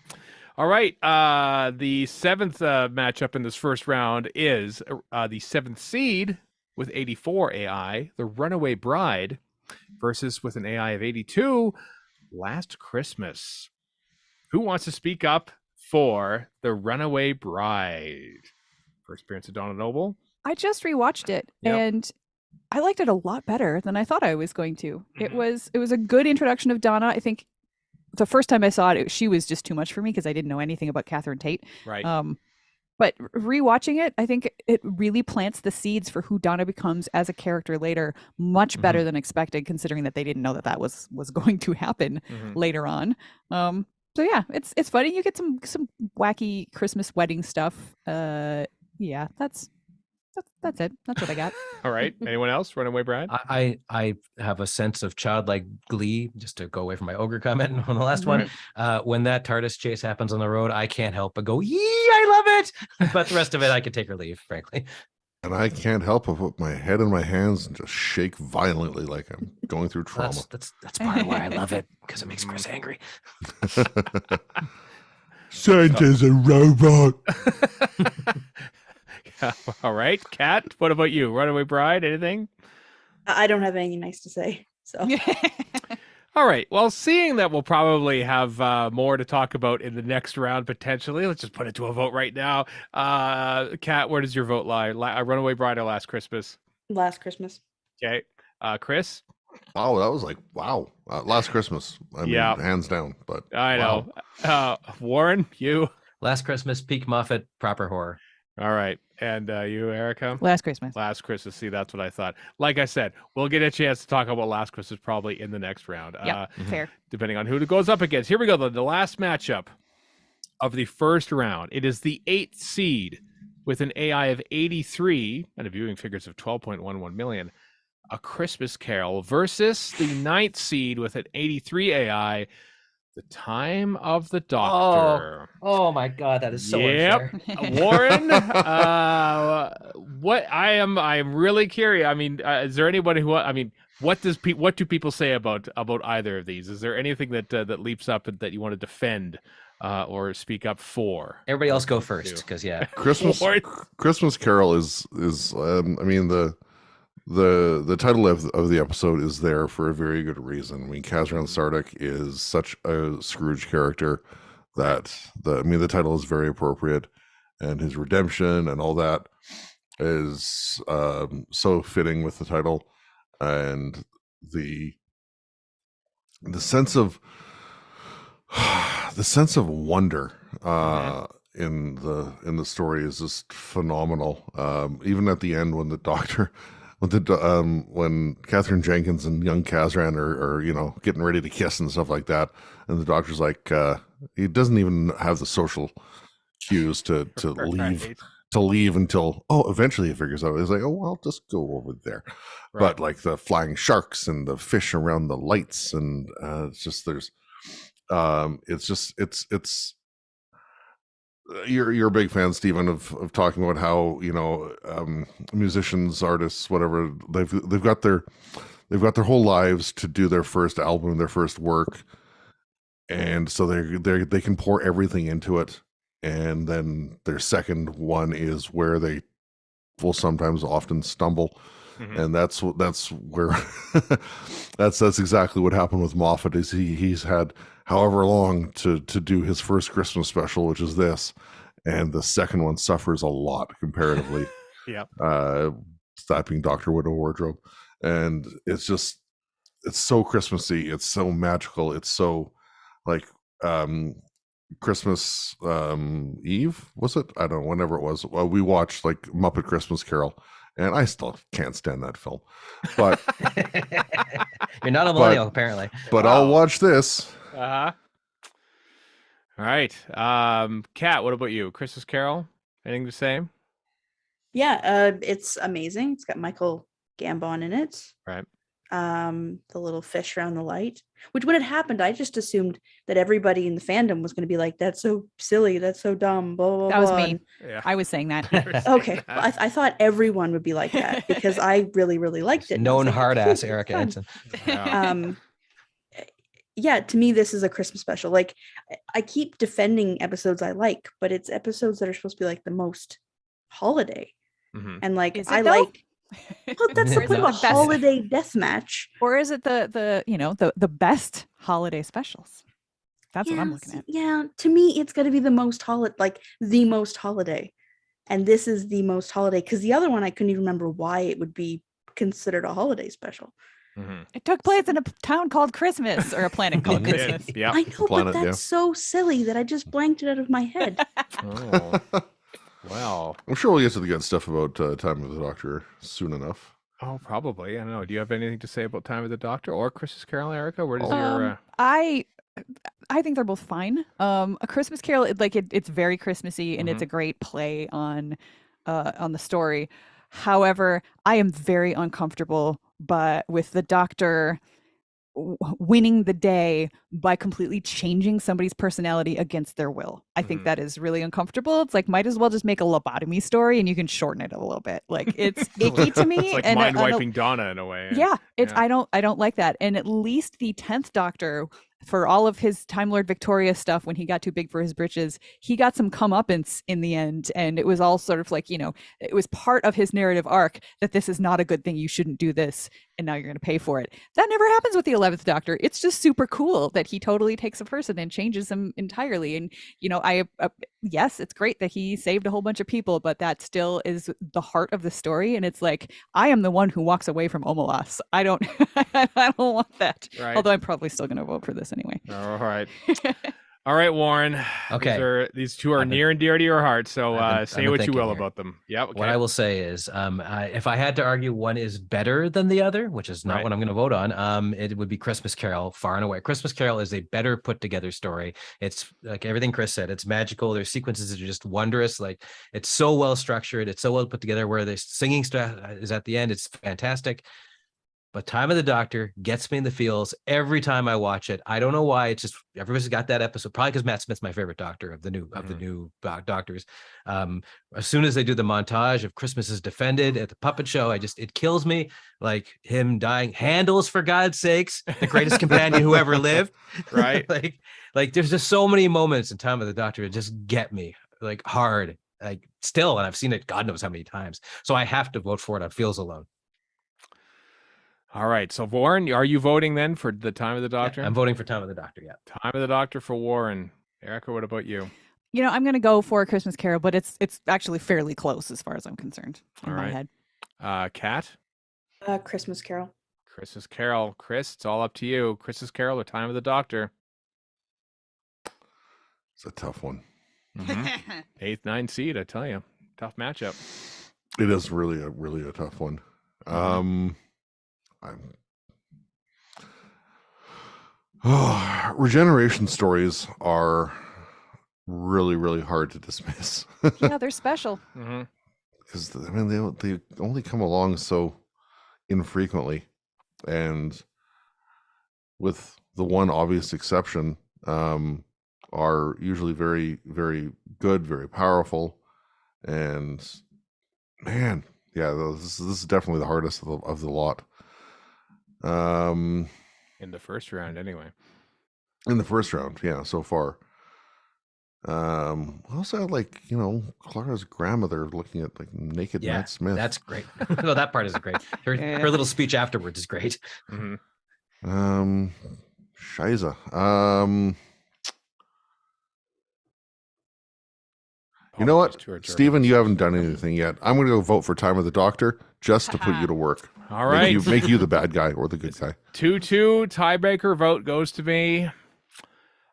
All right. The seventh matchup in this first round is the seventh seed with 84 AI, The Runaway Bride, versus with an AI of 82, Last Christmas. Who wants to speak up for The Runaway Bride? First appearance of Donna Noble. I just rewatched it, and I liked it a lot better than I thought I was going to. It was a good introduction of Donna. I think the first time I saw it, she was just too much for me because I didn't know anything about Catherine Tate. Right. But rewatching it, I think it really plants the seeds for who Donna becomes as a character later, much better than expected, considering that they didn't know that was going to happen later on. So yeah, it's funny. You get some wacky Christmas wedding stuff. Yeah, that's it. That's what I got. All right. Anyone else? Runaway Bride? I have a sense of childlike glee, just to go away from my ogre comment on the last one. When that TARDIS chase happens on the road, I can't help but go, yee, I love it. But the rest of it, I could take or leave, frankly. And I can't help but put my head in my hands and just shake violently like I'm going through trauma. That's part of why I love it, because it makes Chris angry. Santa's a robot. All right. Kat, what about you? Runaway Bride, anything? I don't have anything nice to say. So. All right. Well, seeing that we'll probably have more to talk about in the next round, potentially, let's just put it to a vote right now. Kat, where does your vote lie? Runaway Bride or Last Christmas? Last Christmas. Okay. Chris? Oh, that was like, wow. Last Christmas. I mean, hands down. But I know. Warren, you? Last Christmas, peak Moffat, proper horror. All right. And you, Erica? Last Christmas. Last Christmas. See, that's what I thought. Like I said, we'll get a chance to talk about Last Christmas probably in the next round. Yeah, fair. Depending on who it goes up against. Here we go. The last matchup of the first round. It is the 8th seed with an AI of 83 and a viewing figures of 12.11 million. A Christmas Carol versus the 9th seed with an 83 AI. The Time of the Doctor. Oh my God, that is so unfair. Warren, what I'm really curious. I mean, is there anybody who? I mean, what do people say about either of these? Is there anything that leaps up that you want to defend or speak up for? Everybody else go first, because Christmas Carol is I mean the title of the episode is there for a very good reason. I mean, Kazran Sardik is such a Scrooge character that the title is very appropriate, and his redemption and all that is so fitting with the title, and the sense of wonder in the story is just phenomenal. Even at the end when the Doctor. When Catherine Jenkins and young Kazran are getting ready to kiss and stuff like that, and the Doctor's like, he doesn't even have the social cues to leave until eventually he figures out. He's like, I'll just go over there. Right. But like the flying sharks and the fish around the lights, and you're a big fan, Stephen, of talking about how musicians, artists, whatever, they've got their whole lives to do their first album, their first work, and so they can pour everything into it, and then their second one is where they will sometimes often stumble. And that's where that's exactly what happened with Moffat. Is he's had however long to do his first Christmas special, which is this, and the second one suffers a lot comparatively. Yep. That being Dr. Widow Wardrobe, and it's so Christmassy, it's so magical, it's so like Christmas Eve, was it? I don't know, whenever it was. We watched like Muppet Christmas Carol, and I still can't stand that film. But you're not a millennial, apparently. But I'll watch this. Uh-huh. All right. Kat, what about you? Christmas Carol? Anything to say? Yeah, it's amazing. It's got Michael Gambon in it. Right. The little fish around the light, which when it happened, I just assumed that everybody in the fandom was going to be like, that's so silly, that's so dumb, blah, blah, That was blah. me. Yeah. I was saying that. Okay. Well, I thought everyone would be like that because I really, really liked it. Known like, hard ass it's Eric fun. Hansen. Yeah. Yeah, to me, this is a Christmas special. Like, I keep defending episodes I like, but it's episodes that are supposed to be like the most holiday. Mhm. And like, Is it, I though? like, well, that's the Or is point it of a the best? holiday death match. Or is it the best holiday specials? That's what I'm looking see, at. Yeah, to me, it's got to be the most the most holiday. And this is the most holiday because the other one, I couldn't even remember why it would be considered a holiday special. Mhm. It took place in a town called Christmas, or a planet called It did. Christmas. Yeah. I know, Planet, but that's so silly that I just blanked it out of my head. Oh. Well. I'm sure we'll get to the good stuff about Time of the Doctor soon enough. Oh, probably. I don't know. Do you have anything to say about Time of the Doctor or Christmas Carol, Erica? Where does your I think they're both fine. A Christmas Carol, it's very Christmassy and it's a great play on the story. However, I am very uncomfortable with the Doctor winning the day by completely changing somebody's personality against their will. I think that is really uncomfortable. It's like, might as well just make a lobotomy story and you can shorten it a little bit. Like, it's icky to me. It's like and mind wiping Donna in a way. Yeah, I don't like that. And at least the 10th Doctor, for all of his Time Lord Victoria stuff, when he got too big for his britches, he got some comeuppance in the end. And it was all sort of like, it was part of his narrative arc that this is not a good thing. You shouldn't do this. And now you're going to pay for it. That never happens with the 11th Doctor. It's just super cool that he totally takes a person and changes them entirely. And, yes, it's great that he saved a whole bunch of people, but that still is the heart of the story. And it's like, I am the one who walks away from Omelas. I don't want that. Right. Although I'm probably still going to vote for this anyway. All right. All right, Warren. Okay. These two are near and dear to your heart. So say what you will here. about them. Yeah. Okay. What I will say is, if I had to argue one is better than the other, which is not what I'm going to vote on, it would be Christmas Carol, far and away. Christmas Carol is a better put together story. It's like everything Chris said. It's magical. There's sequences that are just wondrous. Like, it's so well structured. It's so well put together. Where the singing stuff is at the end, it's fantastic. But Time of the Doctor gets me in the feels every time I watch it. I don't know why. It's just everybody's got that episode. Probably because Matt Smith's my favorite Doctor of the new Doctors. As soon as they do the montage of Christmas is Defended at the puppet show, it kills me. Like him dying. Handles, for God's sakes, the greatest companion who ever lived. Right. like there's just so many moments in Time of the Doctor that just get me like hard. Like still, and I've seen it God knows how many times. So I have to vote for it on feels alone. All right. So, Warren, are you voting then for the Time of the Doctor? Yeah, I'm voting for Time of the Doctor, yeah. Time of the Doctor for Warren. Erica, what about you? I'm going to go for Christmas Carol, but it's actually fairly close as far as I'm concerned in my head. Kat? Christmas Carol. Christmas Carol. Chris, it's all up to you. Christmas Carol or Time of the Doctor? It's a tough one. 8th, 9th seed, I tell you. Tough matchup. It is really a tough one. Regeneration stories are really, really hard to dismiss. Yeah, they're special. Because they only come along so infrequently, and with the one obvious exception, are usually very, very good, very powerful, and man, yeah, this is definitely the hardest of the lot. In the first round, anyway. In the first round, yeah, so far. I also had Clara's grandmother looking at like naked Matt Smith. That's great. No, that part is great. Her little speech afterwards is great. Shiza. You know Apologies what, to our German Stephen? You haven't listeners. done anything yet. I'm going to go vote for Time of the Doctor just to put you to work. All right. Make you the bad guy or the good guy. 2-2 tiebreaker vote goes to me.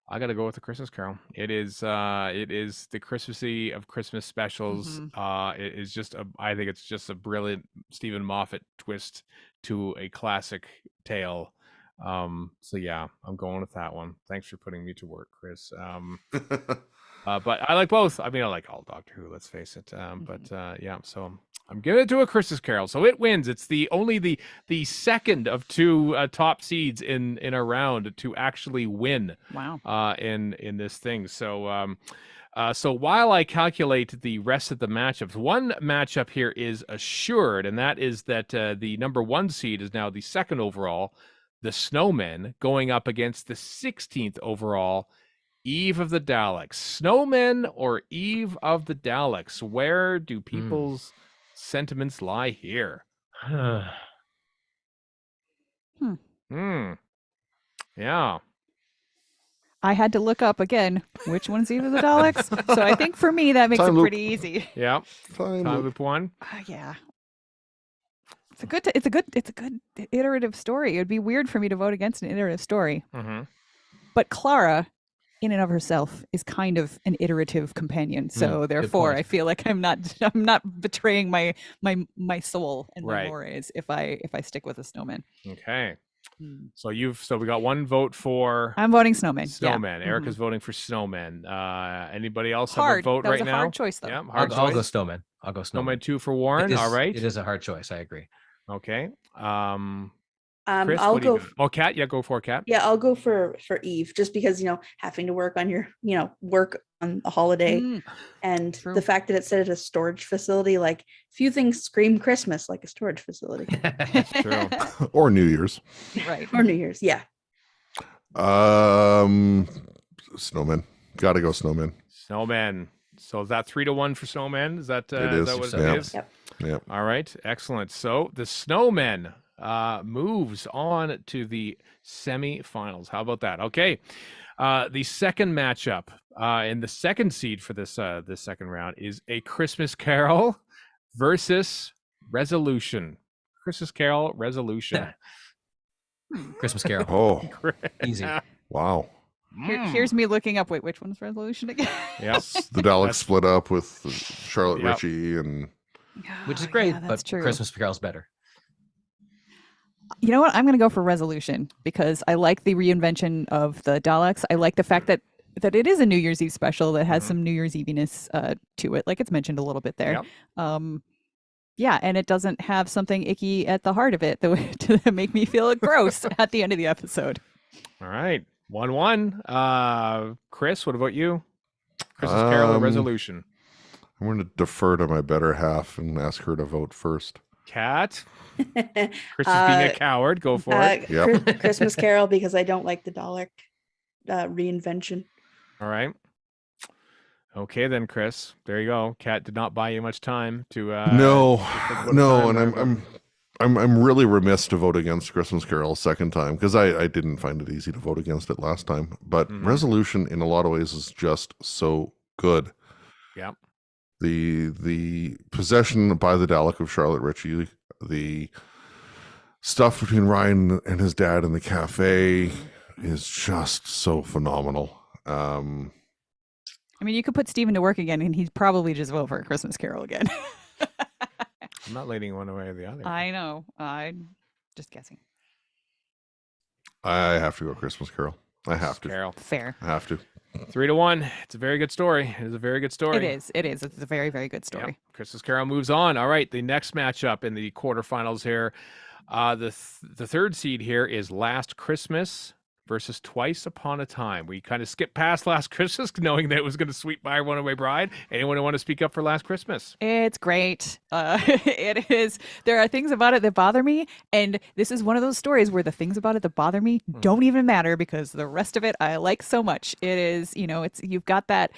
I got to go with the Christmas Carol. It is the Christmassy of Christmas specials. It is just I think it's just a brilliant Stephen Moffat twist to a classic tale. So yeah, I'm going with that one. Thanks for putting me to work, Chris. But I like both. I mean, I like all Doctor Who. Let's face it. But yeah, so I'm giving it to A Christmas Carol. So it wins. It's only the second of two top seeds in a round to actually win. Wow. In this thing. So so while I calculate the rest of the matchups, one matchup here is assured, and that is that the number 1 seed is now the second overall, the Snowmen, going up against the 16th overall, Eve of the Daleks. Snowmen or Eve of the Daleks? Where do people's sentiments lie here? Yeah. I had to look up again which one's Eve of the Daleks. So I think for me that makes Time it loop. pretty easy. Yeah. Time Time loop. loop 1. Yeah. It's a good iterative story. It would be weird for me to vote against an iterative story. But Clara, in and of herself, is kind of an iterative companion. So therefore, I feel like I'm not betraying my soul and my mores if I stick with a snowman. Okay. So we got one vote for. I'm voting snowman. Snowman. Yeah. Erica's voting for snowman. Anybody else Hard. have a vote that was right a now? hard choice though. Yeah, I'll go snowman. I'll go snowman. Snowman 2 for Warren. All right. It is a hard choice. I agree. Okay. Chris, I'll what do you go. got? Oh, Kat. Yeah, go for it, Kat. Yeah, I'll go for Eve, just because having to work on your work on a holiday, and True. the fact that it said at a storage facility, like few things scream Christmas like a storage facility. That's true. Or New Year's. Right. Or New Year's. Yeah. Snowman. Got to go snowman. Snowman. So is that 3-1 for Snowman? Is that It is. that what Yeah. it is? Yep. Yep. All right. Excellent. So the Snowmen moves on to the semifinals. How about that? Okay. The second matchup in the second seed for this second round is A Christmas Carol versus Resolution. Christmas Carol, Resolution. Christmas Carol. Oh, Easy. wow. Here's me looking up. Wait, which one's resolution again? Yep. The Daleks split up with Charlotte Yep. Ritchie, and Which is great, Yeah, but that's true. Christmas Carol's better. You know what? I'm going to go for resolution because I like the reinvention of the Daleks. I like the fact that it is a New Year's Eve special that has some New Year's Eviness to it, like it's mentioned a little bit there. Yep. Yeah, and it doesn't have something icky at the heart of it to make me feel gross at the end of the episode. All right. 1-1. Chris, what about you? Christmas Carol or Resolution? I'm going to defer to my better half and ask her to vote first. Kat? Chris is being a coward. Go for it. Yep. Christmas Carol, because I don't like the Dalek reinvention. All right. Okay, then, Chris. There you go. Kat did not buy you much time to. No, to no, and I'm really remiss to vote against Christmas Carol a second time because I didn't find it easy to vote against it last time. But Resolution, in a lot of ways, is just so good. Yeah. The possession by the Dalek of Charlotte Ritchie, the stuff between Ryan and his dad in the cafe is just so phenomenal. I mean, you could put Steven to work again, and he'd probably just vote for A Christmas Carol again. I'm not leaning one way or the other. I know. I'm just guessing. I have to go Christmas Carol. I have to. Carol. Fair. I have to. 3-1. It's a very good story. It is a very good story. It is. It is. It's a very, very good story. Yep. Christmas Carol moves on. All right. The next matchup in the quarterfinals here. The third seed here is Last Christmas versus Twice Upon a Time. We kind of skipped past Last Christmas knowing that it was going to sweep by Runaway Bride. Anyone want to speak up for Last Christmas? It's great. It is. There are things about it that bother me. And this is one of those stories where the things about it that bother me don't even matter because the rest of it I like so much. It is, you've got that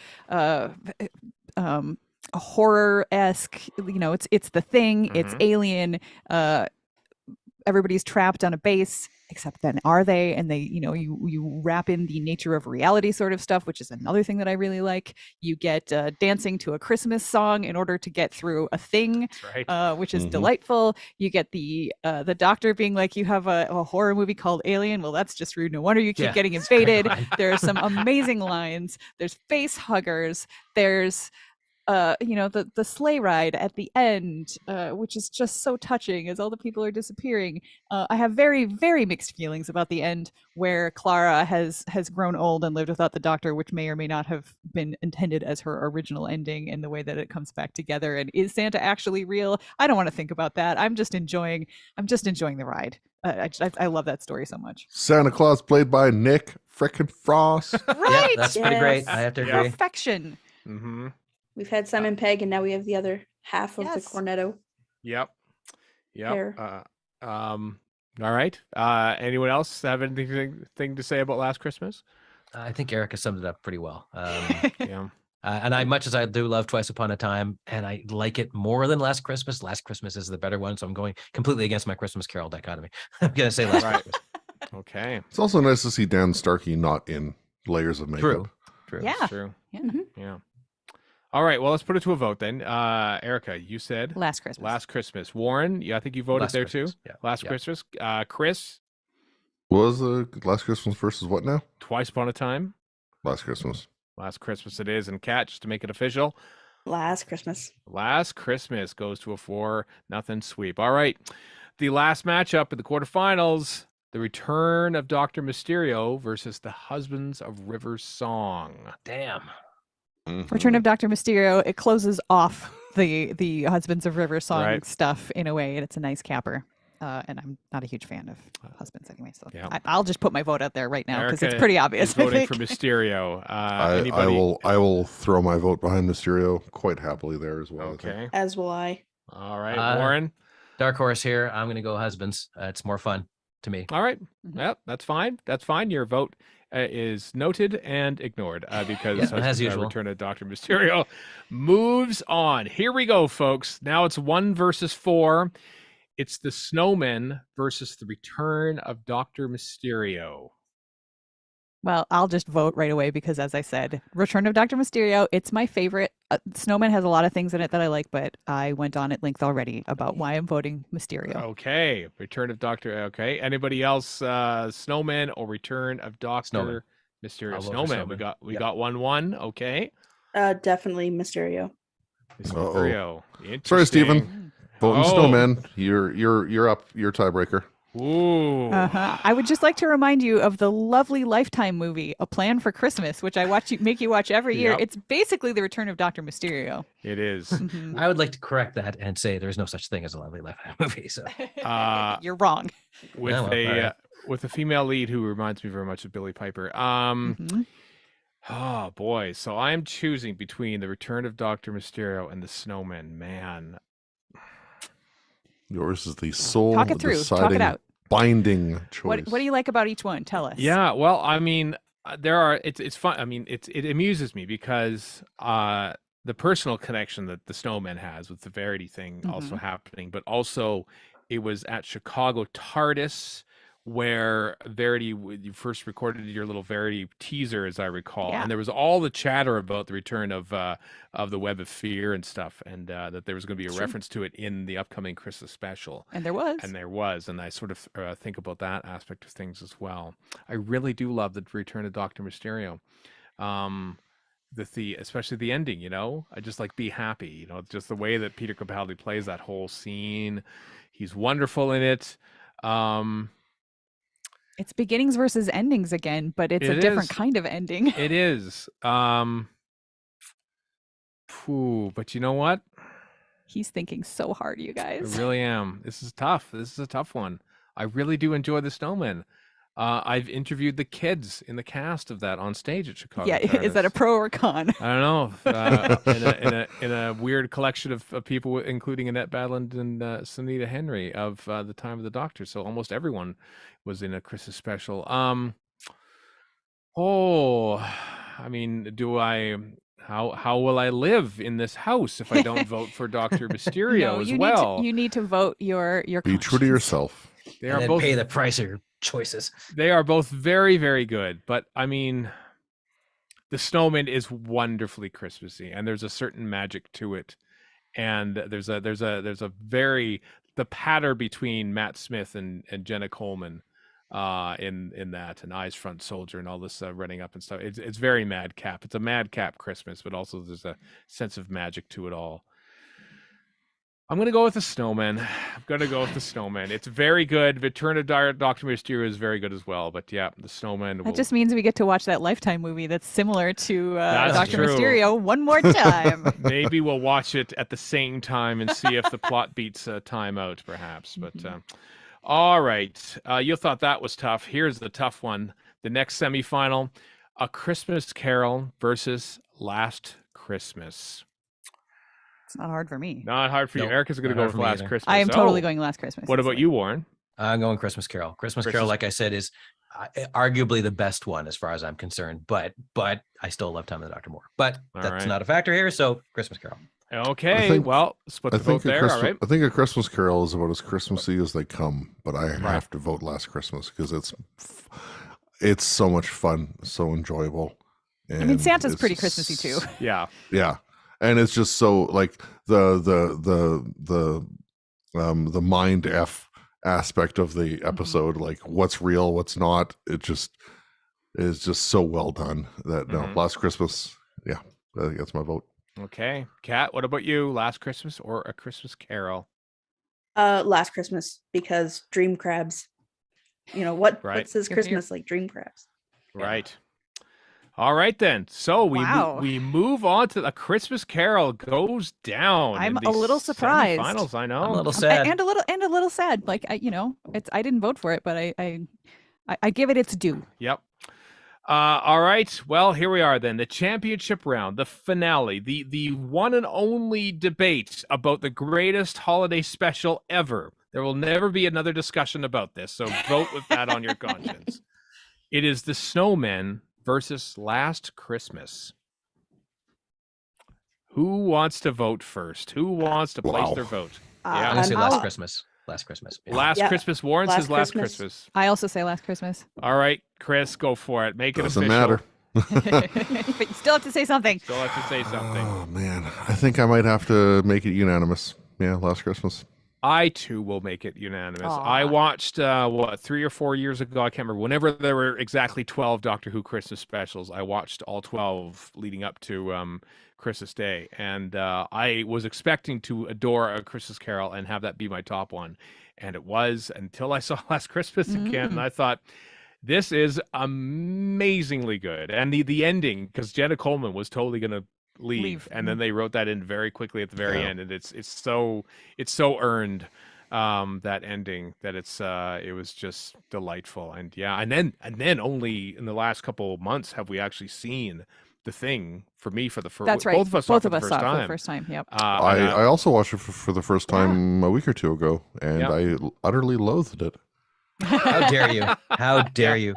horror-esque, it's The Thing, it's Alien, everybody's trapped on a base, except then are they? And they, you wrap in the nature of reality sort of stuff, which is another thing that I really like. You get dancing to a Christmas song in order to get through a thing, which is delightful. You get the doctor being like, you have a horror movie called Alien. Well, that's just rude. No wonder you keep getting invaded. There are some amazing lines. There's face huggers. There's the sleigh ride at the end, which is just so touching as all the people are disappearing. I have very, very mixed feelings about the end, where Clara has grown old and lived without the doctor, which may or may not have been intended as her original ending, and the way that it comes back together. And is Santa actually real? I don't want to think about that. I'm just enjoying the ride. I love that story so much. Santa Claus played by Nick frickin' Frost. Right. Yeah, that's pretty great. I have to agree. Perfection. Mm-hmm. We've had Simon Pegg, and now we have the other half of the cornetto. Yep. Pair. All right. Anyone else have anything to say about Last Christmas? I think Erica summed it up pretty well. Yeah. And much as I do love Twice Upon a Time, and I like it more than Last Christmas is the better one. So I'm going completely against my Christmas Carol dichotomy. I'm going to say Last Christmas. Okay. It's also nice to see Dan Starkey not in layers of makeup. True. Yeah. True. Yeah. Yeah. All right. Well, let's put it to a vote then. Erica, you said Last Christmas. Last Christmas. Warren, I think you voted Last there Christmas. too. Yeah. Last Christmas. Chris, What was the Last Christmas versus what now? Twice Upon a Time. Last Christmas. Last Christmas it is. And Kat, just to make it official, Last Christmas. Last Christmas goes to a 4-0 sweep. All right. The last matchup in the quarterfinals, the return of Dr. Mysterio versus the Husbands of River Song. Damn. Return of Dr. Mysterio. It closes off the Husbands of River Song stuff in a way, and it's a nice capper. And I'm not a huge fan of Husbands anyway, so I'll just put my vote out there right now because it's pretty obvious. Is voting for Mysterio. I will throw my vote behind Mysterio quite happily there as well. Okay. As will I. All right, Warren. Dark horse here. I'm going to go Husbands. It's more fun to me. All right. Yep, that's fine. That's fine. Your vote is noted and ignored because as usual. Return of Dr. Mysterio moves on. Here we go, folks. Now it's 1 versus 4. It's the Snowmen versus the Return of Dr. Mysterio. Well, I'll just vote right away because, as I said, Return of Dr. Mysterio, it's my favorite. Snowman has a lot of things in it that I like, but I went on at length already about why I'm voting Mysterio. Okay. Return of Dr. Okay. Anybody else? Snowman or Return of Dr. Mysterio? Snowman. We got 1-1. Okay. Definitely Mysterio. Mysterio. Sorry, Stephen. Voting Snowman. You're up. You're tiebreaker. Ooh. I would just like to remind you of the lovely Lifetime movie, A Plan for Christmas, which I make you watch every year. It's basically the Return of Dr. Mysterio. It is. I would like to correct that and say there's no such thing as a lovely Lifetime movie. So you're wrong. With with a female lead who reminds me very much of Billie Piper. Oh boy. So I'm choosing between the Return of Dr. Mysterio and the Snowmen. Man. Yours is the sole Talk it through. Talk it out. Binding choice. What do you like about each one? Tell us. Yeah, well, I mean, it's fun. I mean, it amuses me because the personal connection that the Snowman has with the Verity thing also happening, but also it was at Chicago TARDIS where Verity, you first recorded your little Verity teaser, as I recall, and there was all the chatter about the return of the Web of Fear and stuff, and that there was going to be a reference to it in the upcoming Christmas special. And there was. And I sort of think about that aspect of things as well. I really do love the return of Dr. Mysterio. Especially the ending, you know, I just like Be Happy, you know, just the way that Peter Capaldi plays that whole scene. He's wonderful in it. It's beginnings versus endings again, but it's a different kind of ending. It is. But you know what? He's thinking so hard, you guys. I really am. This is tough. This is a tough one. I really do enjoy the Snowman. I've interviewed the kids in the cast of that on stage at Chicago. Yeah, TARDIS. is that a pro or a con? I don't know. In a weird collection of people, including Annette Badland and Sunita Henry of the Time of the Doctor. So almost everyone was in a Christmas special. I mean, how will I live in this house if I don't vote for Dr. Mysterio as well? You need to vote your Be true to yourself. They and are then both pay the price of your choices. They are both very, very good. But I mean, The Snowman is wonderfully Christmassy, and there's a certain magic to it. And there's a very the patter between Matt Smith and Jenna Coleman in that, and Eyes Front Soldier and all this running up and stuff. It's very madcap. It's a madcap Christmas, but also there's a sense of magic to it all. I'm gonna go with The Snowman. I'm gonna go with The Snowman. It's very good. Return of Dr. Mysterio is very good as well. But yeah, The Snowman. That just means we get to watch that Lifetime movie that's similar to That's Dr. true. Mysterio one more time. Maybe we'll watch it at the same time and see if the plot beats time out, perhaps. But all right, you thought that was tough. Here's the tough one. The next semifinal: A Christmas Carol versus Last Christmas. It's not hard for me. Not hard for you. Nope, Erica's going to not go hard with for me Last either. Christmas. I am totally Oh, going Last Christmas. What about you, Warren? I'm going Christmas Carol. Christmas Carol, like I said, is arguably the best one as far as I'm concerned. But I still love Time of the Doctor more. But that's not a factor here. So Christmas Carol. Okay, well, split the vote there. All right. I think A Christmas Carol is about as Christmassy as they come, but I have to vote Last Christmas because it's so much fun, so enjoyable. I mean, Santa's pretty Christmassy too. Yeah. Yeah. And it's just so like the mind F aspect of the episode, like what's real, what's not. It just is just so well done that Last Christmas. Yeah, I think that's my vote. Okay. Kat, what about you? Last Christmas or A Christmas Carol? Last Christmas, because dream crabs. You know what says Christmas like dream crabs? Right. All right then. So we move on to A Christmas Carol goes down. I'm a little surprised. Finals, I know. I'm a little sad. And a little sad. Like I didn't vote for it, but I give it its due. Yep. All right. Well, here we are then. The championship round, the finale, the one and only debate about the greatest holiday special ever. There will never be another discussion about this. So vote with that on your conscience. It is The Snowmen versus Last Christmas. Who wants to vote first? Who wants to place their vote? I'm gonna say Last Christmas. Last Christmas. Yeah. Last Christmas. Warren says Last Christmas. I also say Last Christmas. All right, Chris, go for it. Make it Doesn't official. matter. But you still have to say something. Still have to say something. Oh man, I think I might have to make it unanimous. Yeah, Last Christmas. I too will make it unanimous. Aww. I watched 3 or 4 years ago, I can't remember, whenever there were exactly 12 Doctor Who Christmas specials, I watched all 12 leading up to Christmas Day, and I was expecting to adore A Christmas Carol and have that be my top one, and it was until I saw Last Christmas again, and I thought, this is amazingly good. And the ending, because Jenna Coleman was totally going to leave, and then they wrote that in very quickly at the very end, and it's so earned, that ending, that it was just delightful. And then only in the last couple of months have we actually seen The Thing, for me, for the first. That's right. Both of us saw it for the the first time. Yep. I also watched it for the first time a week or two ago, and I utterly loathed it. How dare you? How dare you?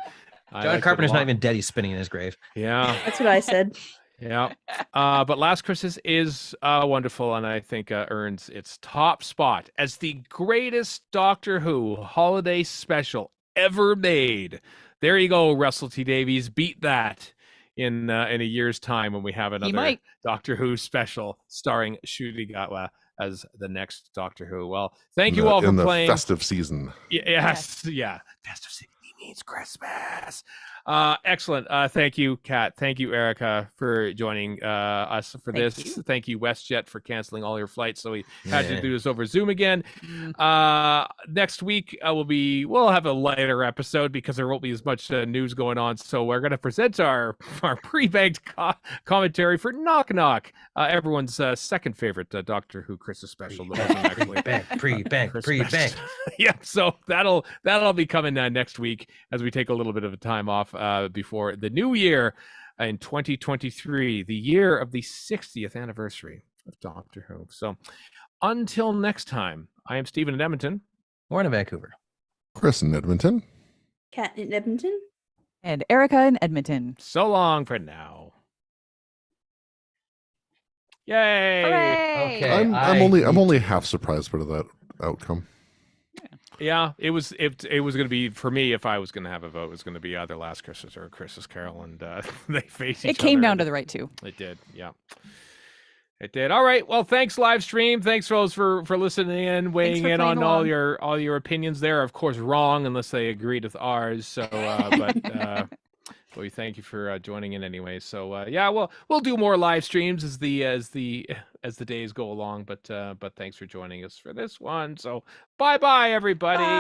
John Carpenter's not even dead. He's spinning in his grave. Yeah. That's what I said. Yeah. But Last Christmas is wonderful, and I think earns its top spot as the greatest Doctor Who holiday special ever made. There you go, Russell T Davies. Beat that in a year's time when we have another Doctor Who special starring Ncuti Gatwa as the next Doctor Who. Well, thank you all for playing. In the festive season. Yes. Yeah. Festive season. He means Christmas. Excellent. Thank you, Kat. Thank you, Erica, for joining us for this. Thank you, WestJet, for canceling all your flights, so we had to do this over Zoom again. Next week we'll have a lighter episode because there won't be as much news going on. So we're going to present our pre-banked commentary for Knock Knock, everyone's second favorite Doctor Who Christmas special. Pre-bank. Yeah, so that'll be coming next week as we take a little bit of a time off before the new year in 2023, the year of the 60th anniversary of Doctor Who. So until next time, I am Stephen in Edmonton. Warren in Vancouver. Chris in Edmonton. Kat in Edmonton. And Erica in Edmonton. So long for now. Yay! Hooray! Okay, I'm only half surprised by that outcome. Yeah, it was going to be, for me, if I was going to have a vote, it was going to be either Last Christmas or Christmas Carol, and they face each other. It came down to the right two. It did, yeah. It did. All right. Well, thanks, live stream. Thanks, fellas, for listening in, weighing in on all your opinions. There, of course, wrong unless they agreed with ours. So, but we thank you for joining in anyway. So, yeah, we'll do more live streams as the days go along. But thanks for joining us for this one. So, bye, everybody. Bye.